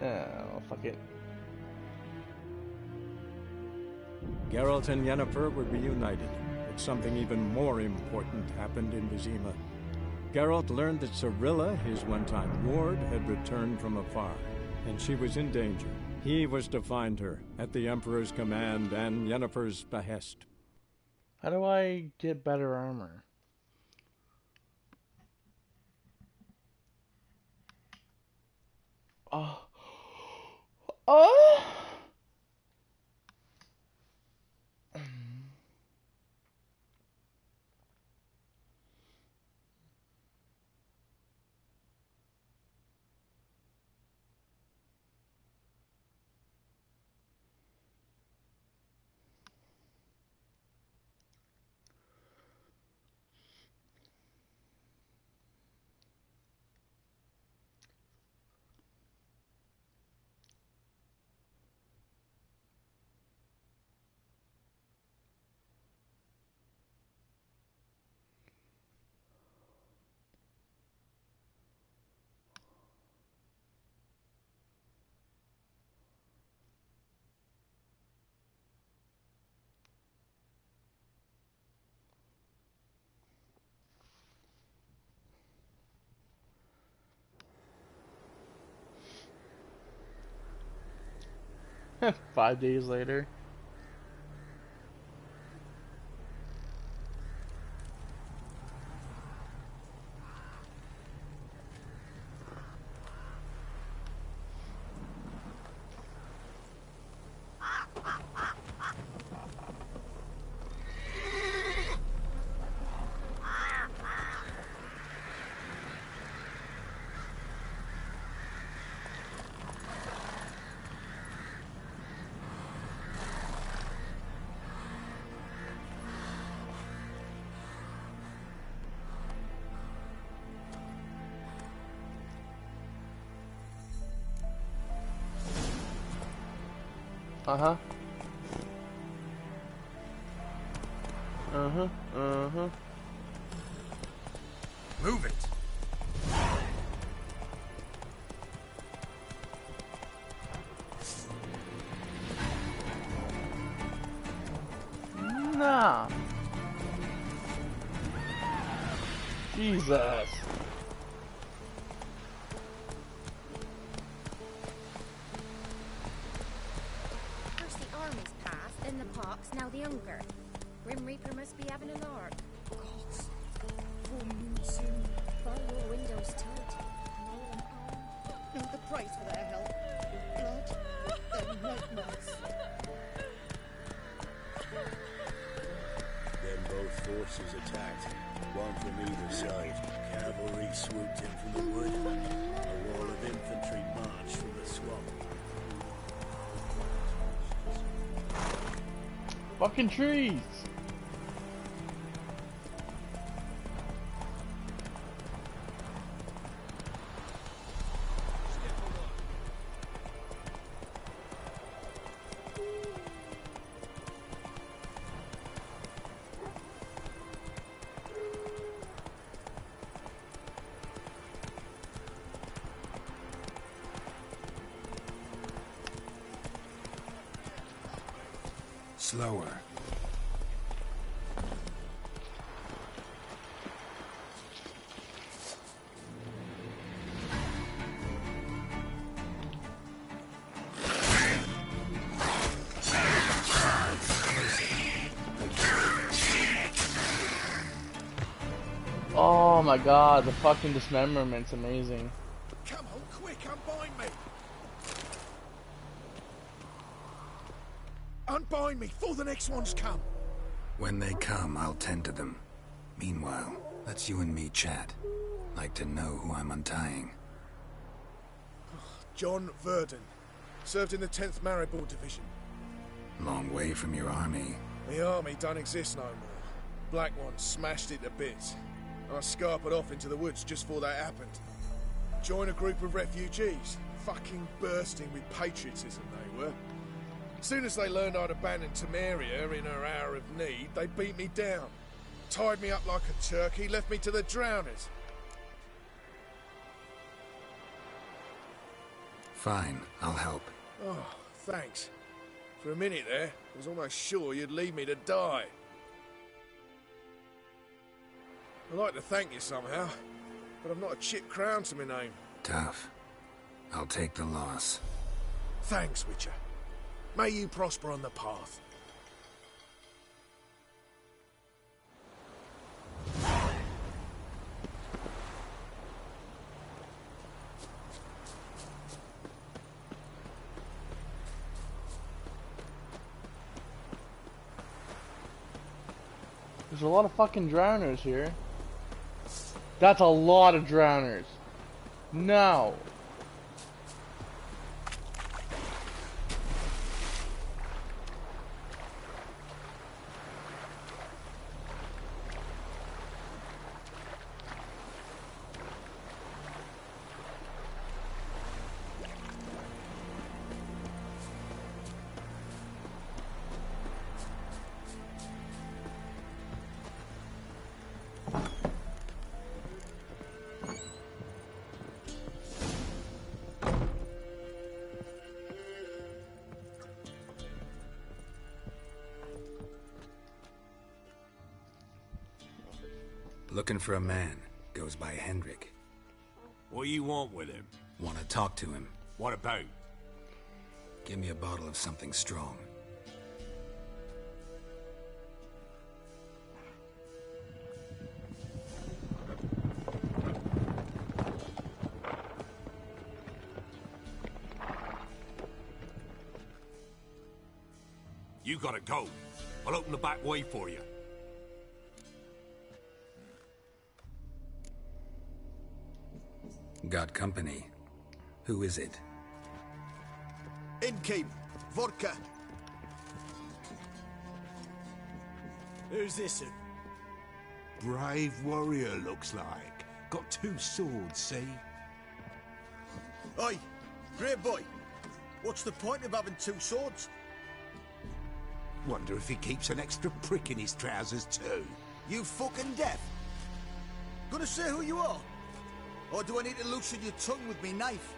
[SPEAKER 2] Oh, fuck it.
[SPEAKER 10] Geralt and Yennefer were reunited, but something even more important happened in Vizima. Geralt learned that Cirilla, his one-time ward, had returned from afar, and she was in danger. He was to find her, at the Emperor's command and Yennefer's behest.
[SPEAKER 2] How do I get better armor? Oh. Oh! 5 days later. Uh-huh. Uh-huh. Uh-huh.
[SPEAKER 12] Move it.
[SPEAKER 2] Nah. Jesus.
[SPEAKER 6] Now the Unger. Grim Reaper must be having a lark.
[SPEAKER 1] Gods, full moon soon.
[SPEAKER 6] Buy your windows tight.
[SPEAKER 1] Know the price for their help. Blood and nightmares.
[SPEAKER 22] Then both forces attacked, one from either side. Cavalry swooped in from the wood. A wall of infantry marched from the swamp.
[SPEAKER 2] Fucking trees!
[SPEAKER 3] Slower.
[SPEAKER 2] Oh my god, the fucking dismemberment's amazing.
[SPEAKER 21] Come on, quick, unbind me! Unbind me, before the next ones come!
[SPEAKER 3] When they come, I'll tend to them. Meanwhile, let's you and me chat. Like to know who I'm untying.
[SPEAKER 21] John Verdon. Served in the 10th Maribor Division.
[SPEAKER 3] Long way from your army.
[SPEAKER 21] The army don't exist no more. Black One smashed it to bits. And I scarpered off into the woods just before that happened. Joined a group of refugees. Fucking bursting with patriotism they were. As soon as they learned I'd abandoned Temeria in her hour of need, they beat me down. Tied me up like a turkey, left me to the drowners.
[SPEAKER 3] Fine, I'll help.
[SPEAKER 21] Oh, thanks. For a minute there, I was almost sure you'd leave me to die. I'd like to thank you somehow, but I've not a chip crown to my name.
[SPEAKER 3] Tough. I'll take the loss.
[SPEAKER 21] Thanks, Witcher. May you prosper on the path.
[SPEAKER 2] There's a lot of fucking drowners here. That's a lot of drowners. No.
[SPEAKER 3] Looking for a man. Goes by Hendrik.
[SPEAKER 22] What do you want with him?
[SPEAKER 3] Want to talk to him.
[SPEAKER 22] What about?
[SPEAKER 3] Give me a bottle of something strong.
[SPEAKER 18] You gotta go. I'll open the back way for you.
[SPEAKER 3] Got company. Who is it?
[SPEAKER 11] Innkeep, vodka. Who's this?
[SPEAKER 22] Brave warrior, looks like. Got 2 swords, see?
[SPEAKER 11] Oi, great boy. What's the point of having 2 swords?
[SPEAKER 22] Wonder if he keeps an extra prick in his trousers too.
[SPEAKER 11] You fucking deaf? Gonna say who you are? Or do I need to loosen your tongue with me knife?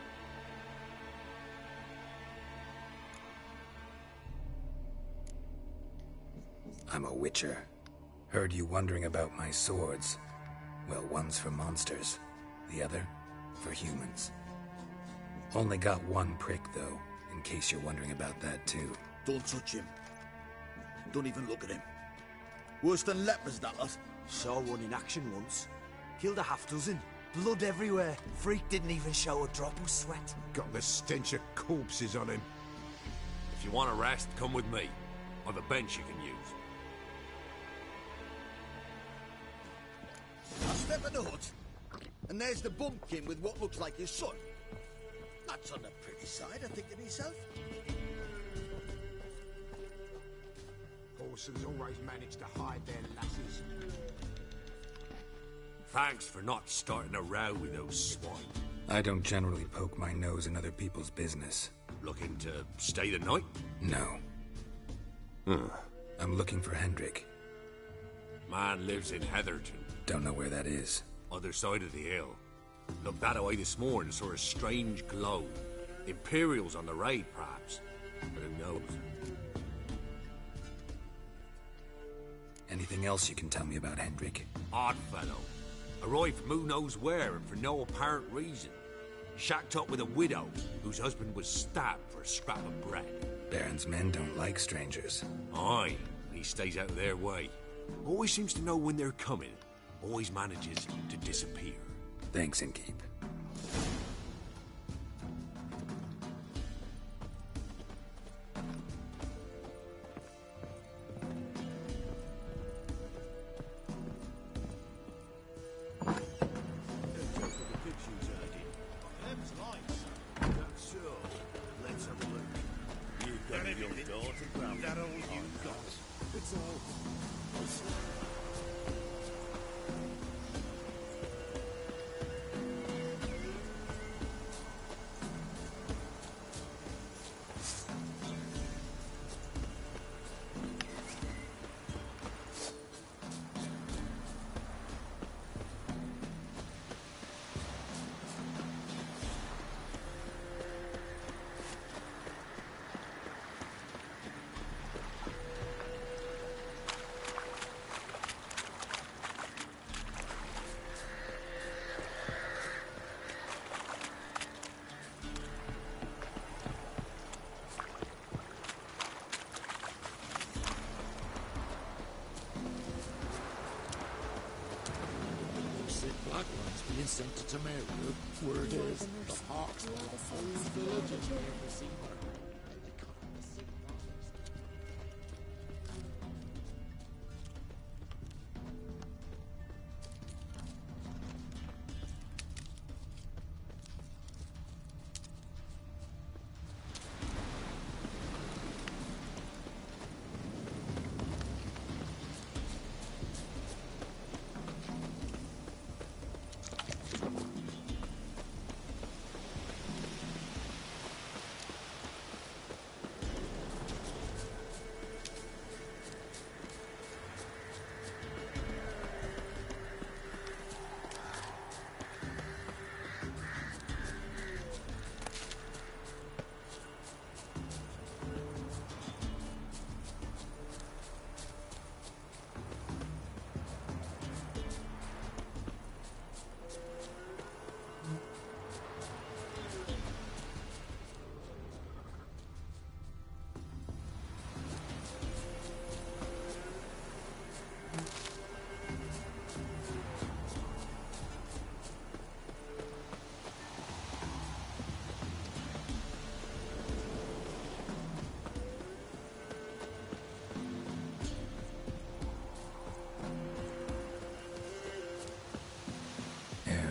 [SPEAKER 3] I'm a witcher. Heard you wondering about my swords. Well, one's for monsters, the other for humans. Only got 1 prick, though, in case you're wondering about that, too.
[SPEAKER 11] Don't touch him. Don't even look at him. Worse than lepers, that lot. Saw one in action once. Killed a half-dozen. Blood everywhere. Freak didn't even show a drop of sweat.
[SPEAKER 22] Got the stench of corpses on him.
[SPEAKER 18] If you want a rest, come with me. I've a bench you can use.
[SPEAKER 11] I step in the hut, and there's the bumpkin with what looks like his son. That's on the pretty side, I think to myself.
[SPEAKER 22] Horses always manage to hide their lasses.
[SPEAKER 18] Thanks for not starting a row with those swine.
[SPEAKER 3] I don't generally poke my nose in other people's business.
[SPEAKER 18] Looking to stay the night?
[SPEAKER 3] No. I'm looking for Hendrik.
[SPEAKER 18] Man lives in Heatherton.
[SPEAKER 3] Don't know where that is.
[SPEAKER 18] Other side of the hill. Looked that away this morning, saw a strange glow. Imperials on the raid, perhaps. But who knows?
[SPEAKER 3] Anything else you can tell me about Hendrik?
[SPEAKER 18] Odd fellow. Arrived from who knows where and for no apparent reason. Shacked up with a widow whose husband was stabbed for a scrap of bread.
[SPEAKER 3] Baron's men don't like strangers.
[SPEAKER 18] Aye, he stays out of their way. Always seems to know when they're coming. Always manages to disappear.
[SPEAKER 3] Thanks, Innkeep.
[SPEAKER 22] Black ones being sent to Temeria. Word is, the hearts of the whole village is near Vizima.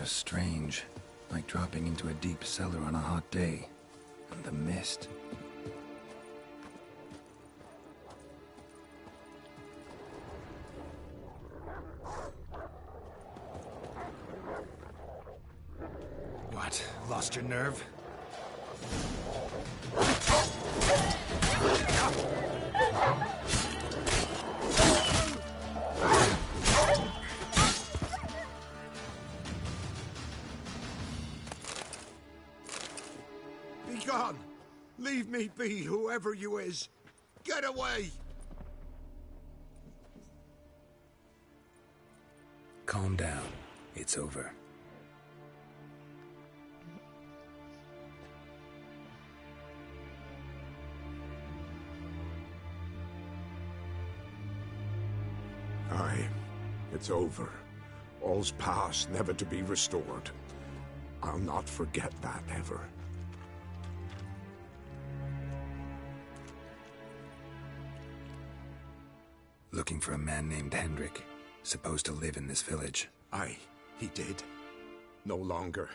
[SPEAKER 3] just strange. Like dropping into a deep cellar on a hot day. And the mist.
[SPEAKER 11] What? Lost your nerve?
[SPEAKER 12] Be gone! Leave me be, whoever you is! Get away!
[SPEAKER 3] Calm down. It's over.
[SPEAKER 15] Aye, it's over. All's past, never to be restored. I'll not forget that ever.
[SPEAKER 3] Looking for a man named Hendrik, supposed to live in this village.
[SPEAKER 15] Aye, he did. No longer.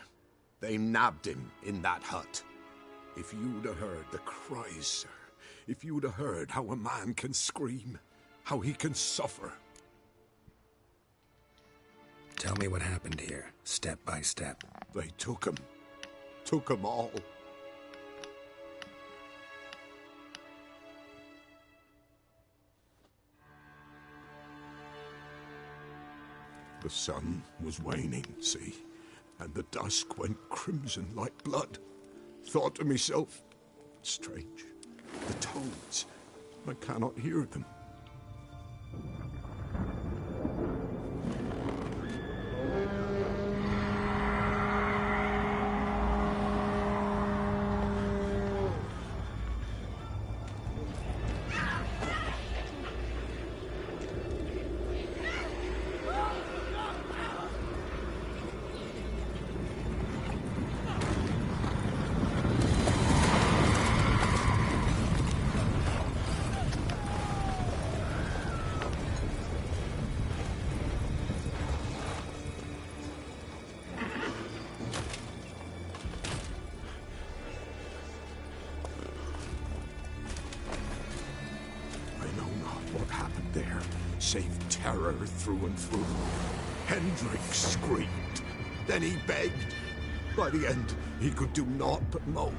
[SPEAKER 15] They nabbed him in that hut. If you'd have heard the cries, sir. If you'd have heard how a man can scream, how he can suffer.
[SPEAKER 3] Tell me what happened here, step by step.
[SPEAKER 15] They took him. Took him all. The sun was waning, see? And the dusk went crimson like blood. Thought to myself, strange. The toads. I cannot hear them. Save terror through and through. Hendrik screamed. Then he begged. By the end, he could do naught but moan.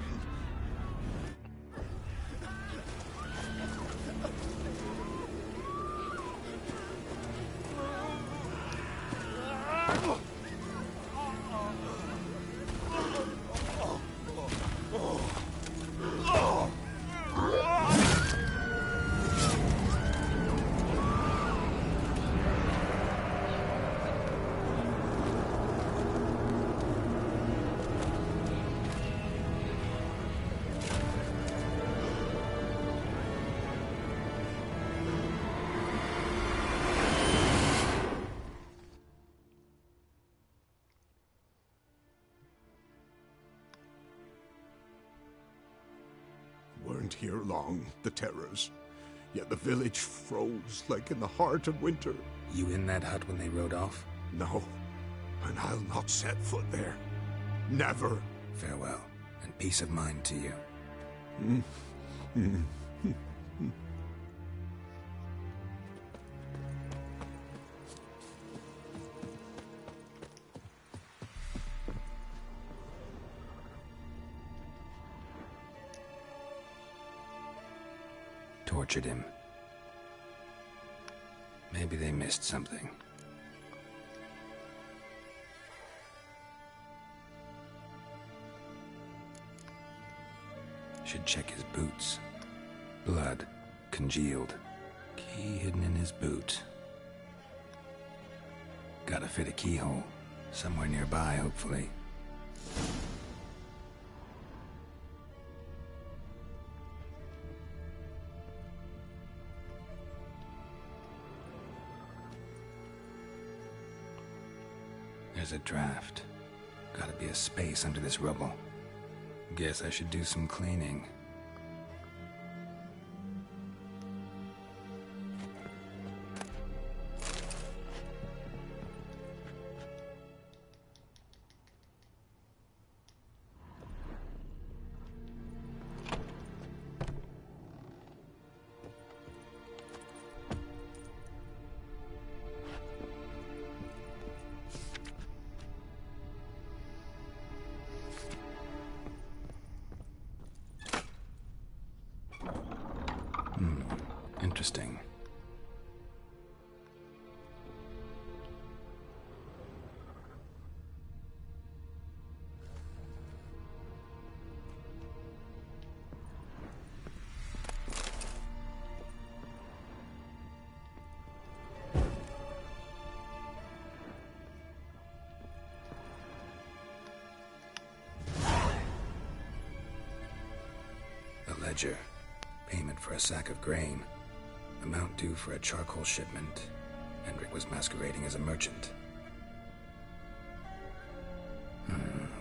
[SPEAKER 15] Weren't here long, the terrors. Yet the village froze like in the heart of winter.
[SPEAKER 3] You in that hut when they rode off?
[SPEAKER 15] No, and I'll not set foot there. Never.
[SPEAKER 3] Farewell, and peace of mind to you. Tortured him. Maybe they missed something. Should check his boots. Blood, congealed. Key hidden in his boot. Gotta fit a keyhole. Somewhere nearby, hopefully. There's a draft. Gotta be a space under this rubble. Guess I should do some cleaning. interesting. A ledger. Payment for a sack of grain. Amount due for a charcoal shipment. Hendrik was masquerading as a merchant.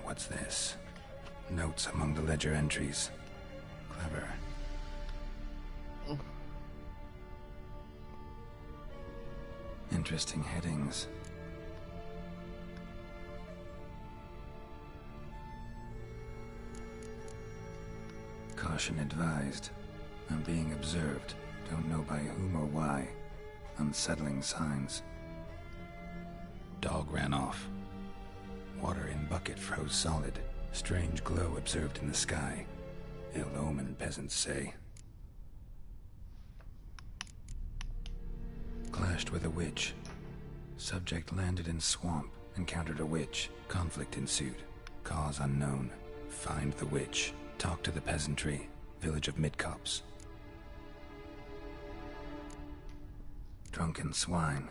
[SPEAKER 3] What's this? Notes among the ledger entries. Clever. Interesting headings. Caution advised. I'm being observed. Don't know by whom or why. Unsettling signs. Dog ran off. Water in bucket froze solid. Strange glow observed in the sky. Ill omen, peasants say. Clashed with a witch. Subject landed in swamp. Encountered a witch. Conflict ensued. Cause unknown. Find the witch. Talk to the peasantry. Village of Midcopse. Drunken swine.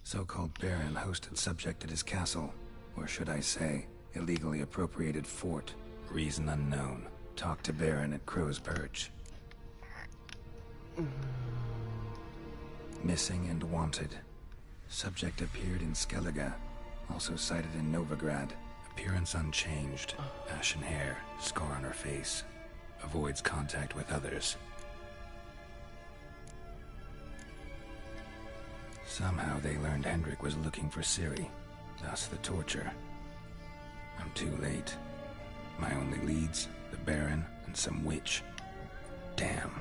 [SPEAKER 3] So-called baron hosted subject at his castle. Or should I say, illegally appropriated fort. Reason unknown. Talk to baron at Crow's Perch. Missing and wanted. Subject appeared in Skellige. Also sighted in Novigrad. Appearance unchanged. Ashen hair. Scar on her face. Avoids contact with others. Somehow they learned Hendrik was looking for Ciri. Thus the torture. I'm too late. My only leads, the Baron and some witch. Damn.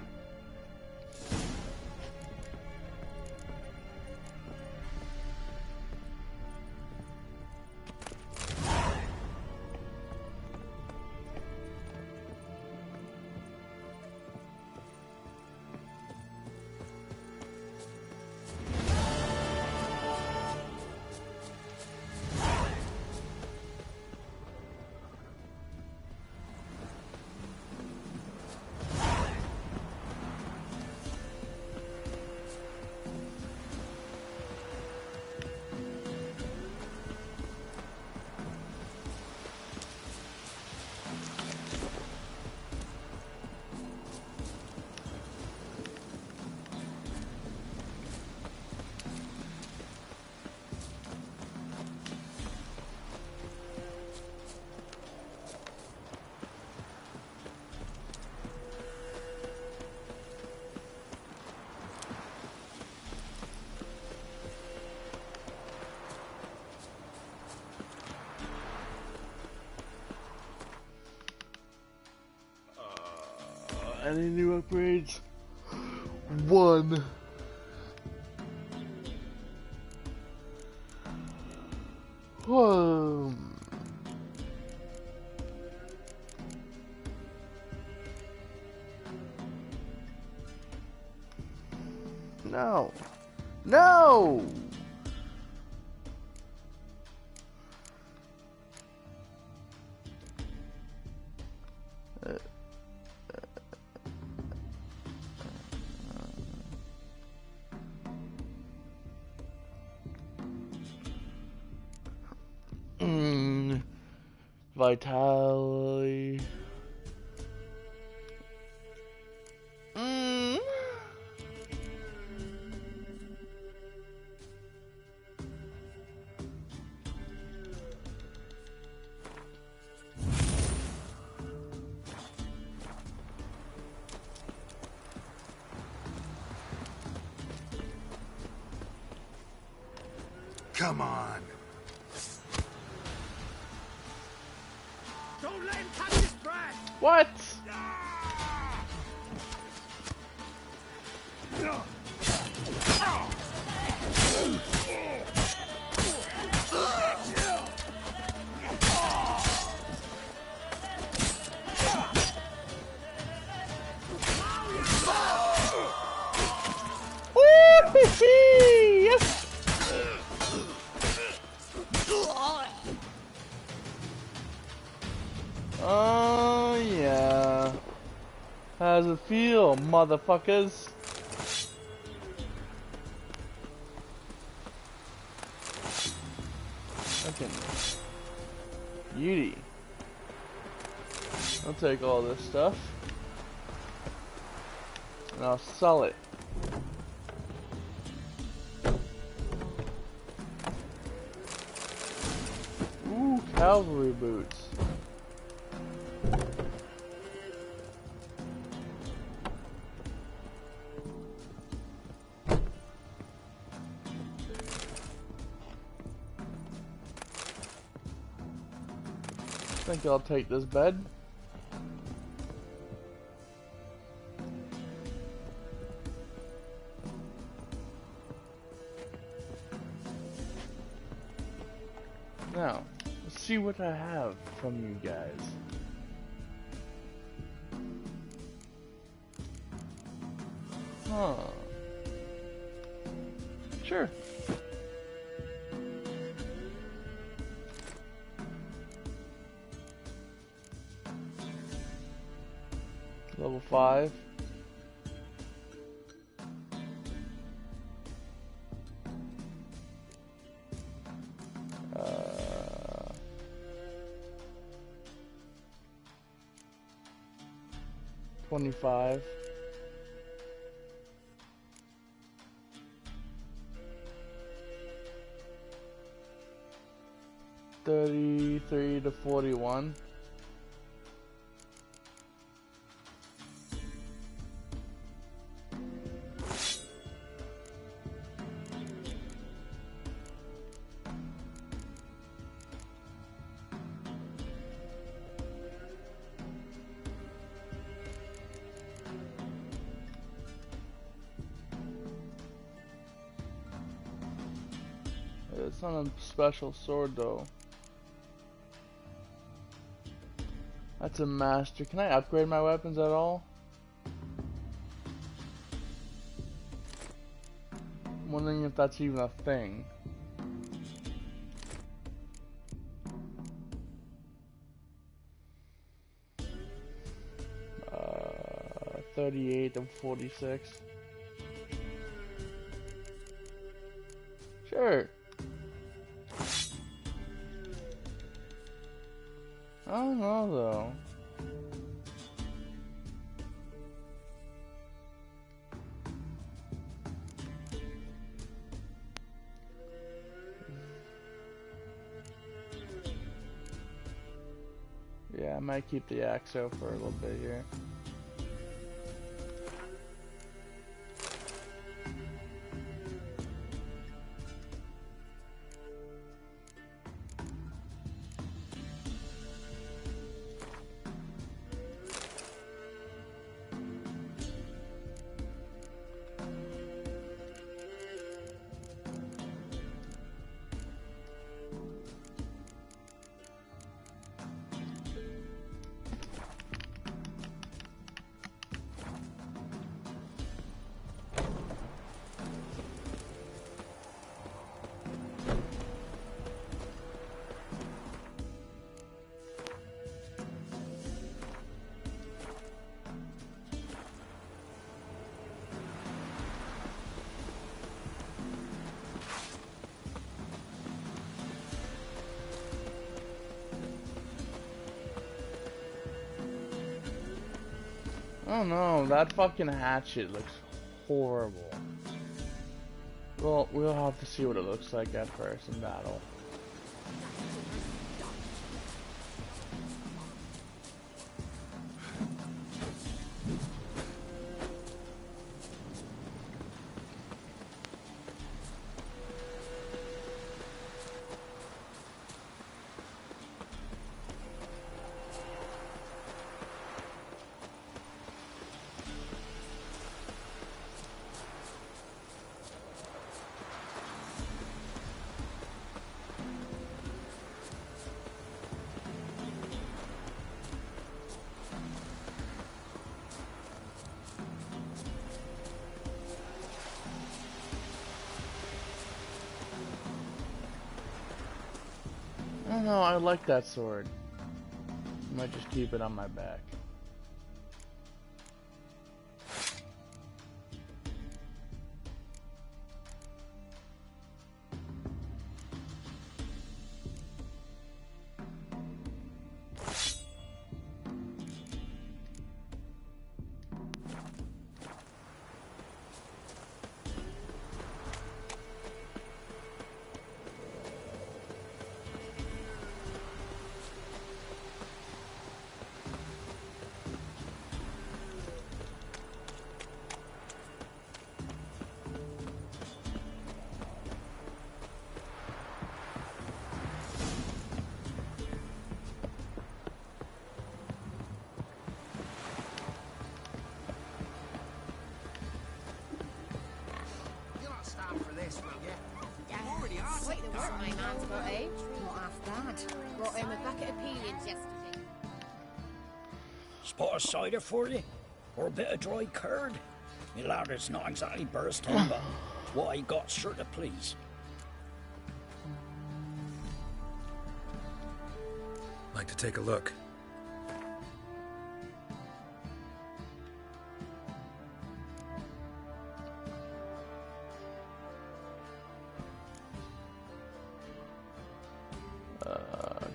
[SPEAKER 2] Any new upgrades? One. No. No! Vitality.
[SPEAKER 3] Come on.
[SPEAKER 11] Don't let him catch his breath!
[SPEAKER 2] What? Oh, yeah. How's it feel, motherfuckers? Fucking beauty. I'll take all this stuff. And I'll sell it. Ooh, cavalry boots. I think I'll take this bed. Now, let's see what I have from you guys. Huh. Sure. Level 5. $25. $33 to $41. It's not a special sword though. That's a master. Can I upgrade my weapons at all? I'm wondering if that's even a thing. Uh, 38 and 46. Sure. I don't know though. Yeah, I might keep the axe out for a little bit here. I don't know, that fucking hatchet looks horrible. Well, we'll have to see what it looks like at first in battle. I don't know, I like that sword. might just keep it on my back.
[SPEAKER 6] Wait, the work my man's got, eh? Not half bad. Brought him a bucket of peelings yesterday.
[SPEAKER 19] Spot of cider for you? Or a bit of dry curd? Me lad, it's not exactly bursting, but what I got sure to please.
[SPEAKER 3] Like to take a look.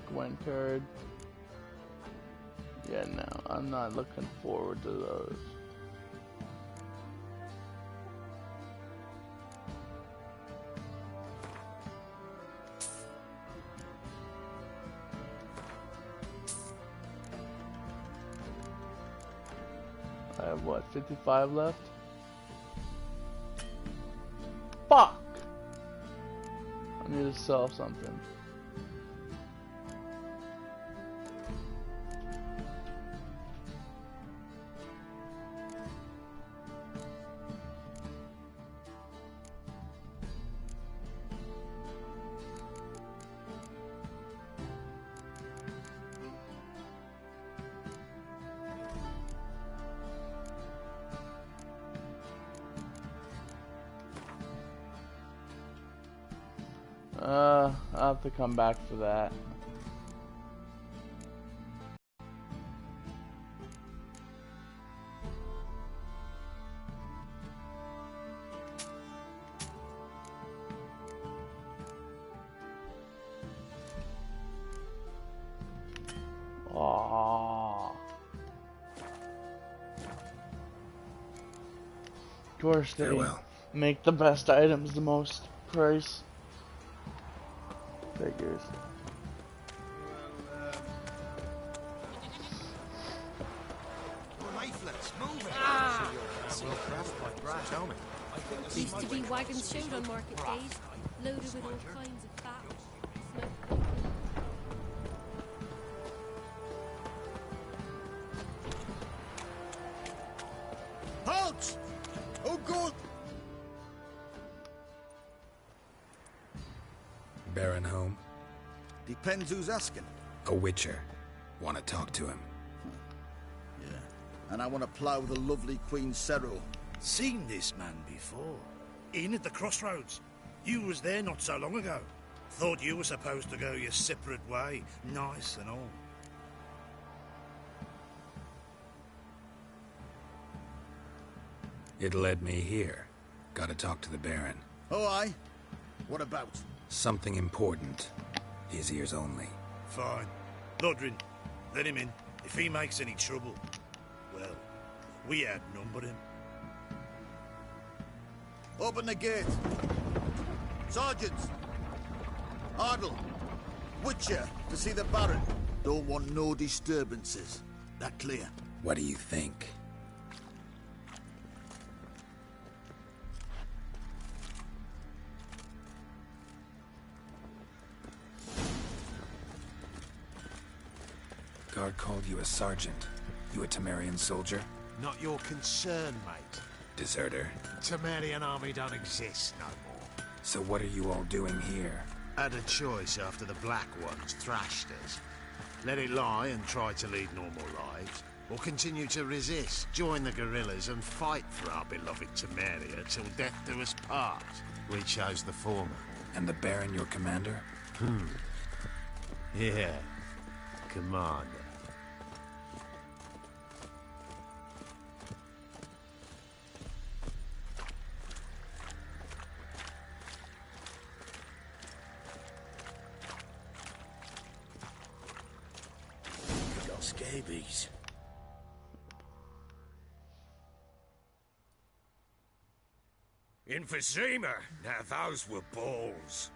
[SPEAKER 2] Gwen card. Yeah, no, I'm not looking forward to those. I have what, 55 left? Fuck! I need to sell something. I'll have to come back for that. Aww. Of course they make the best items the most price. Figures.
[SPEAKER 13] Used to be wagons showed on market days, loaded with all kinds of fat.
[SPEAKER 11] Halt! Oh, good!
[SPEAKER 3] Baron home?
[SPEAKER 11] Depends who's asking.
[SPEAKER 3] A witcher. Want to talk to him.
[SPEAKER 11] Yeah. And I want to plough the lovely Queen Cyril.
[SPEAKER 12] Seen this man before. In at the crossroads. You was there not so long ago. Thought you were supposed to go your separate way. Nice and all.
[SPEAKER 3] It led me here. Gotta talk to the Baron.
[SPEAKER 11] Oh, aye? What about?
[SPEAKER 3] Something important. His ears only.
[SPEAKER 12] Fine. Lodrin, let him in. If he makes any trouble, well, we outnumber him.
[SPEAKER 11] Open the gate. Sergeants! Ardle! Witcher, to see the Baron. Don't want no disturbances. That clear?
[SPEAKER 3] What do you think? Guard called you a sergeant. You a Temerian soldier?
[SPEAKER 20] Not your concern, mate.
[SPEAKER 3] Deserter.
[SPEAKER 20] Temerian army don't exist no more.
[SPEAKER 3] So what are you all doing here?
[SPEAKER 20] Had a choice after the Black Ones thrashed us. Let it lie and try to lead normal lives, or continue to resist, join the guerrillas and fight for our beloved Temeria till death do us part. We chose the former.
[SPEAKER 3] And the Baron your commander?
[SPEAKER 20] Yeah. Commander.
[SPEAKER 22] babies.
[SPEAKER 20] In Vizima, now those were balls.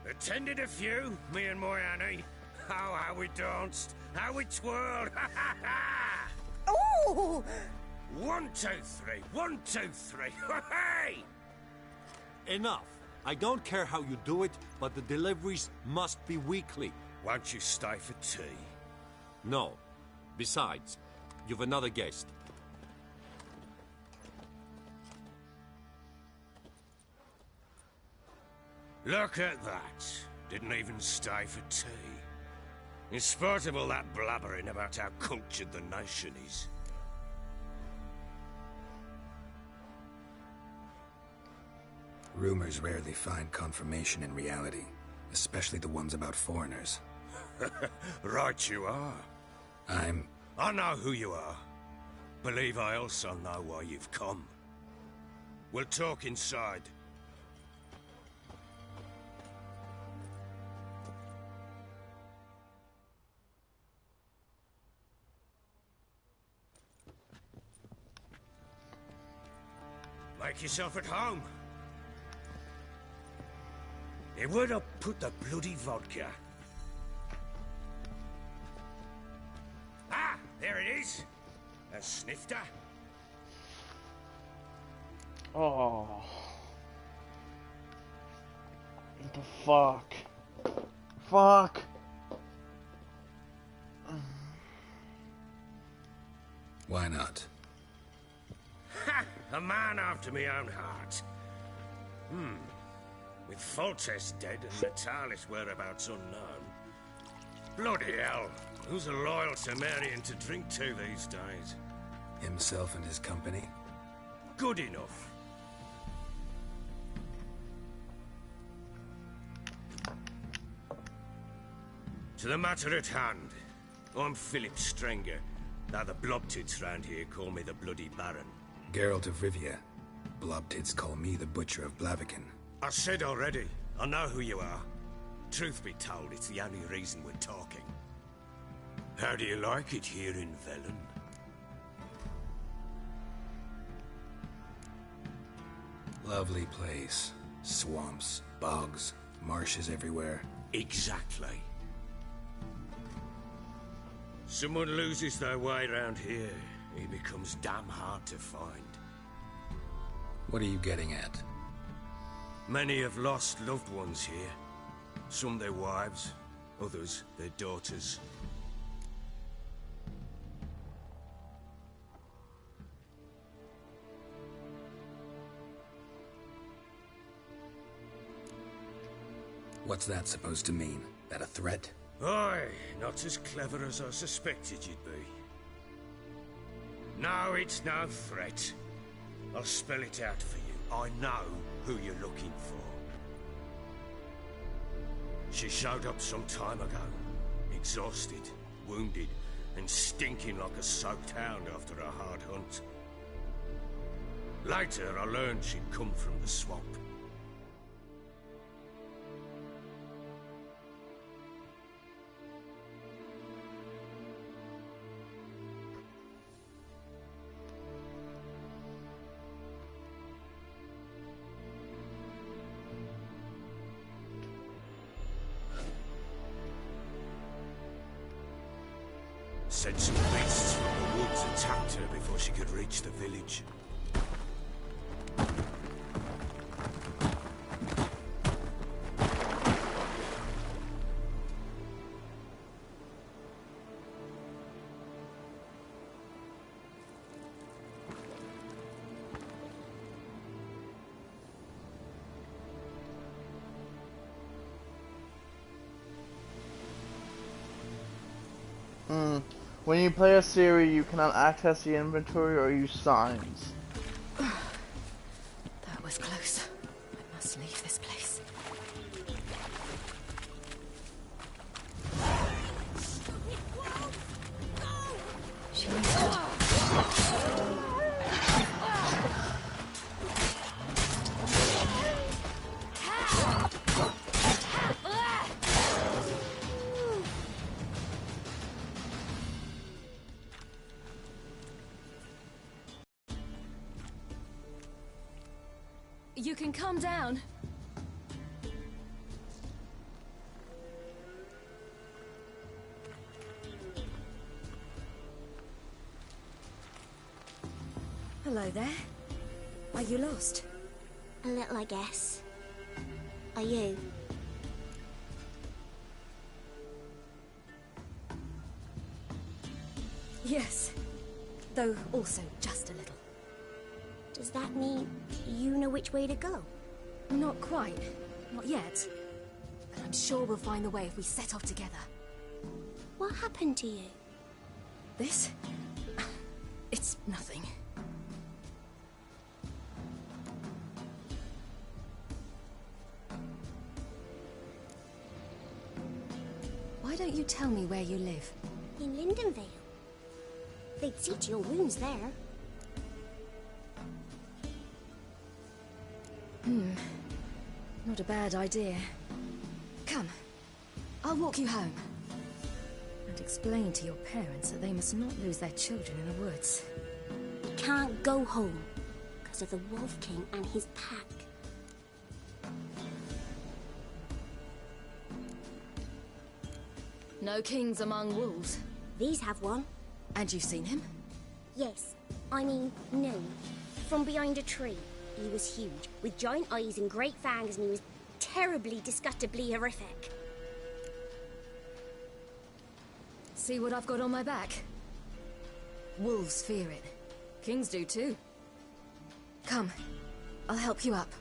[SPEAKER 20] Attended a few, me and my Annie. Oh, how we danced, how we twirled, ha ha ha!
[SPEAKER 1] Oh!
[SPEAKER 20] 1, 2, 3, 1, 2, 3, hey!
[SPEAKER 14] Enough. I don't care how you do it, but the deliveries must be weekly.
[SPEAKER 20] Won't you stay for tea?
[SPEAKER 14] No. Besides, you've another guest.
[SPEAKER 20] Look at that. Didn't even stay for tea. In spite of all that blabbering about how cultured the nation is.
[SPEAKER 3] Rumors rarely find confirmation in reality, especially the ones about foreigners.
[SPEAKER 20] Right you are. I know who you are. Believe I also know why you've come. We'll talk inside. Make yourself at home. Hey, where'd I put the bloody vodka? Ah, there it is. A snifter.
[SPEAKER 2] Oh. What the fuck? Fuck.
[SPEAKER 3] Why not?
[SPEAKER 20] Ha! A man after me own heart. With Foltest dead and Natalis whereabouts unknown. Bloody hell. Who's a loyal Temerian to drink to these days?
[SPEAKER 3] Himself and his company?
[SPEAKER 20] Good enough. To the matter at hand. I'm Philip Strenger. Now the Blobtids round here call me the Bloody Baron.
[SPEAKER 3] Geralt of Rivia. Blobtids call me the Butcher of Blaviken.
[SPEAKER 20] I said already, I know who you are. Truth be told, it's the only reason we're talking. How do you like it here in Velen?
[SPEAKER 3] Lovely place. Swamps, bogs, marshes everywhere.
[SPEAKER 20] Exactly. Someone loses their way around here, he becomes damn hard to find.
[SPEAKER 3] What are you getting at?
[SPEAKER 20] Many have lost loved ones here. Some their wives, others their daughters.
[SPEAKER 3] What's that supposed to mean? That a threat?
[SPEAKER 20] Aye, not as clever as I suspected you'd be. No, it's no threat. I'll spell it out for you. I know who you're looking for. She showed up some time ago. Exhausted, wounded, and stinking like a soaked hound after a hard hunt. Later, I learned she'd come from the swamp. Said some beasts from the woods attacked her before she could reach the village.
[SPEAKER 2] When you play a Ciri, you cannot access the inventory or use signs.
[SPEAKER 4] That was close. I must leave this place. She needs to...
[SPEAKER 7] You can calm down.
[SPEAKER 17] Hello there. Are you lost?
[SPEAKER 23] A little, I guess. Are you?
[SPEAKER 17] Yes. Though also just a little.
[SPEAKER 23] Does that mean you know which way to go?
[SPEAKER 7] Not quite. Not yet. But I'm sure we'll find the way if we set off together.
[SPEAKER 23] What happened to you?
[SPEAKER 7] This? It's nothing. Why don't you tell me where you live?
[SPEAKER 23] In Lindenvale. They'd see to your wounds there.
[SPEAKER 7] Not a bad idea. Come. I'll walk you home. And explain to your parents that they must not lose their children in the woods.
[SPEAKER 23] We can't go home because of the Wolf King and his pack.
[SPEAKER 7] No kings among wolves.
[SPEAKER 23] These have one.
[SPEAKER 7] And you've seen him?
[SPEAKER 23] Yes. I mean, no. From behind a tree. He was huge, with giant eyes and great fangs, and he was terribly, disgustingly horrific.
[SPEAKER 7] See what I've got on my back? Wolves fear it. Kings do too. Come. I'll help you up.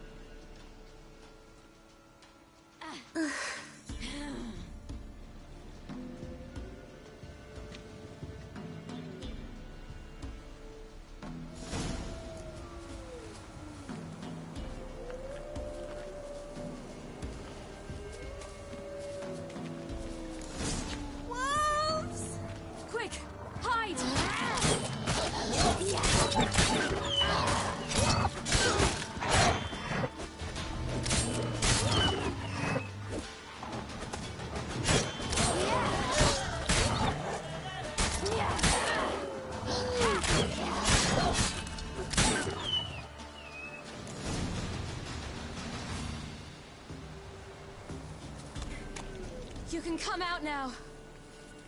[SPEAKER 7] You can come out now.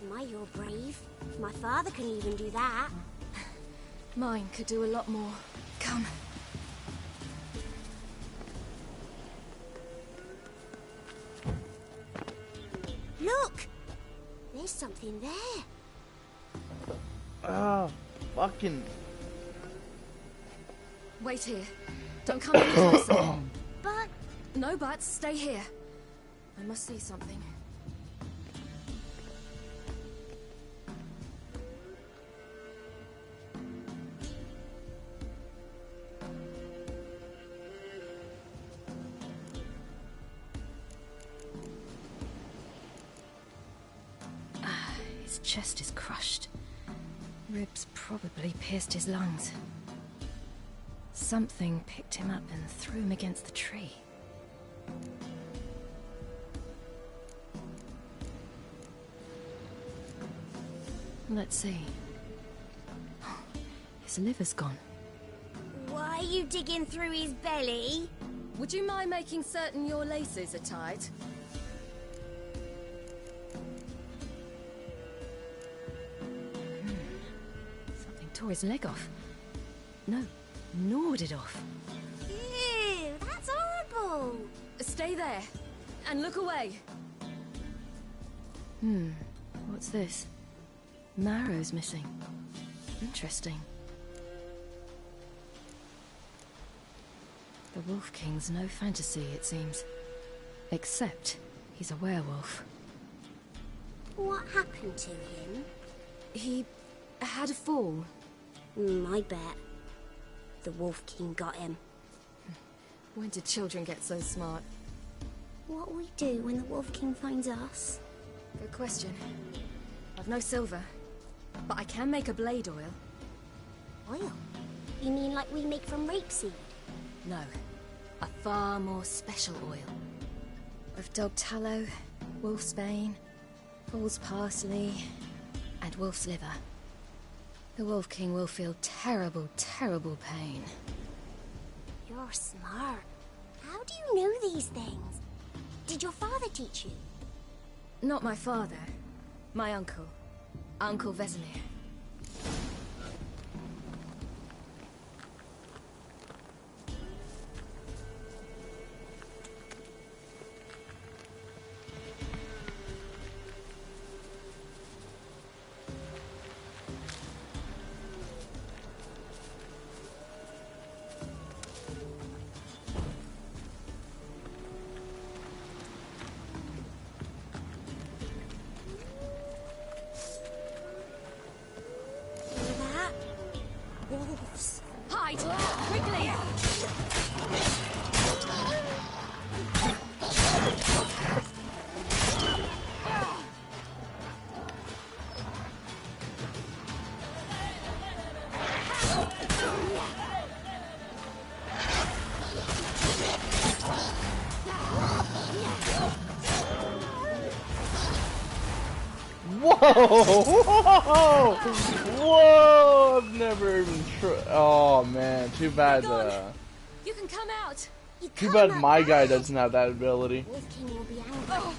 [SPEAKER 23] My, you're brave. My father can even do that.
[SPEAKER 7] Mine could do a lot more. Come.
[SPEAKER 23] Look! There's something there.
[SPEAKER 2] Ah, fucking...
[SPEAKER 7] Wait here. Don't come any closer.
[SPEAKER 23] But...
[SPEAKER 7] No buts. Stay here. I must see something. His chest is crushed. Ribs probably pierced his lungs. Something picked him up and threw him against the tree. Let's see. His liver's gone.
[SPEAKER 23] Why are you digging through his belly?
[SPEAKER 7] Would you mind making certain your laces are tied? Something tore his leg off. No, gnawed it off.
[SPEAKER 23] Ew, that's horrible.
[SPEAKER 7] Stay there, and look away. What's this? Marrow's missing. Interesting. The Wolf King's no fantasy, it seems. Except he's a werewolf.
[SPEAKER 23] What happened to him?
[SPEAKER 7] He had a fall.
[SPEAKER 23] I bet. The Wolf King got him.
[SPEAKER 7] When did children get so smart?
[SPEAKER 23] What'll we do when the Wolf King finds us?
[SPEAKER 7] Good question. I've no silver, but I can make a blade oil.
[SPEAKER 23] Oil? You mean like we make from rapeseed?
[SPEAKER 7] No, a far more special oil. Of dog tallow, wolf's bane, foal's parsley, and wolf's liver. The Wolf King will feel terrible, terrible pain.
[SPEAKER 23] You're smart. How do you know these things? Did your father teach you?
[SPEAKER 7] Not my father. My uncle. Uncle Vesemir.
[SPEAKER 23] Wolves.
[SPEAKER 7] Hide! Quickly!
[SPEAKER 2] Whoa! Whoa! I've never even oh man, too bad.
[SPEAKER 7] You can come out.
[SPEAKER 2] Too bad my guy doesn't have that ability.
[SPEAKER 23] Wolf King will be angry.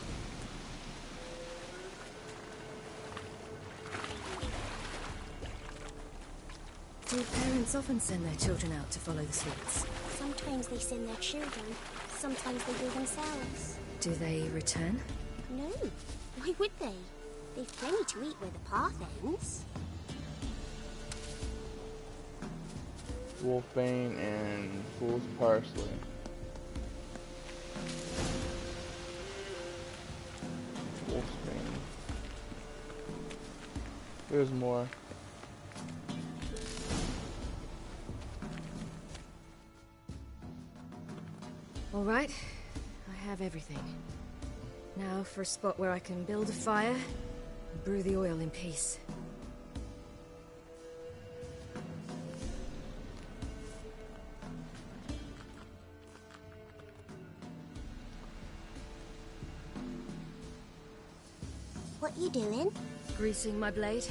[SPEAKER 7] Do parents often send their children out to follow the Sweets?
[SPEAKER 23] Sometimes they send their children. Sometimes they go themselves.
[SPEAKER 7] Do they return?
[SPEAKER 23] No. Why would they? They've plenty to eat where the path ends.
[SPEAKER 2] Wolfbane and Fool's Parsley. Wolfbane. There's more.
[SPEAKER 7] All right, I have everything. Now for a spot where I can build a fire and brew the oil in peace.
[SPEAKER 23] What you doing?
[SPEAKER 7] Greasing my blade.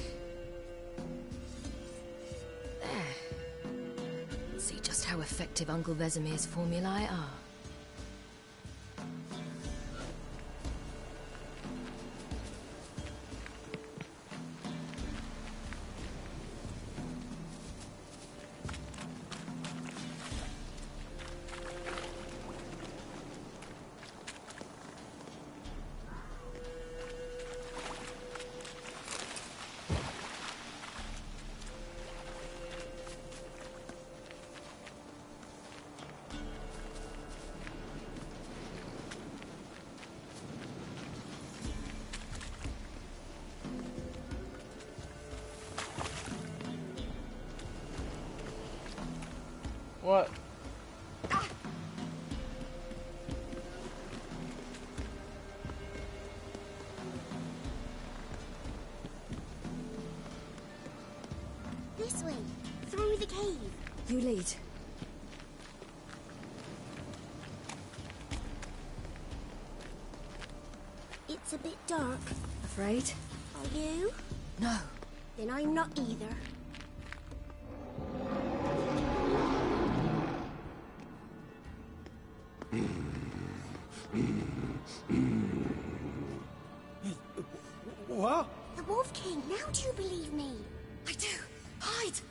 [SPEAKER 7] There. See just how effective Uncle Vesemir's formulae are.
[SPEAKER 2] What?
[SPEAKER 23] This way, through the cave.
[SPEAKER 7] You lead.
[SPEAKER 23] It's a bit dark.
[SPEAKER 7] Afraid?
[SPEAKER 23] Are you?
[SPEAKER 7] No.
[SPEAKER 23] Then I'm not either.
[SPEAKER 19] What?
[SPEAKER 23] The Wolf King, now do you believe me?
[SPEAKER 7] I do. Hide!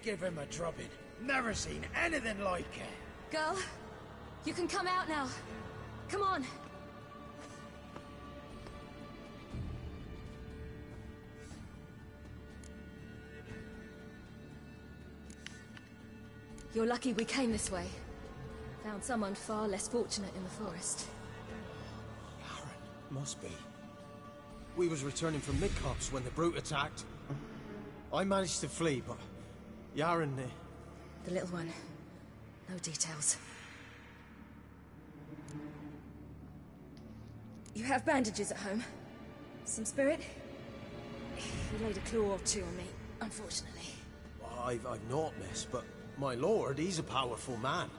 [SPEAKER 19] Give him a drubbing. Never seen anything like it.
[SPEAKER 7] Girl, you can come out now. Come on. You're lucky we came this way. Found someone far less fortunate in the forest.
[SPEAKER 5] Must be. We was returning from Midcops when the brute attacked. I managed to flee, but Yaren,
[SPEAKER 7] The little one. No details. You have bandages at home? Some spirit? He laid a claw or two on me, unfortunately.
[SPEAKER 5] I've not, miss, but my lord, he's a powerful man.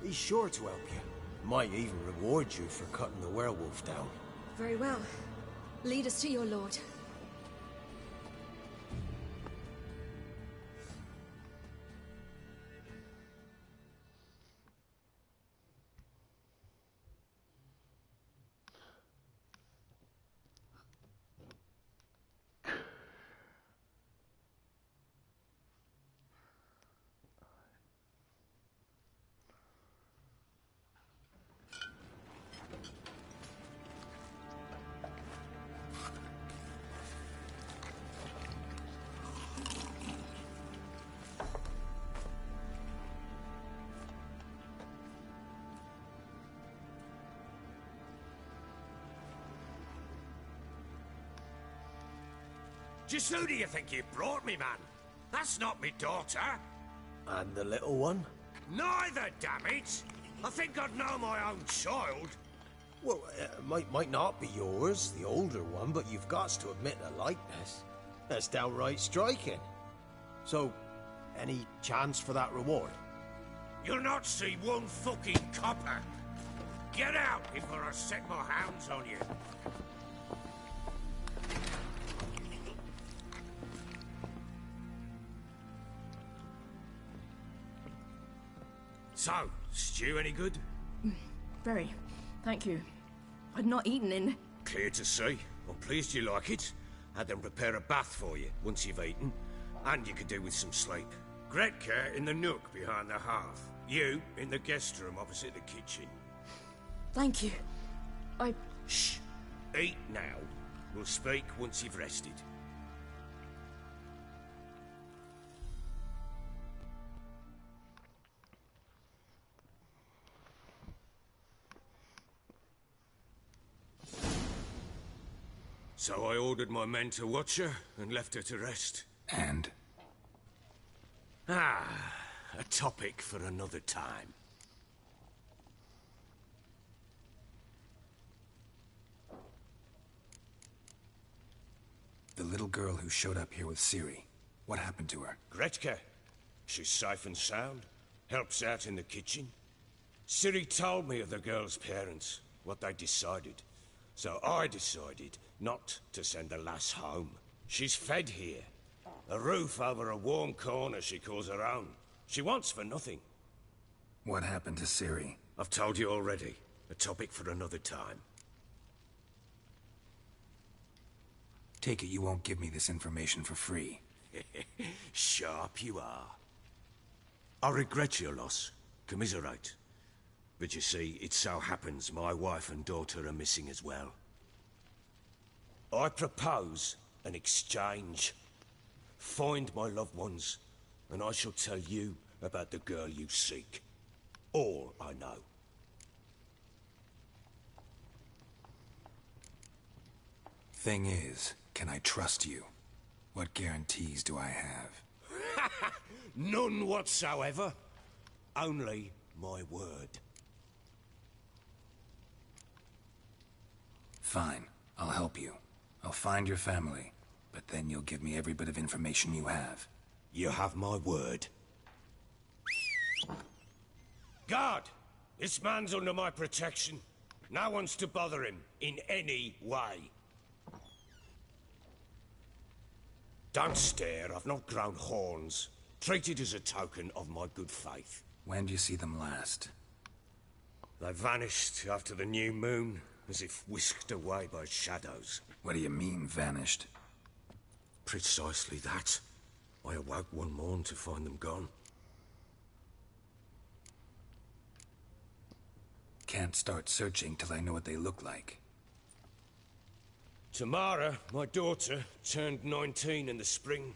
[SPEAKER 5] He's sure to help you. Might even reward you for cutting the werewolf down.
[SPEAKER 7] Very well. Lead us to your lord.
[SPEAKER 20] Just who do you think you brought me, man? That's not me daughter.
[SPEAKER 5] And the little one?
[SPEAKER 20] Neither, damn it! I think I'd know my own child.
[SPEAKER 5] Well, might not be yours, the older one, but you've got to admit a likeness. That's downright striking. So, any chance for that reward?
[SPEAKER 20] You'll not see one fucking copper. Get out before I set my hounds on you. So, stew any good?
[SPEAKER 7] Very. Thank you. I'd not eaten in...
[SPEAKER 20] Clear to see. I'm pleased you like it. Had them prepare a bath for you once you've eaten. And you could do with some sleep. Gretka in the nook behind the hearth. You in the guest room opposite the kitchen.
[SPEAKER 7] Thank you.
[SPEAKER 20] Shh. Eat now. We'll speak once you've rested. So I ordered my men to watch her and left her to rest.
[SPEAKER 3] And?
[SPEAKER 20] A topic for another time.
[SPEAKER 3] The little girl who showed up here with Ciri. What happened to her?
[SPEAKER 20] Gretka. She's safe and sound. Helps out in the kitchen. Ciri told me of the girl's parents, what they decided. So I decided not to send the lass home. She's fed here. A roof over a warm corner she calls her own. She wants for nothing.
[SPEAKER 3] What happened to Ciri?
[SPEAKER 20] I've told you already. A topic for another time.
[SPEAKER 3] Take it you won't give me this information for free.
[SPEAKER 20] Sharp you are. I regret your loss. Commiserate. But you see, it so happens my wife and daughter are missing as well. I propose an exchange. Find my loved ones, and I shall tell you about the girl you seek. All I know.
[SPEAKER 3] Thing is, can I trust you? What guarantees do I have?
[SPEAKER 20] None whatsoever. Only my word.
[SPEAKER 3] Fine, I'll help you. I'll find your family, but then you'll give me every bit of information you have.
[SPEAKER 20] You have my word. Guard! This man's under my protection. No one's to bother him in any way. Don't stare, I've not grown horns. Treat it as a token of my good faith.
[SPEAKER 3] When do you see them last?
[SPEAKER 20] They vanished after the new moon, as if whisked away by shadows.
[SPEAKER 3] What do you mean, vanished?
[SPEAKER 20] Precisely that. I awoke one morn to find them gone.
[SPEAKER 3] Can't start searching till I know what they look like.
[SPEAKER 20] Tamara, my daughter, turned 19 in the spring.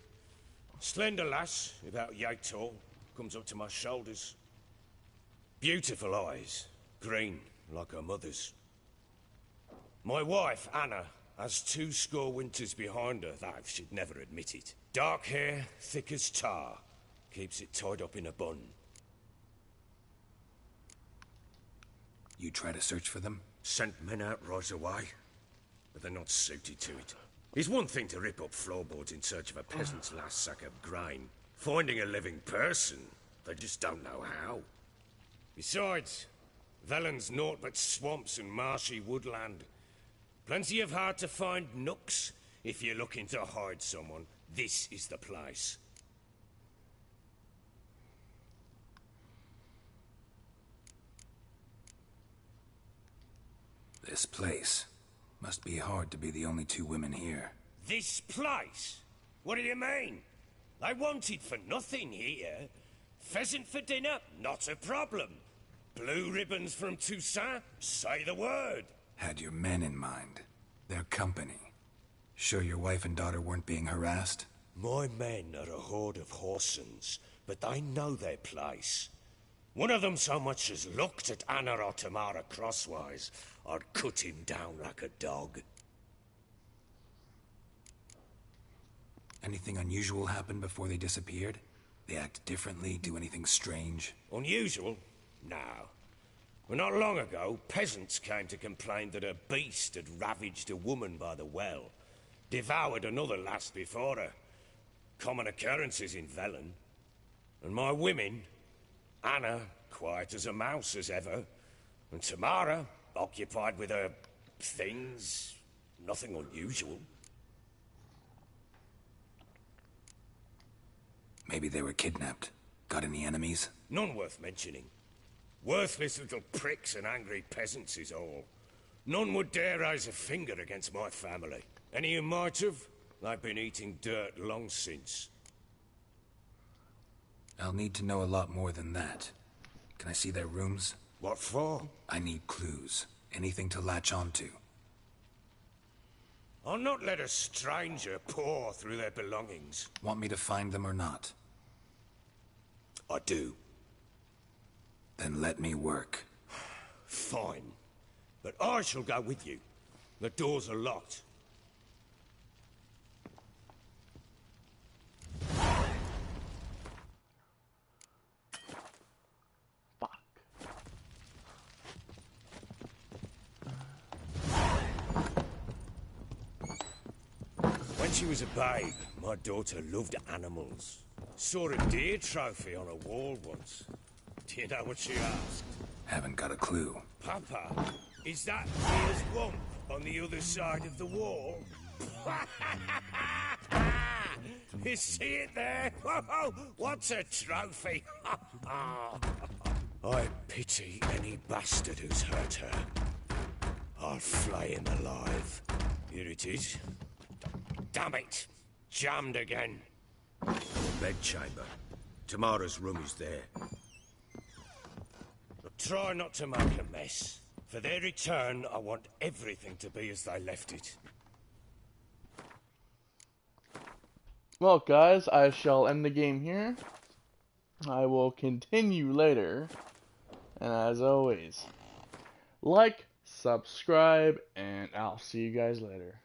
[SPEAKER 20] Slender lass, about yay tall, comes up to my shoulders. Beautiful eyes, green, like her mother's. My wife, Anna, has 20 winters behind her, though she'd never admit it. Dark hair, thick as tar,
[SPEAKER 8] Keeps it tied up in a bun.
[SPEAKER 3] You try to search for them?
[SPEAKER 8] Sent men out right away, but they're not suited to it. It's one thing to rip up floorboards in search of a peasant's last sack of grain. Finding a living person, they just don't know how. Besides, Velen's naught but swamps and marshy woodland. Plenty of hard-to-find nooks. If you're looking to hide someone, this is the place.
[SPEAKER 3] This place. Must be hard to be the only two women here.
[SPEAKER 8] This place? What do you mean? I wanted for nothing here. Pheasant for dinner? Not a problem. Blue ribbons from Toussaint? Say the word.
[SPEAKER 3] Had your men in mind. Their company. Sure your wife and daughter weren't being harassed?
[SPEAKER 8] My men are a horde of whoresons, but they know their place. One of them so much as looked at Anna or Tamara crosswise, I'd cut him down like a dog.
[SPEAKER 3] Anything unusual happen before they disappeared? They act differently, do anything strange?
[SPEAKER 8] Unusual? No. Well, not long ago, peasants came to complain that a beast had ravaged a woman by the well. Devoured another lass before her. Common occurrences in Velen. And my women... Anna, quiet as a mouse as ever. And Tamara, occupied with her... things. Nothing unusual.
[SPEAKER 3] Maybe they were kidnapped. Got any enemies?
[SPEAKER 8] None worth mentioning. Worthless little pricks and angry peasants is all. None would dare raise a finger against my family. Any who might have, they've been eating dirt long since.
[SPEAKER 3] I'll need to know a lot more than that. Can I see their rooms?
[SPEAKER 8] What for?
[SPEAKER 3] I need clues. Anything to latch onto.
[SPEAKER 8] I'll not let a stranger pore through their belongings.
[SPEAKER 3] Want me to find them or not?
[SPEAKER 8] I do.
[SPEAKER 3] Then let me work.
[SPEAKER 8] Fine. But I shall go with you. The doors are locked. When she was a babe, my daughter loved animals. Saw a deer trophy on a wall once. Do you know what she asked?
[SPEAKER 3] Haven't got a clue.
[SPEAKER 8] Papa, is that deer's wump on the other side of the wall? You see it there? Whoa, what's a trophy? I pity any bastard who's hurt her. I'll flay him alive. Here it is. Damn it! Jammed again. Bedchamber. Tamara's room is there. But try not to make a mess. For their return, I want everything to be as they left it.
[SPEAKER 2] Well, guys, I shall end the game here. I will continue later. And as always, like, subscribe, and I'll see you guys later.